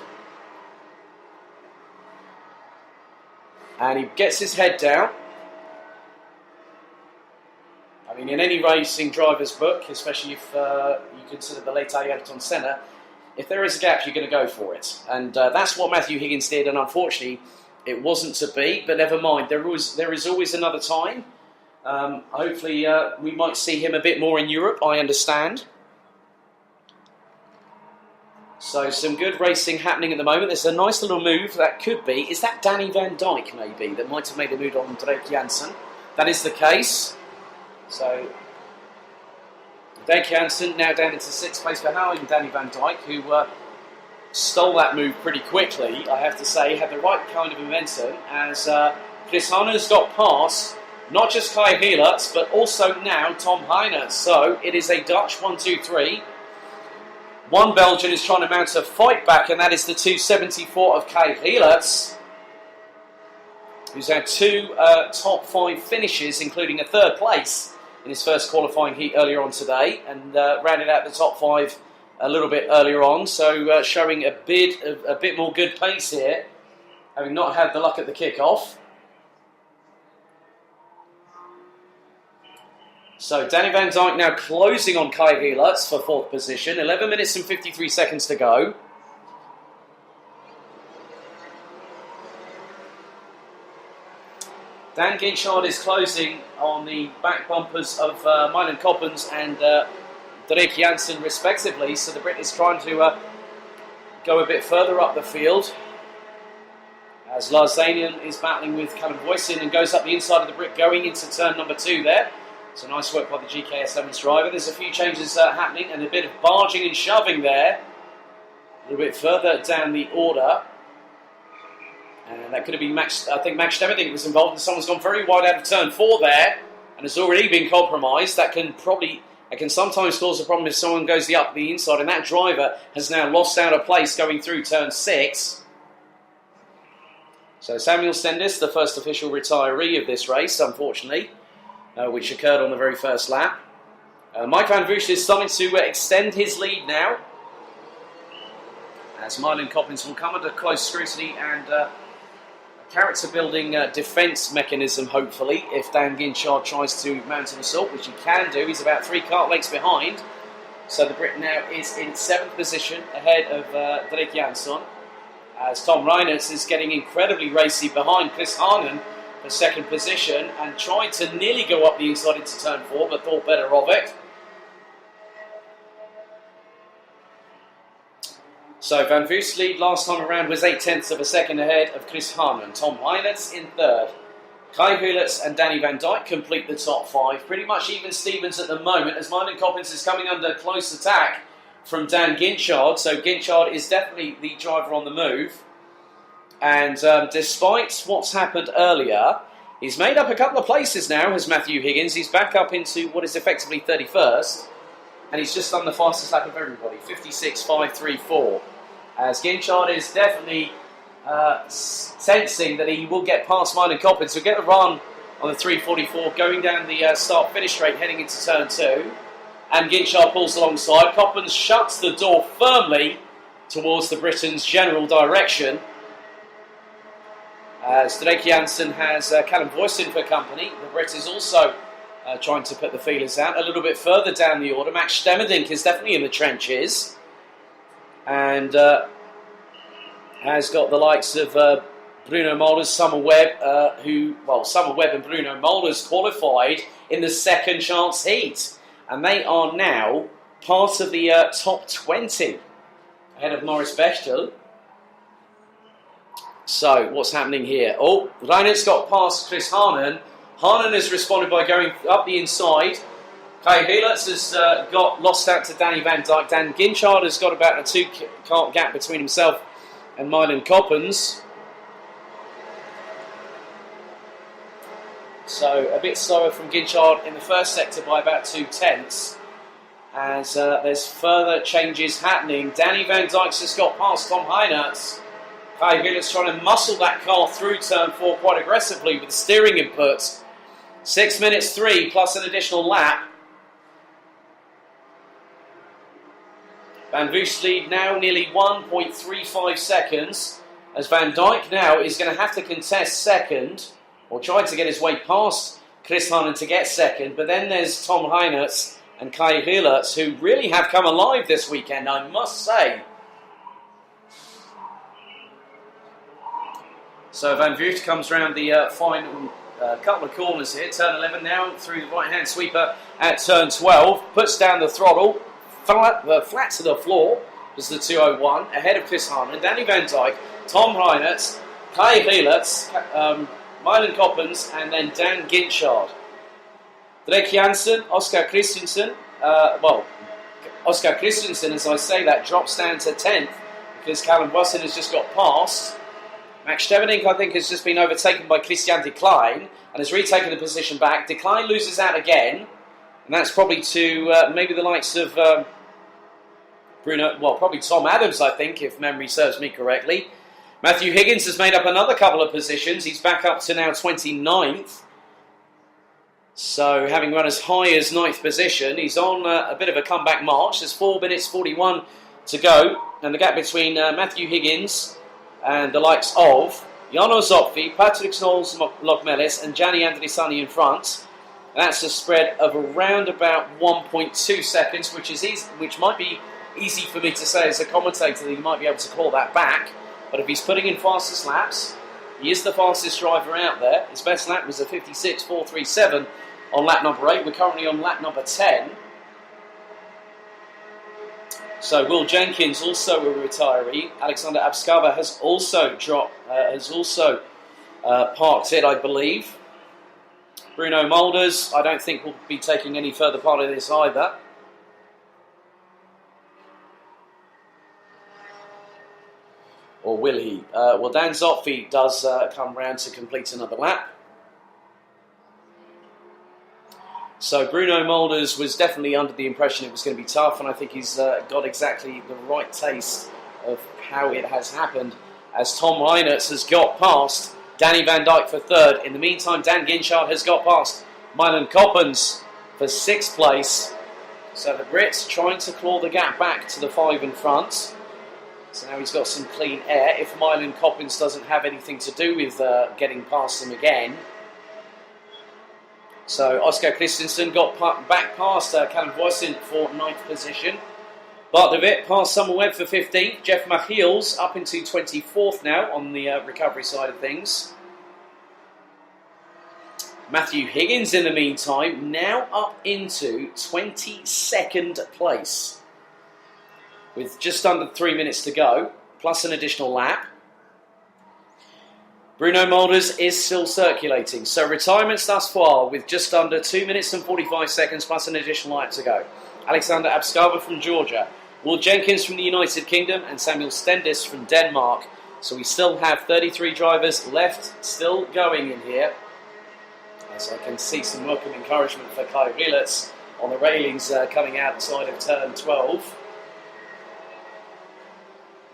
And he gets his head down. I mean, in any racing driver's book, especially if you consider the late Ayrton Senna, if there is a gap, you're going to go for it. And that's what Matthew Higgins did, and unfortunately, it wasn't to be, but never mind. There is always another time. Hopefully, we might see him a bit more in Europe, I understand. So, some good racing happening at the moment. There's a nice little move that could be. Is that Danny Van Dyke, maybe, that might have made a move on Drake Jansen? That is the case. So, Drake Jansen now down into 6th place behind Danny Van Dyke, who stole that move pretty quickly, I have to say. Had the right kind of momentum as Chris Harner's got past Not just Kai Heelerts, but also now Tom Heine. So it is a Dutch 1-2-3. One Belgian is trying to mount a fight back, and that is the 274 of Kai Heelerts, who's had two top 5 finishes, including a 3rd place in his first qualifying heat earlier on today, and rounded out the top 5 a little bit earlier on, so showing a bit more good pace here, having not had the luck at the kick-off. So Danny Van Dijk now closing on Kai Heelerts for 4th position. 11 minutes and 53 seconds to go. Dan Ginchard is closing on the back bumpers of Milan Koppens and Dirk Janssen respectively. So the Brit is trying to go a bit further up the field. As Lars Zanian is battling with Callum Boyson and goes up the inside of the Brit going into turn number 2 there. So nice work by the GKS7's driver. There's a few changes happening and a bit of barging and shoving there. A little bit further down the order. And that could have been matched. I think Max Stemmerding was involved, and someone's gone very wide out of turn 4 there and has already been compromised. That can sometimes cause a problem if someone goes up the inside, and that driver has now lost out a place going through turn 6. So Samuel Stendis, the first official retiree of this race, unfortunately, which occurred on the very first lap. Mike Van Vugt is starting to extend his lead now, as Milan Koppens will come under close scrutiny and a character-building defence mechanism, hopefully, if Dan Ginchard tries to mount an assault, which he can do. He's about 3 kart lengths behind. So the Brit now is in 7th position, ahead of Dirk Janssen, as Tom Reiners is getting incredibly racy behind Chris Harnan for 2nd position, and tried to nearly go up the inside into turn 4, but thought better of it. So Van Vugt's lead last time around was 0.8 of a second ahead of Chris Harnan. Tom Reiners in 3rd. Kai Heelerts and Danny Van Dijk complete the top 5. Pretty much even Stevens at the moment, as Milan Koppens is coming under close attack from Dan Ginchard. So Ginchard is definitely the driver on the move. And despite what's happened earlier, he's made up a couple of places now, has Matthew Higgins. He's back up into what is effectively 31st. And he's just done the fastest lap of everybody, 56.534. As Ginchard is definitely sensing that he will get past Milan Koppens. He'll get a run on the 3.44 going down the start-finish straight heading into turn 2. And Ginchard pulls alongside. Koppens shuts the door firmly towards the Britain's general direction. As Dirk Janssen has Callum Boyson for company. The Brit is also trying to put the feelers out. A little bit further down the order, Max Stemmerdink is definitely in the trenches. And has got the likes of Bruno Molders, Summer Webb, Summer Webb and Bruno Molders qualified in the 2nd chance heat. And they are now part of the top 20, ahead of Maurice Bechtel. So, what's happening here? Oh, Reinert's got past Chris Harnan. Harnan has responded by going up the inside. Kai Heelerts has got lost out to Danny Van Dijk. Dan Ginchard has got about a 2-kart gap between himself and Milan Koppens. So, a bit slower from Ginchard in the first sector by about 0.2. As there's further changes happening. Danny Van Dijk's just got past Tom Heinertz. Kai Heelert's trying to muscle that car through turn 4 quite aggressively with the steering input. 6 minutes 3 plus an additional lap. Van Vugt's lead now nearly 1.35 seconds. As Van Dijk now is going to have to contest 2nd, or try to get his way past Chris Harnan to get 2nd. But then there's Tom Heinertz and Kai Heelerts, who really have come alive this weekend, I must say. So Van Vugt comes round the final couple of corners here. Turn 11 now through the right-hand sweeper at turn 12. Puts down the throttle, flat to the floor. Is the 201 ahead of Chris Harnan, Danny Van Dijk, Tom Reinertz, Kai Heelerts, Milan Koppens, and then Dan Ginchard. Dirk Janssen, Oscar Christensen. Oscar Christensen, as I say that, drops down to 10th because Callum Boyson has just got past. Max Stevenink, I think, has just been overtaken by Christian de Klein and has retaken the position back. De Klein loses out again, and that's probably to maybe the likes of probably Tom Adams, I think, if memory serves me correctly. Matthew Higgins has made up another couple of positions. He's back up to now 29th. So, having run as high as 9th position, he's on a bit of a comeback march. There's 4 minutes 41 to go, and the gap between Matthew Higgins and the likes of Jano Zopfi, Patrick Knowles-Lochmelis and Gianni Andrisani in front. And that's a spread of around about 1.2 seconds, which might be easy for me to say as a commentator that he might be able to call that back. But if he's putting in fastest laps, he is the fastest driver out there. His best lap was a 56.437 on lap number 8. We're currently on lap number 10. So Will Jenkins, also a retiree. Alexander Abskava has also parked it, I believe. Bruno Mulders, I don't think will be taking any further part of this either. Or will he? Well, Dan Zopfi does come round to complete another lap. So Bruno Mulders was definitely under the impression it was going to be tough, and I think he's got exactly the right taste of how it has happened, as Tom Reinertz has got past Danny Van Dijk for 3rd. In the meantime, Dan Ginchard has got past Milan Coppens for 6th place. So the Brits trying to claw the gap back to the 5 in front. So now he's got some clean air. If Milan Coppens doesn't have anything to do with getting past him again. So Oscar Christensen got back past Callum Voisin for 9th position. Bart de Wit past Summer Webb for 15th. Jeff Machiels up into 24th now on the recovery side of things. Matthew Higgins, in the meantime, now up into 22nd place. With just under 3 minutes to go, plus an additional lap. Bruno Mulders is still circulating. So retirements thus far with just under 2 minutes and 45 seconds plus an additional lap to go. Alexander Abskava from Georgia, Will Jenkins from the United Kingdom and Samuel Stendis from Denmark. So we still have 33 drivers left still going in here. As I can see some welcome encouragement for Kai Rielertz on the railings coming outside of turn 12.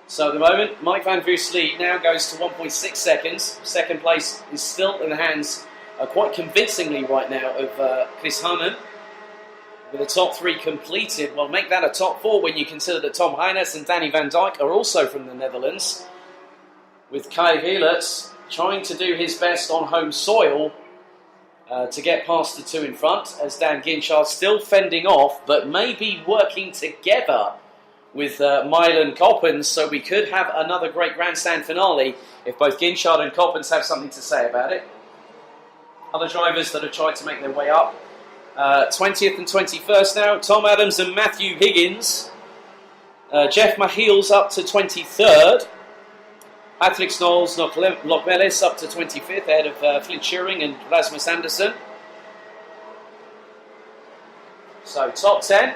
So at the moment, Mike Van Voost's lead now goes to 1.6 seconds. Second place is still in the hands, quite convincingly right now, of Chris Hannen. With the top 3 completed, well, make that a top 4 when you consider that Tom Reinertz and Danny Van Dijk are also from the Netherlands. With Kai Rielertz trying to do his best on home soil to get past the 2 in front, as Dan Ginchard still fending off, but maybe working together with Milan Coppens, so we could have another great grandstand finale if both Ginchard and Coppens have something to say about it. Other drivers that have tried to make their way up. 20th and 21st now, Tom Adams and Matthew Higgins. Jeff Machiels up to 23rd. Patrick Knowles-Lochmelis up to 25th, ahead of Flint Shearing and Rasmus Andersen. So top 10.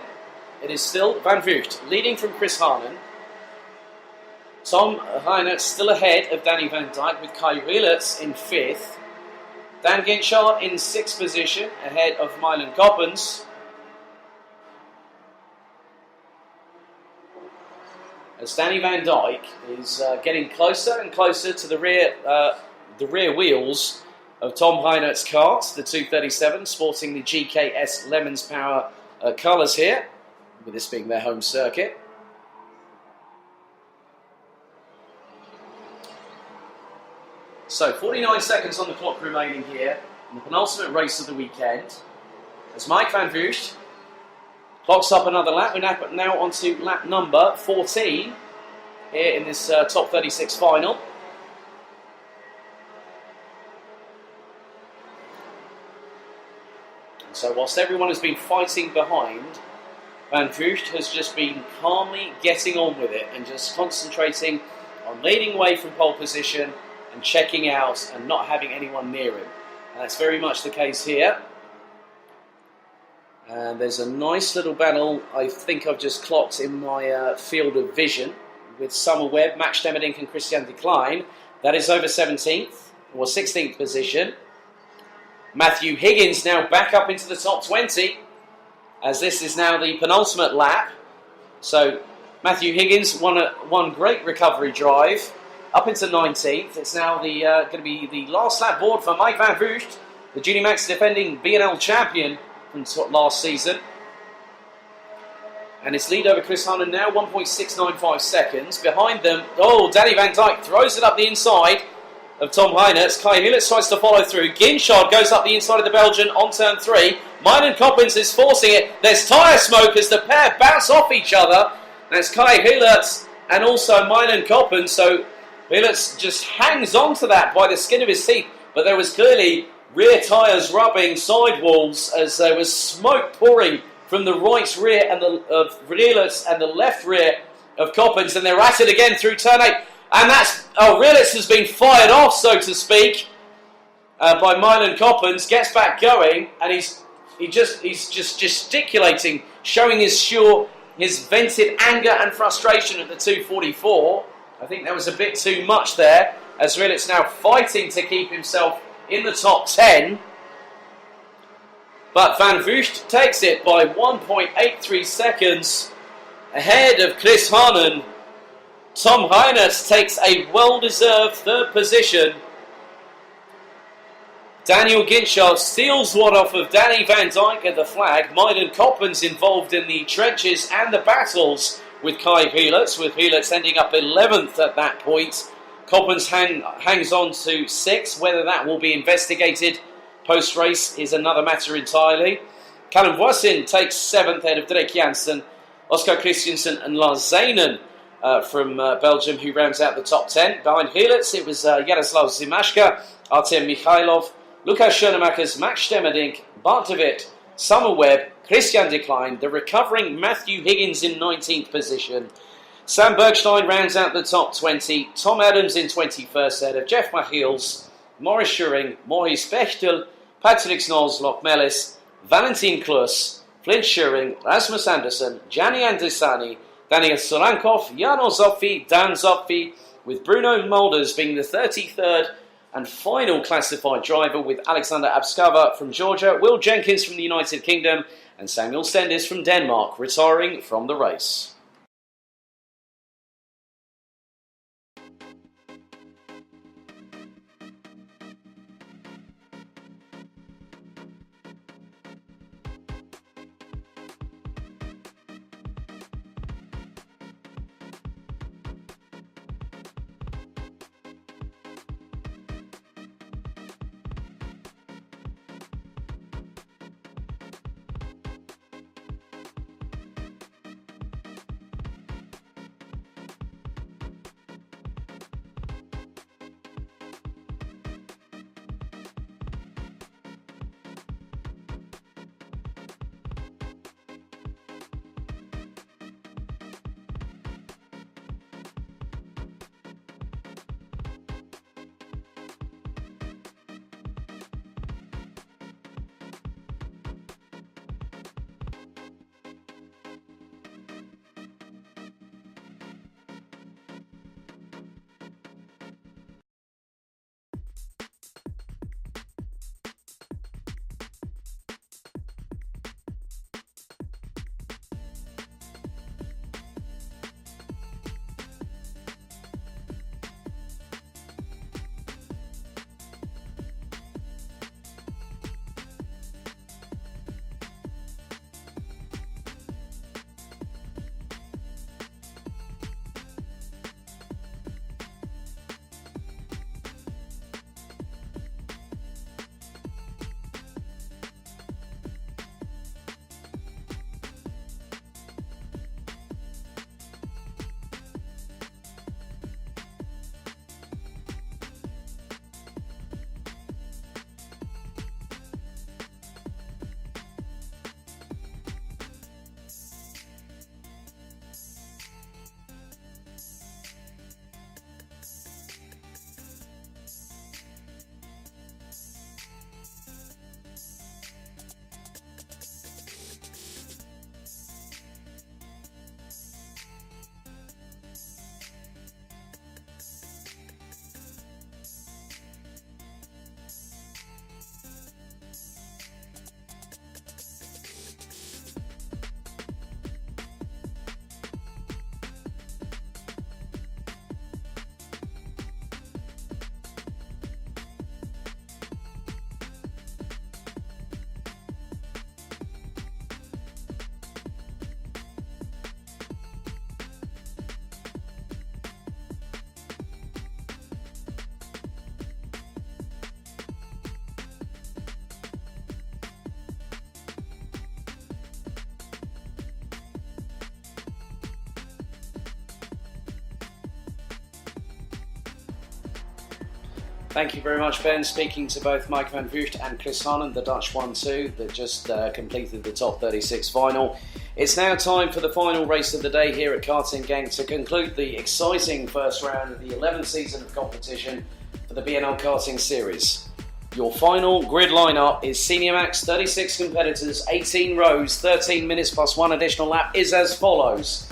It is still Van Voogd, leading from Chris Hannen. Tom Reinertz still ahead of Danny Van Dijk, with Kai Rielertz in 5th. Dan Ginchard in 6th position, ahead of Milan Coppens. As Danny Van Dijk is getting closer and closer to the rear wheels of Tom Reinertz's kart, the 237, sporting the GKS Lemons Power colours here, with this being their home circuit. So 49 seconds on the clock remaining here in the penultimate race of the weekend. As Mike Van Voogd clocks up another lap, we're now on to lap number 14 here in this top 36 final. And so whilst everyone has been fighting behind, Van Voogd has just been calmly getting on with it and just concentrating on leading away from pole position and checking out and not having anyone near him. And that's very much the case here. And there's a nice little battle I think I've just clocked in my field of vision with Summer Webb, Max Stevenink and Christian de Klein. That is over 17th, or 16th position. Matthew Higgins now back up into the top 20, as this is now the penultimate lap. So Matthew Higgins one great recovery drive up into 19th. It's now going to be the last lap board for Mike Van Vugt, the Junior Max defending BNL champion from last season. And his lead over Chris Harnan now 1.695 seconds. Behind them, Danny Van Dijk throws it up the inside of Tom Heinertz. Kai Hulitz tries to follow through. Ginchard goes up the inside of the Belgian on turn 3. Myron Coppins is forcing it. There's tyre smoke as the pair bounce off each other. That's Kai Hulitz and also Myron Coppins. So Hulitz just hangs on to that by the skin of his teeth. But there was clearly rear tyres rubbing sidewalls as there was smoke pouring from the right rear and of Hulitz and the left rear of Coppins. And they're at it again through turn 8. And that's, Hulitz has been fired off, so to speak, by Myron Coppins. Gets back going, and he's just gesticulating, showing his vented anger and frustration at the 244. I think there was a bit too much there, as Hulitz now fighting to keep himself in the top 10. But Van Vugt takes it by 1.83 seconds ahead of Chris Harnan. Tom Heinertz takes a well-deserved third position. Daniel Ginchard steals one off of Danny Van Dijk at the flag. Myron Coppins involved in the trenches and the battles with Kai Hulitz, with Hulitz ending up 11th at that point. Coppins hangs on to 6th. Whether that will be investigated post-race is another matter entirely. Callum Voisin takes 7th ahead of Drake Jansen, Oscar Christensen and Lars Zeinen from Belgium, who rounds out the top 10. Behind Hulitz, it was Jaroslav Zimashka, Artem Mikhailov, Lukas Schoenemakers, Max Stemmerdink, Bart de Wit, Summer Webb, Christian Decline, the recovering Matthew Higgins in 19th position. Sam Bergstein rounds out the top 20. Tom Adams in 21st ahead of Jeff Machiels, Morris Schuring, Maurice Bechtel, Patrick Snows, Loch Mellis, Valentin Klus, Flint Schuring, Rasmus Andersen, Gianni Andrisani, Daniel Solankov, Jano Zopfi, Dan Zopfi, with Bruno Mulders being the 33rd and final classified driver, with Alexander Abskava from Georgia, Will Jenkins from the United Kingdom, and Samuel Stendis from Denmark retiring from the race. Thank you very much, Ben. Speaking to both Mike van Vught and Chris Harnan, the Dutch 1-2 that just completed the top 36 final. It's now time for the final race of the day here at Karting Gang to conclude the exciting first round of the 11th season of competition for the BNL Karting Series. Your final grid lineup is Senior Max, 36 competitors, 18 rows, 13 minutes plus one additional lap is as follows.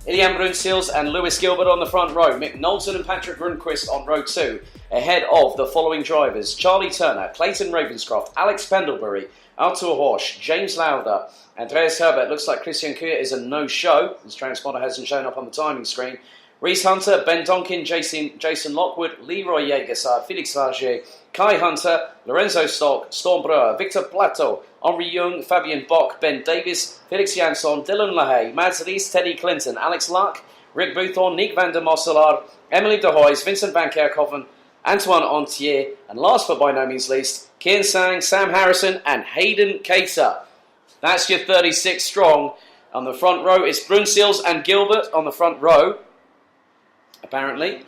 Iljan Brunsils and Lewis Gilbert on the front row, Mick Knowlton and Patrick Rundqvist on row 2, ahead of the following drivers: Charlie Turner, Clayton Ravenscroft, Alex Pendlebury, Artur Horsch, James Lauder, Andreas Herbert. Looks like Christian Kuya is a no-show. His transponder hasn't shown up on the timing screen. Reese Hunter, Ben Donkin, Jason Lockwood, Leroy Jägersar, Felix Vargier, Kai Hunter, Lorenzo Stock, Storm Breuer, Victor Plateau, Henri Jung, Fabian Bock, Ben Davis, Felix Jansson, Dylan LaHaye, Mads Rees, Teddy Clinton, Alex Luck, Rick Boothorn, Nick van der Mosselaar, Emily de Hoys, Vincent van Kerkhoven, Antoine Antier, and last but by no means least, Kian Sang, Sam Harrison and Hayden Cater. That's your 36 strong. On the front row, it's Brunsils and Gilbert on the front row, apparently.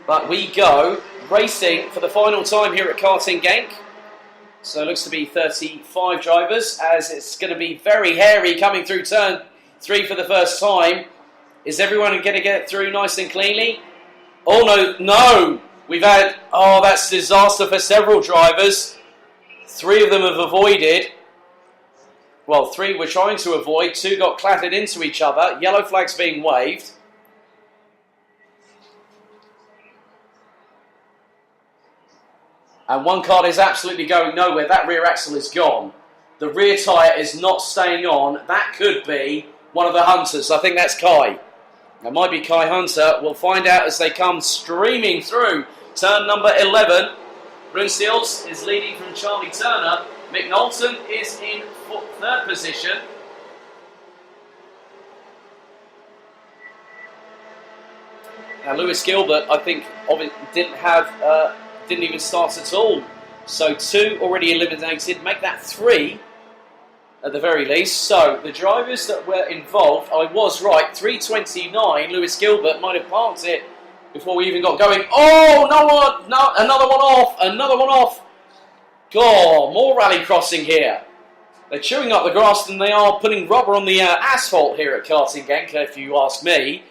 But we go racing for the final time here at Karting Genk. So it looks to be 35 drivers, as it's going to be very hairy coming through turn 3 for the first time. Is everyone going to get through nice and cleanly? Oh no! We've had, that's disaster for several drivers. 3 of them have avoided. Well, 3 were trying to avoid, 2 got clattered into each other. Yellow flags being waved. And one car is absolutely going nowhere. That rear axle is gone. The rear tyre is not staying on. That could be one of the Hunters. I think that's Kai. That might be Kai Hunter. We'll find out as they come streaming through turn number 11. Brunsils is leading from Charlie Turner. Mick Knowlton is in 3rd position. Now Lewis Gilbert, I think, didn't even start at all. So 2 already eliminated, make that 3 at the very least. So the drivers that were involved, I was right, 3:29, Lewis Gilbert might have parked it before we even got going. Oh, no, another one off. God, more rally crossing here. They're chewing up the grass than they are putting rubber on the asphalt here at Karting Genk, if you ask me.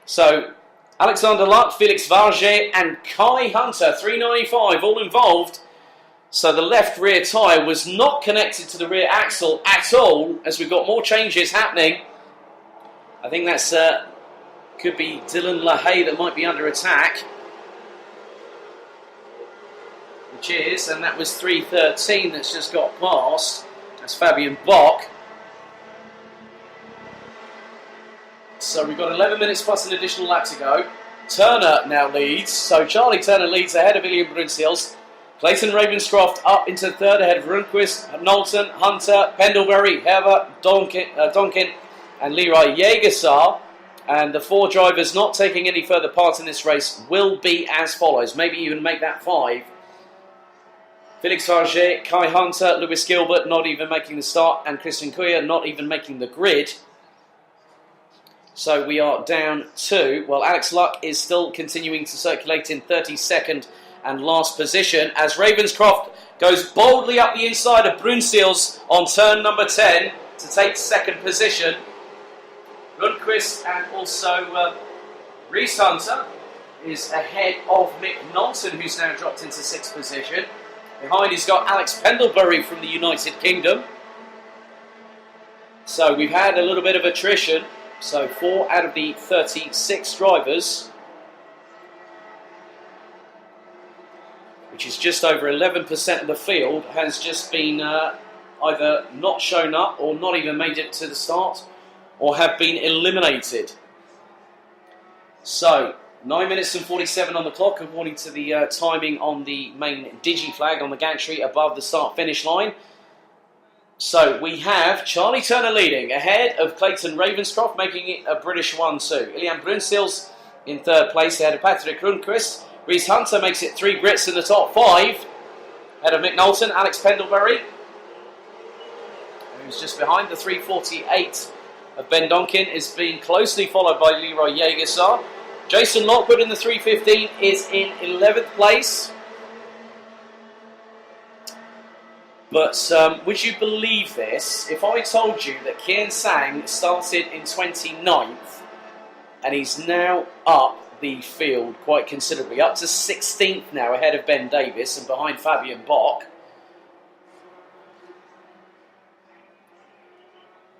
So Alexander Luck, Felix Vargier and Kai Hunter, 395, all involved. So the left rear tyre was not connected to the rear axle at all, as we've got more changes happening. I think that's could be Dylan LaHaye that might be under attack. Which is, and that was 313 that's just got past. That's Fabian Bock. So we've got 11 minutes plus an additional lap to go. Turner now leads. So Charlie Turner leads ahead of Iljan Brunsils. Clayton Ravenscroft up into 3rd ahead of Rundqvist, Knowlton, Hunter, Pendlebury, Herbert, Donkin and Leroy Jägersar. And the 4 drivers not taking any further part in this race will be as follows. Maybe even make that 5. Felix Vargier, Kai Hunter, Lewis Gilbert not even making the start, and Christian Kuya not even making the grid. So we are down to, well, Alex Luck is still continuing to circulate in 32nd and last position as Ravenscroft goes boldly up the inside of Brunsils on turn number 10 to take 2nd position. Rundqvist and also Reese Hunter is ahead of Mick Knowlton, who's now dropped into 6th position. Behind he's got Alex Pendlebury from the United Kingdom. So we've had a little bit of attrition. So 4 out of the 36 drivers, which is just over 11% of the field, has just been either not shown up or not even made it to the start or have been eliminated. So 9 minutes and 47 on the clock according to the timing on the main digi flag on the gantry above the start-finish line. So we have Charlie Turner leading ahead of Clayton Ravenscroft, making it a British 1-2. Iljan Brunsils in 3rd place ahead of Patrick Rundqvist. Reese Hunter makes it 3 Brits in the top 5 ahead of Mick Knowlton. Alex Pendlebury, who's just behind the 3:48 of Ben Donkin, is being closely followed by Leroy Jägersar. Jason Lockwood in the 3:15 is in 11th place. But would you believe this? If I told you that Kian Sang started in 29th and he's now up the field quite considerably, up to 16th now, ahead of Ben Davis and behind Fabian Bock.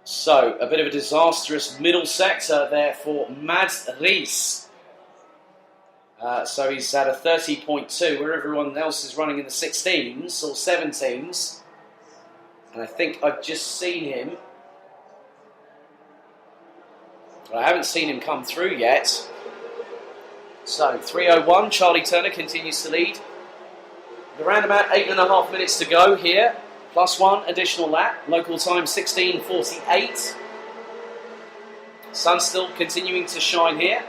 So, a bit of a disastrous middle sector there for Mads Ries. So he's had a 30.2, where everyone else is running in the 16s or 17s. And I think I've just seen him. But I haven't seen him come through yet. So, 3:01, Charlie Turner continues to lead. Around about 8.5 minutes to go here. Plus one additional lap. Local time 16:48. Sun still continuing to shine here.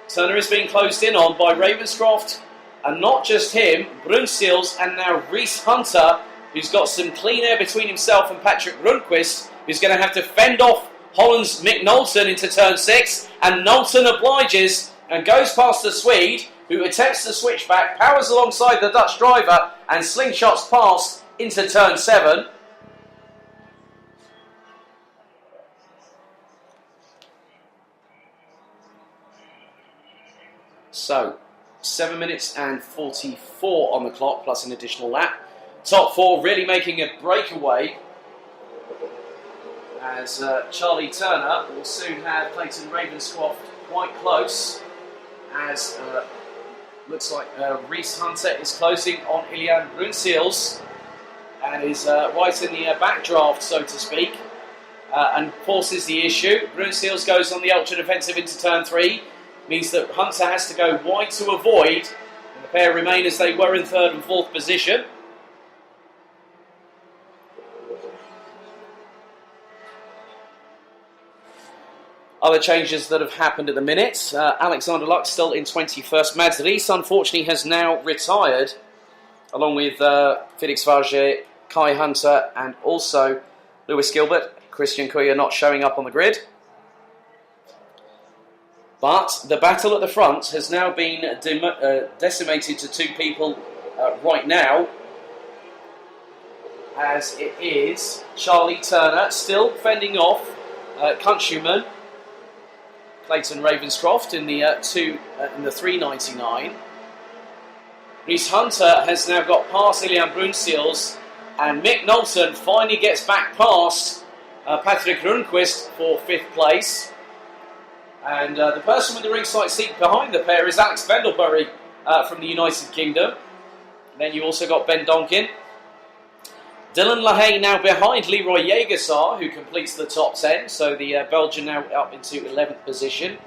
Turner is being closed in on by Ravenscroft. And not just him, Brunsils and now Reese Hunter, who's got some clean air between himself and Patrick Rundqvist, who's going to have to fend off Holland's Mick Knowlton into turn 6. And Knowlton obliges and goes past the Swede, who attempts to switch back, powers alongside the Dutch driver, and slingshots past into turn 7. So, 7 minutes and 44 on the clock, plus an additional lap. Top four really making a breakaway, as Charlie Turner will soon have Clayton Ravenscroft quite close, as looks like Reese Hunter is closing on Ilian Brunsils and is right in the backdraft, so to speak, and forces the issue. Brunsils goes on the ultra defensive into turn 3, means that Hunter has to go wide to avoid, and the pair remain as they were in third and fourth position. Other changes that have happened at the minute. Alexander Luck still in 21st. Mads Ries, unfortunately, has now retired, along with Felix Varget, Kai Hunter, and also Lewis Gilbert. Christian Kuya not showing up on the grid. But the battle at the front has now been decimated to two people right now, as it is Charlie Turner still fending off countryman Clayton Ravenscroft in the 3.99. Reese Hunter has now got past Ilian Brunsils, and Mick Knowlton finally gets back past Patrick Rundqvist for 5th place. And the person with the ringside seat behind the pair is Alex Pendlebury from the United Kingdom. And then you also got Ben Donkin. Dylan LaHaye now behind Leroy Jägersar, who completes the top 10. So the Belgian now up into 11th position.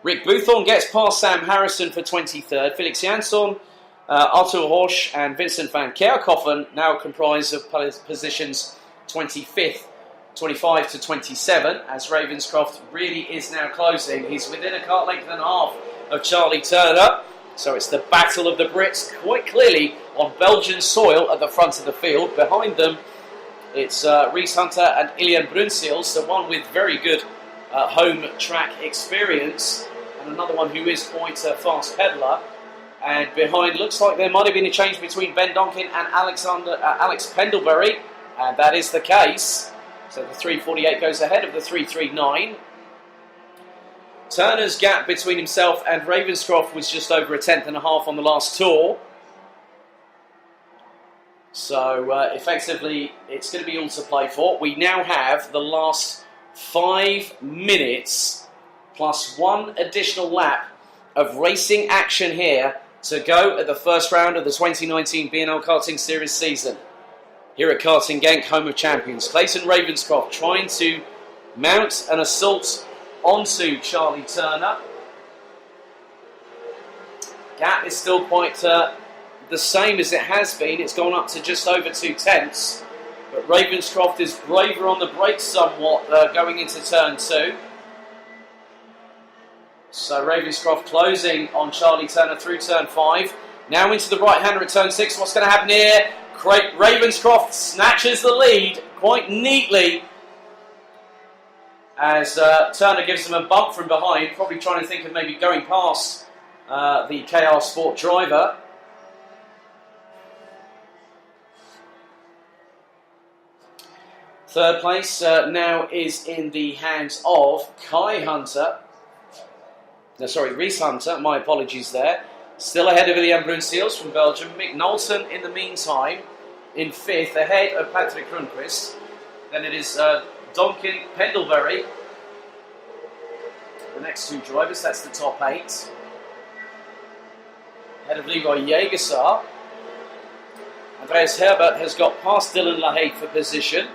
Rick Boothorn gets past Sam Harrison for 23rd. Felix Jansson, Arthur Horsch and Vincent van Kerkhoffen now comprise of positions 25th, 25 to 27, as Ravenscroft really is now closing. He's within a cart length and a half of Charlie Turner. So it's the battle of the Brits quite clearly on Belgian soil at the front of the field. Behind them, it's Reese Hunter and Ilian Brunsils, the one with very good home track experience, and another one who is quite a fast peddler. And behind, looks like there might have been a change between Ben Donkin and Alex Pendlebury, and that is the case. So the 3.48 goes ahead of the 3.39. Turner's gap between himself and Ravenscroft was just over a tenth and a half on the last tour. So effectively, it's going to be all to play for. We now have the last 5 minutes plus one additional lap of racing action here to go at the first round of the 2019 BNL Karting Series season. Here at Karting Genk, home of champions, Clayton Ravenscroft trying to mount an assault onto Charlie Turner. Gap is still quite the same as it has been. It's gone up to just over 2 tenths. But Ravenscroft is braver on the brakes somewhat going into turn 2. So Ravenscroft closing on Charlie Turner through turn 5. Now into the right-hander at turn 6. What's going to happen here? Ravenscroft snatches the lead quite neatly. as Turner gives them a bump from behind, probably trying to think of maybe going past the KR Sport driver. Third place now is in the hands of Reese Hunter, my apologies there. Still ahead of William Brunseels from Belgium. Mick Knowlton in the meantime in fifth, ahead of Patrick Rundqvist. Then it is Donkin Pendlebury, the next two drivers, that's the top eight. Ahead of Leroy Jägersar. Andreas Herbert has got past Dylan LaHaye for position.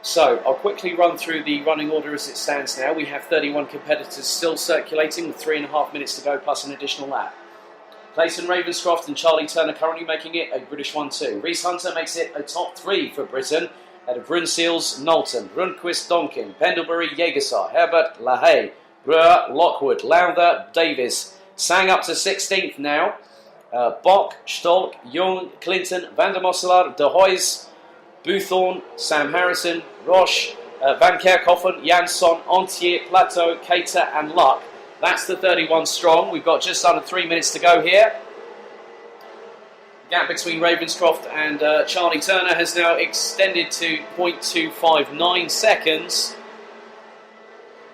So, I'll quickly run through the running order as it stands now. We have 31 competitors still circulating with 3.5 minutes to go plus an additional lap. Clayton Ravenscroft and Charlie Turner currently making it a British 1-2. Reese Hunter makes it a top 3 for Britain. Out of Brunseels, Knowlton, Rundqvist, Donkin, Pendlebury, Jägersar, Herbert, LaHaye, Brewer, Lockwood, Lowther, Davis. Sang up to 16th now. Bock, Stolk, Young, Clinton, Van der Mosselaar, De Hoys, Boothorn, Sam Harrison, Roche, Van Kerkhoffen, Jansson, Entier, Plateau, Cater and Luck. That's the 31 strong. We've got just under 3 minutes to go here. Gap between Ravenscroft and Charlie Turner has now extended to 0.259 seconds.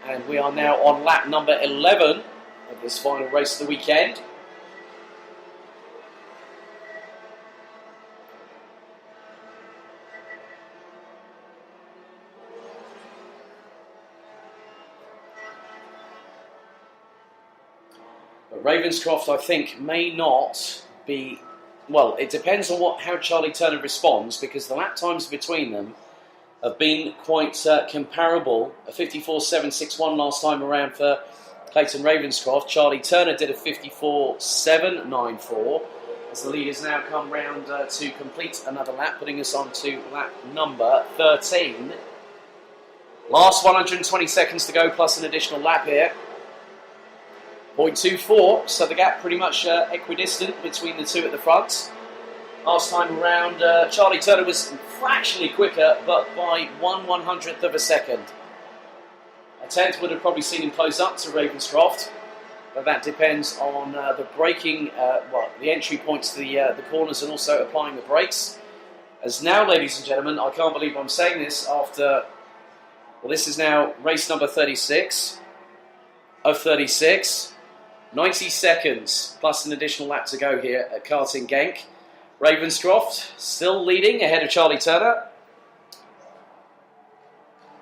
And we are now on lap number 11 of this final race of the weekend. But Ravenscroft, I think, may not be... Well, it depends on how Charlie Turner responds, because the lap times between them have been quite comparable. A 54.761 last time around for Clayton Ravenscroft. Charlie Turner did a 54.794. As the leaders now come round to complete another lap, putting us on to lap number 13. Last 120 seconds to go, plus an additional lap here. 0.24, so the gap pretty much equidistant between the two at the front. Last time around, Charlie Turner was fractionally quicker, but by 1/100th of a second. A tenth would have probably seen him close up to Ravenscroft, but that depends on the braking, the entry points to the corners and also applying the brakes. As now, ladies and gentlemen, I can't believe I'm saying this after, well, this is now race number 36 of 36. 90 seconds plus an additional lap to go here at Karting Genk. Ravenscroft still leading ahead of Charlie Turner.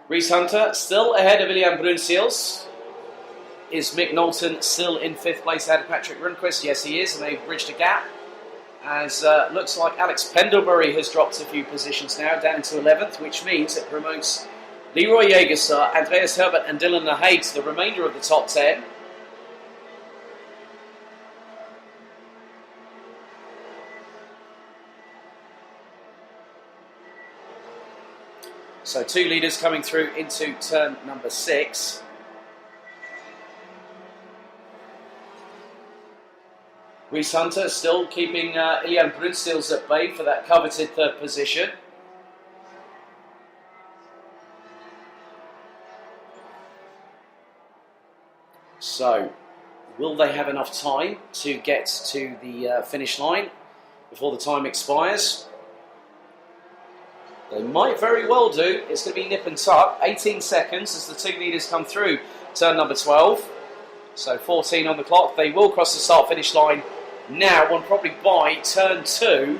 Reese Hunter still ahead of William Brunseels. Is Mick Knowlton still in 5th place ahead of Patrick Rundqvist? Yes, he is, and they've bridged a gap. As looks like Alex Pendlebury has dropped a few positions now, down to 11th, which means it promotes Leroy Jägersar, Andreas Herbert and Dylan LaHaye to the remainder of the top 10. So 2 leaders coming through into turn number 6. Reese Hunter still keeping Ilian Brunseels at bay for that coveted 3rd position. So, will they have enough time to get to the finish line before the time expires? They might very well do. It's going to be nip and tuck. 18 seconds as the 2 leaders come through turn number 12. So 14 on the clock. They will cross the start-finish line now, and probably by turn 2,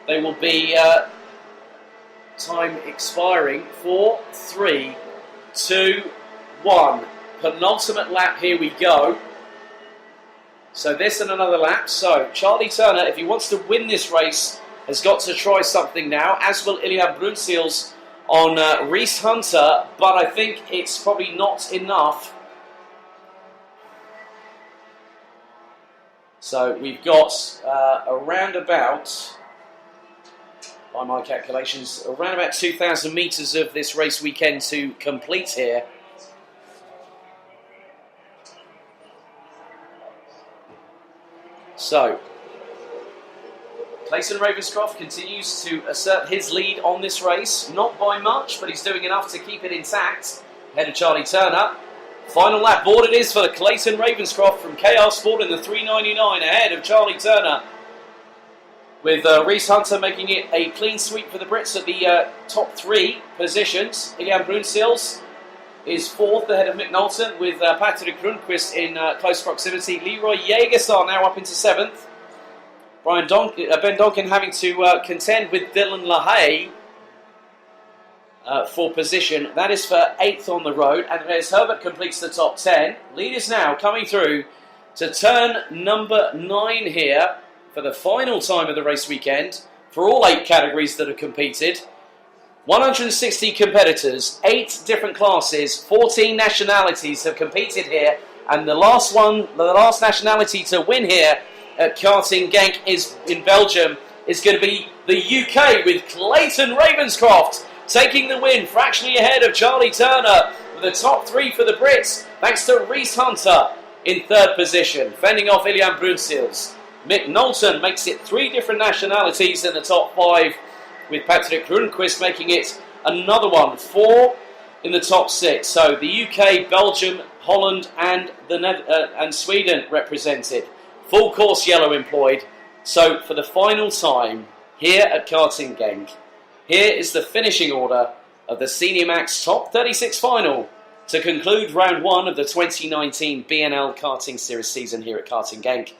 they will be time expiring. 4, 3, 2, 1. Penultimate lap, here we go. So this and another lap. So Charlie Turner, if he wants to win this race, has got to try something now, as will Ilian Brunseels on Reese Hunter, but I think it's probably not enough. So we've got around about, by my calculations, around about 2,000 metres of this race weekend to complete here. So, Clayton Ravenscroft continues to assert his lead on this race. Not by much, but he's doing enough to keep it intact. Ahead of Charlie Turner. Final lap board it is for Clayton Ravenscroft from KR Sport in the 399 ahead of Charlie Turner. With Reese Hunter making it a clean sweep for the Brits at the top 3 positions. Ilian Brunsils is 4th ahead of Mick Knowlton with Patrick Grunquist in close proximity. Leroy Jägerstar now up into 7th. Ben Donkin having to contend with Dylan LaHaye for position. That is for 8th on the road. Andreas Herbert completes the top 10. Leaders now coming through to turn number 9 here for the final time of the race weekend for all 8 categories that have competed. 160 competitors, 8 different classes, 14 nationalities have competed here, and the last nationality to win here at Karting Genk is in Belgium is going to be the UK with Clayton Ravenscroft taking the win, fractionally ahead of Charlie Turner with the top 3 for the Brits, thanks to Reese Hunter in 3rd position, fending off Ilian Brunsils. Mick Knowlton makes it 3 different nationalities in the top 5, with Patrick Grunquist making it another one, 4 in the top 6. So the UK, Belgium, Holland and Sweden represented. Full course yellow employed. So for the final time here at Karting Genk, here is the finishing order of the Senior Max Top 36 final to conclude round 1 of the 2019 BNL Karting Series season here at Karting Genk.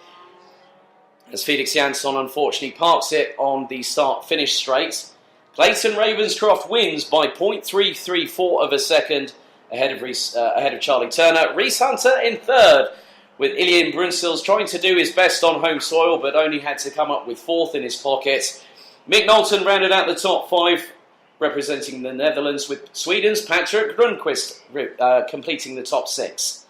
As Felix Jansson unfortunately parks it on the start-finish straight. Clayton Ravenscroft wins by 0.334 of a second ahead of Charlie Turner. Reese Hunter in 3rd, with Ilian Brunsils trying to do his best on home soil, but only had to come up with 4th in his pocket. Mick Knowlton rounded out the top 5, representing the Netherlands, with Sweden's Patrick Grunquist completing the top 6.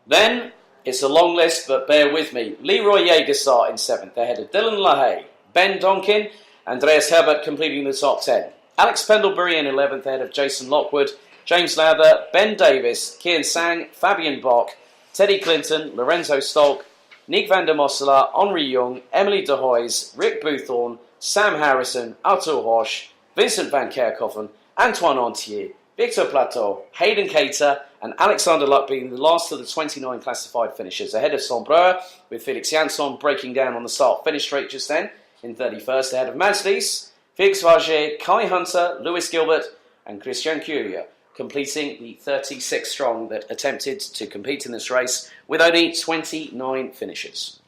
Then it's a long list, but bear with me. Leroy Jägerstar in 7th, ahead of Dylan LaHaye. Ben Donkin, Andreas Herbert completing the top 10. Alex Pendlebury in 11th, ahead of Jason Lockwood. James Lowther, Ben Davis, Kian Sang, Fabian Bock, Teddy Clinton, Lorenzo Stolk, Nick van der Mossela, Henri Young, Emily de Hoys, Rick Boothorn, Sam Harrison, Arthur Roche, Vincent van Kerkhoven, Antoine Antier, Victor Plateau, Hayden Cater and Alexander Luck being the last of the 29 classified finishers, ahead of Sombreur, with Felix Jansson breaking down on the start-finish straight just then in 31st, ahead of Mads Lies, Felix Varget, Kai Hunter, Lewis Gilbert and Christian Curia, completing the 36 strong that attempted to compete in this race with only 29 finishers.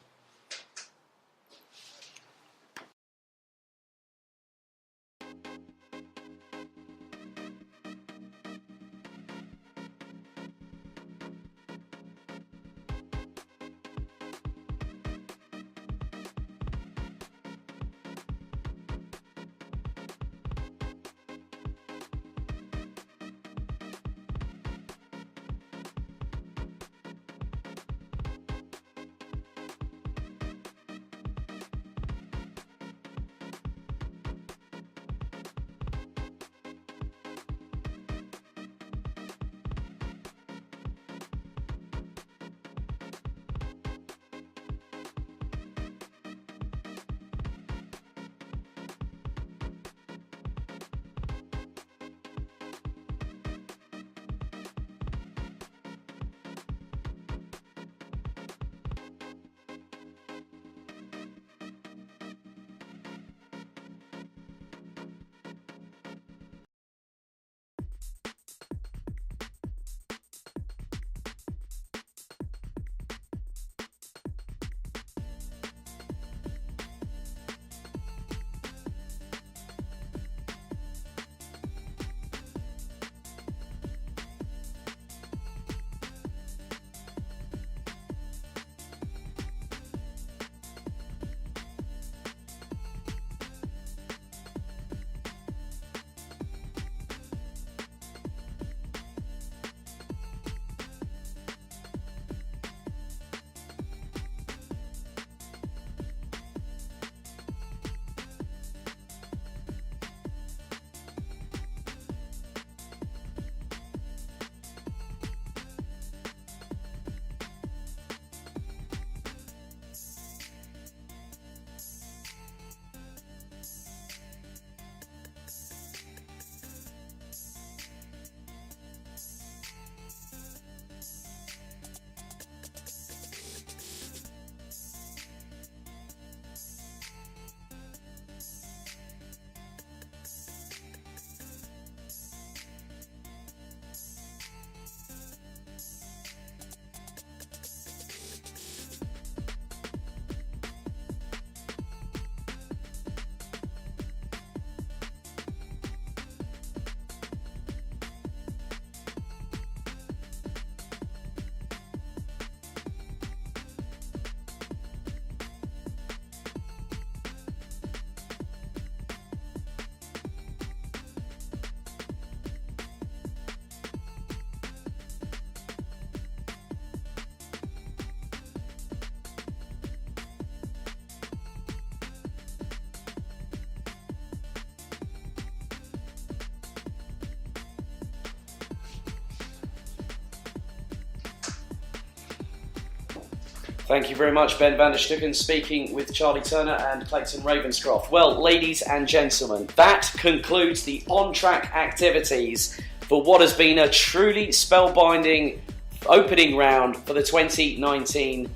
Thank you very much, Ben van der Stucken, speaking with Charlie Turner and Clayton Ravenscroft. Well, ladies and gentlemen, that concludes the on-track activities for what has been a truly spellbinding opening round for the 2019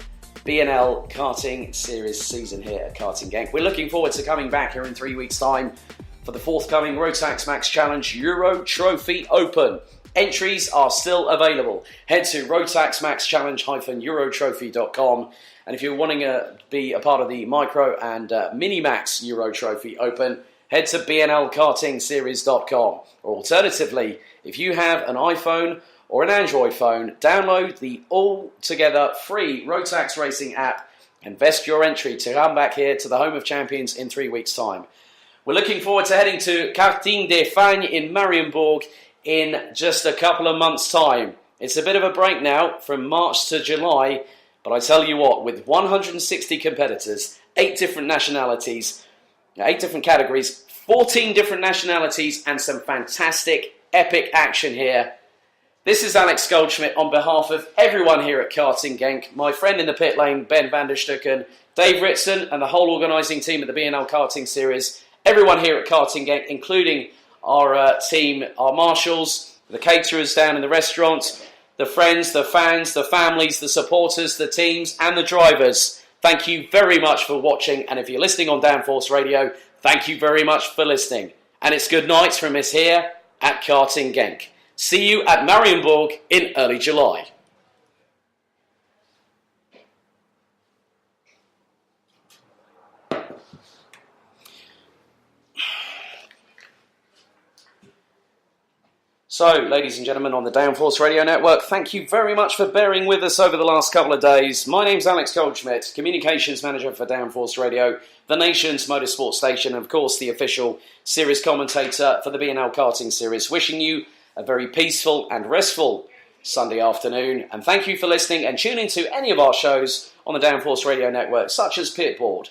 BNL Karting Series season here at Karting Genk. We're looking forward to coming back here in 3 weeks' time for the forthcoming Rotax Max Challenge Euro Trophy Open. Entries are still available. Head to rotaxmaxchallenge-eurotrophy.com, and if you're wanting to be a part of the Micro and Mini Max Euro Trophy Open, head to bnlkartingseries.com. Or alternatively, if you have an iPhone or an Android phone, download the altogether free Rotax Racing app and invest your entry to come back here to the home of champions in 3 weeks' time. We're looking forward to heading to Karting des Fagnes in Marienburg in just a couple of months' time. It's a bit of a break now from March to July, but I tell you what, with 160 competitors, 8 different nationalities, 8 different categories, 14 different nationalities, and some fantastic, epic action here. This is Alex Goldschmidt on behalf of everyone here at Karting Genk, my friend in the pit lane, Ben van der Stucken, Dave Ritson, and the whole organising team of the BNL Karting Series. Everyone here at Karting Genk, including our team, our marshals, the caterers down in the restaurants, the friends, the fans, the families, the supporters, the teams, and the drivers. Thank you very much for watching, and if you're listening on Downforce Radio, thank you very much for listening. And it's good night from us here at Karting Genk. See you at Marienburg in early July. So, ladies and gentlemen on the Downforce Radio Network, thank you very much for bearing with us over the last couple of days. My name's Alex Goldschmidt, Communications Manager for Downforce Radio, the nation's motorsport station, and of course the official series commentator for the BNL Karting Series. Wishing you a very peaceful and restful Sunday afternoon, and thank you for listening and tuning to any of our shows on the Downforce Radio Network, such as Pitboard,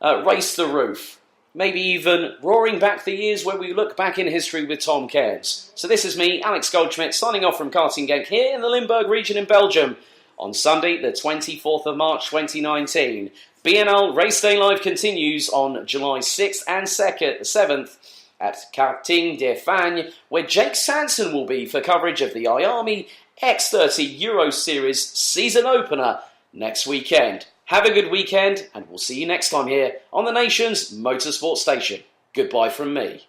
Race the Roof, maybe even roaring back the years where we look back in history with Tom Cairns. So this is me, Alex Goldschmidt, signing off from Karting Genk here in the Limburg region in Belgium on Sunday, the 24th of March 2019. BNL Race Day Live continues on July 6th and 7th at Karting des Fagnes, where Jake Sanson will be for coverage of the iArmy X30 Euro Series season opener next weekend. Have a good weekend, and we'll see you next time here on the nation's motorsport station. Goodbye from me.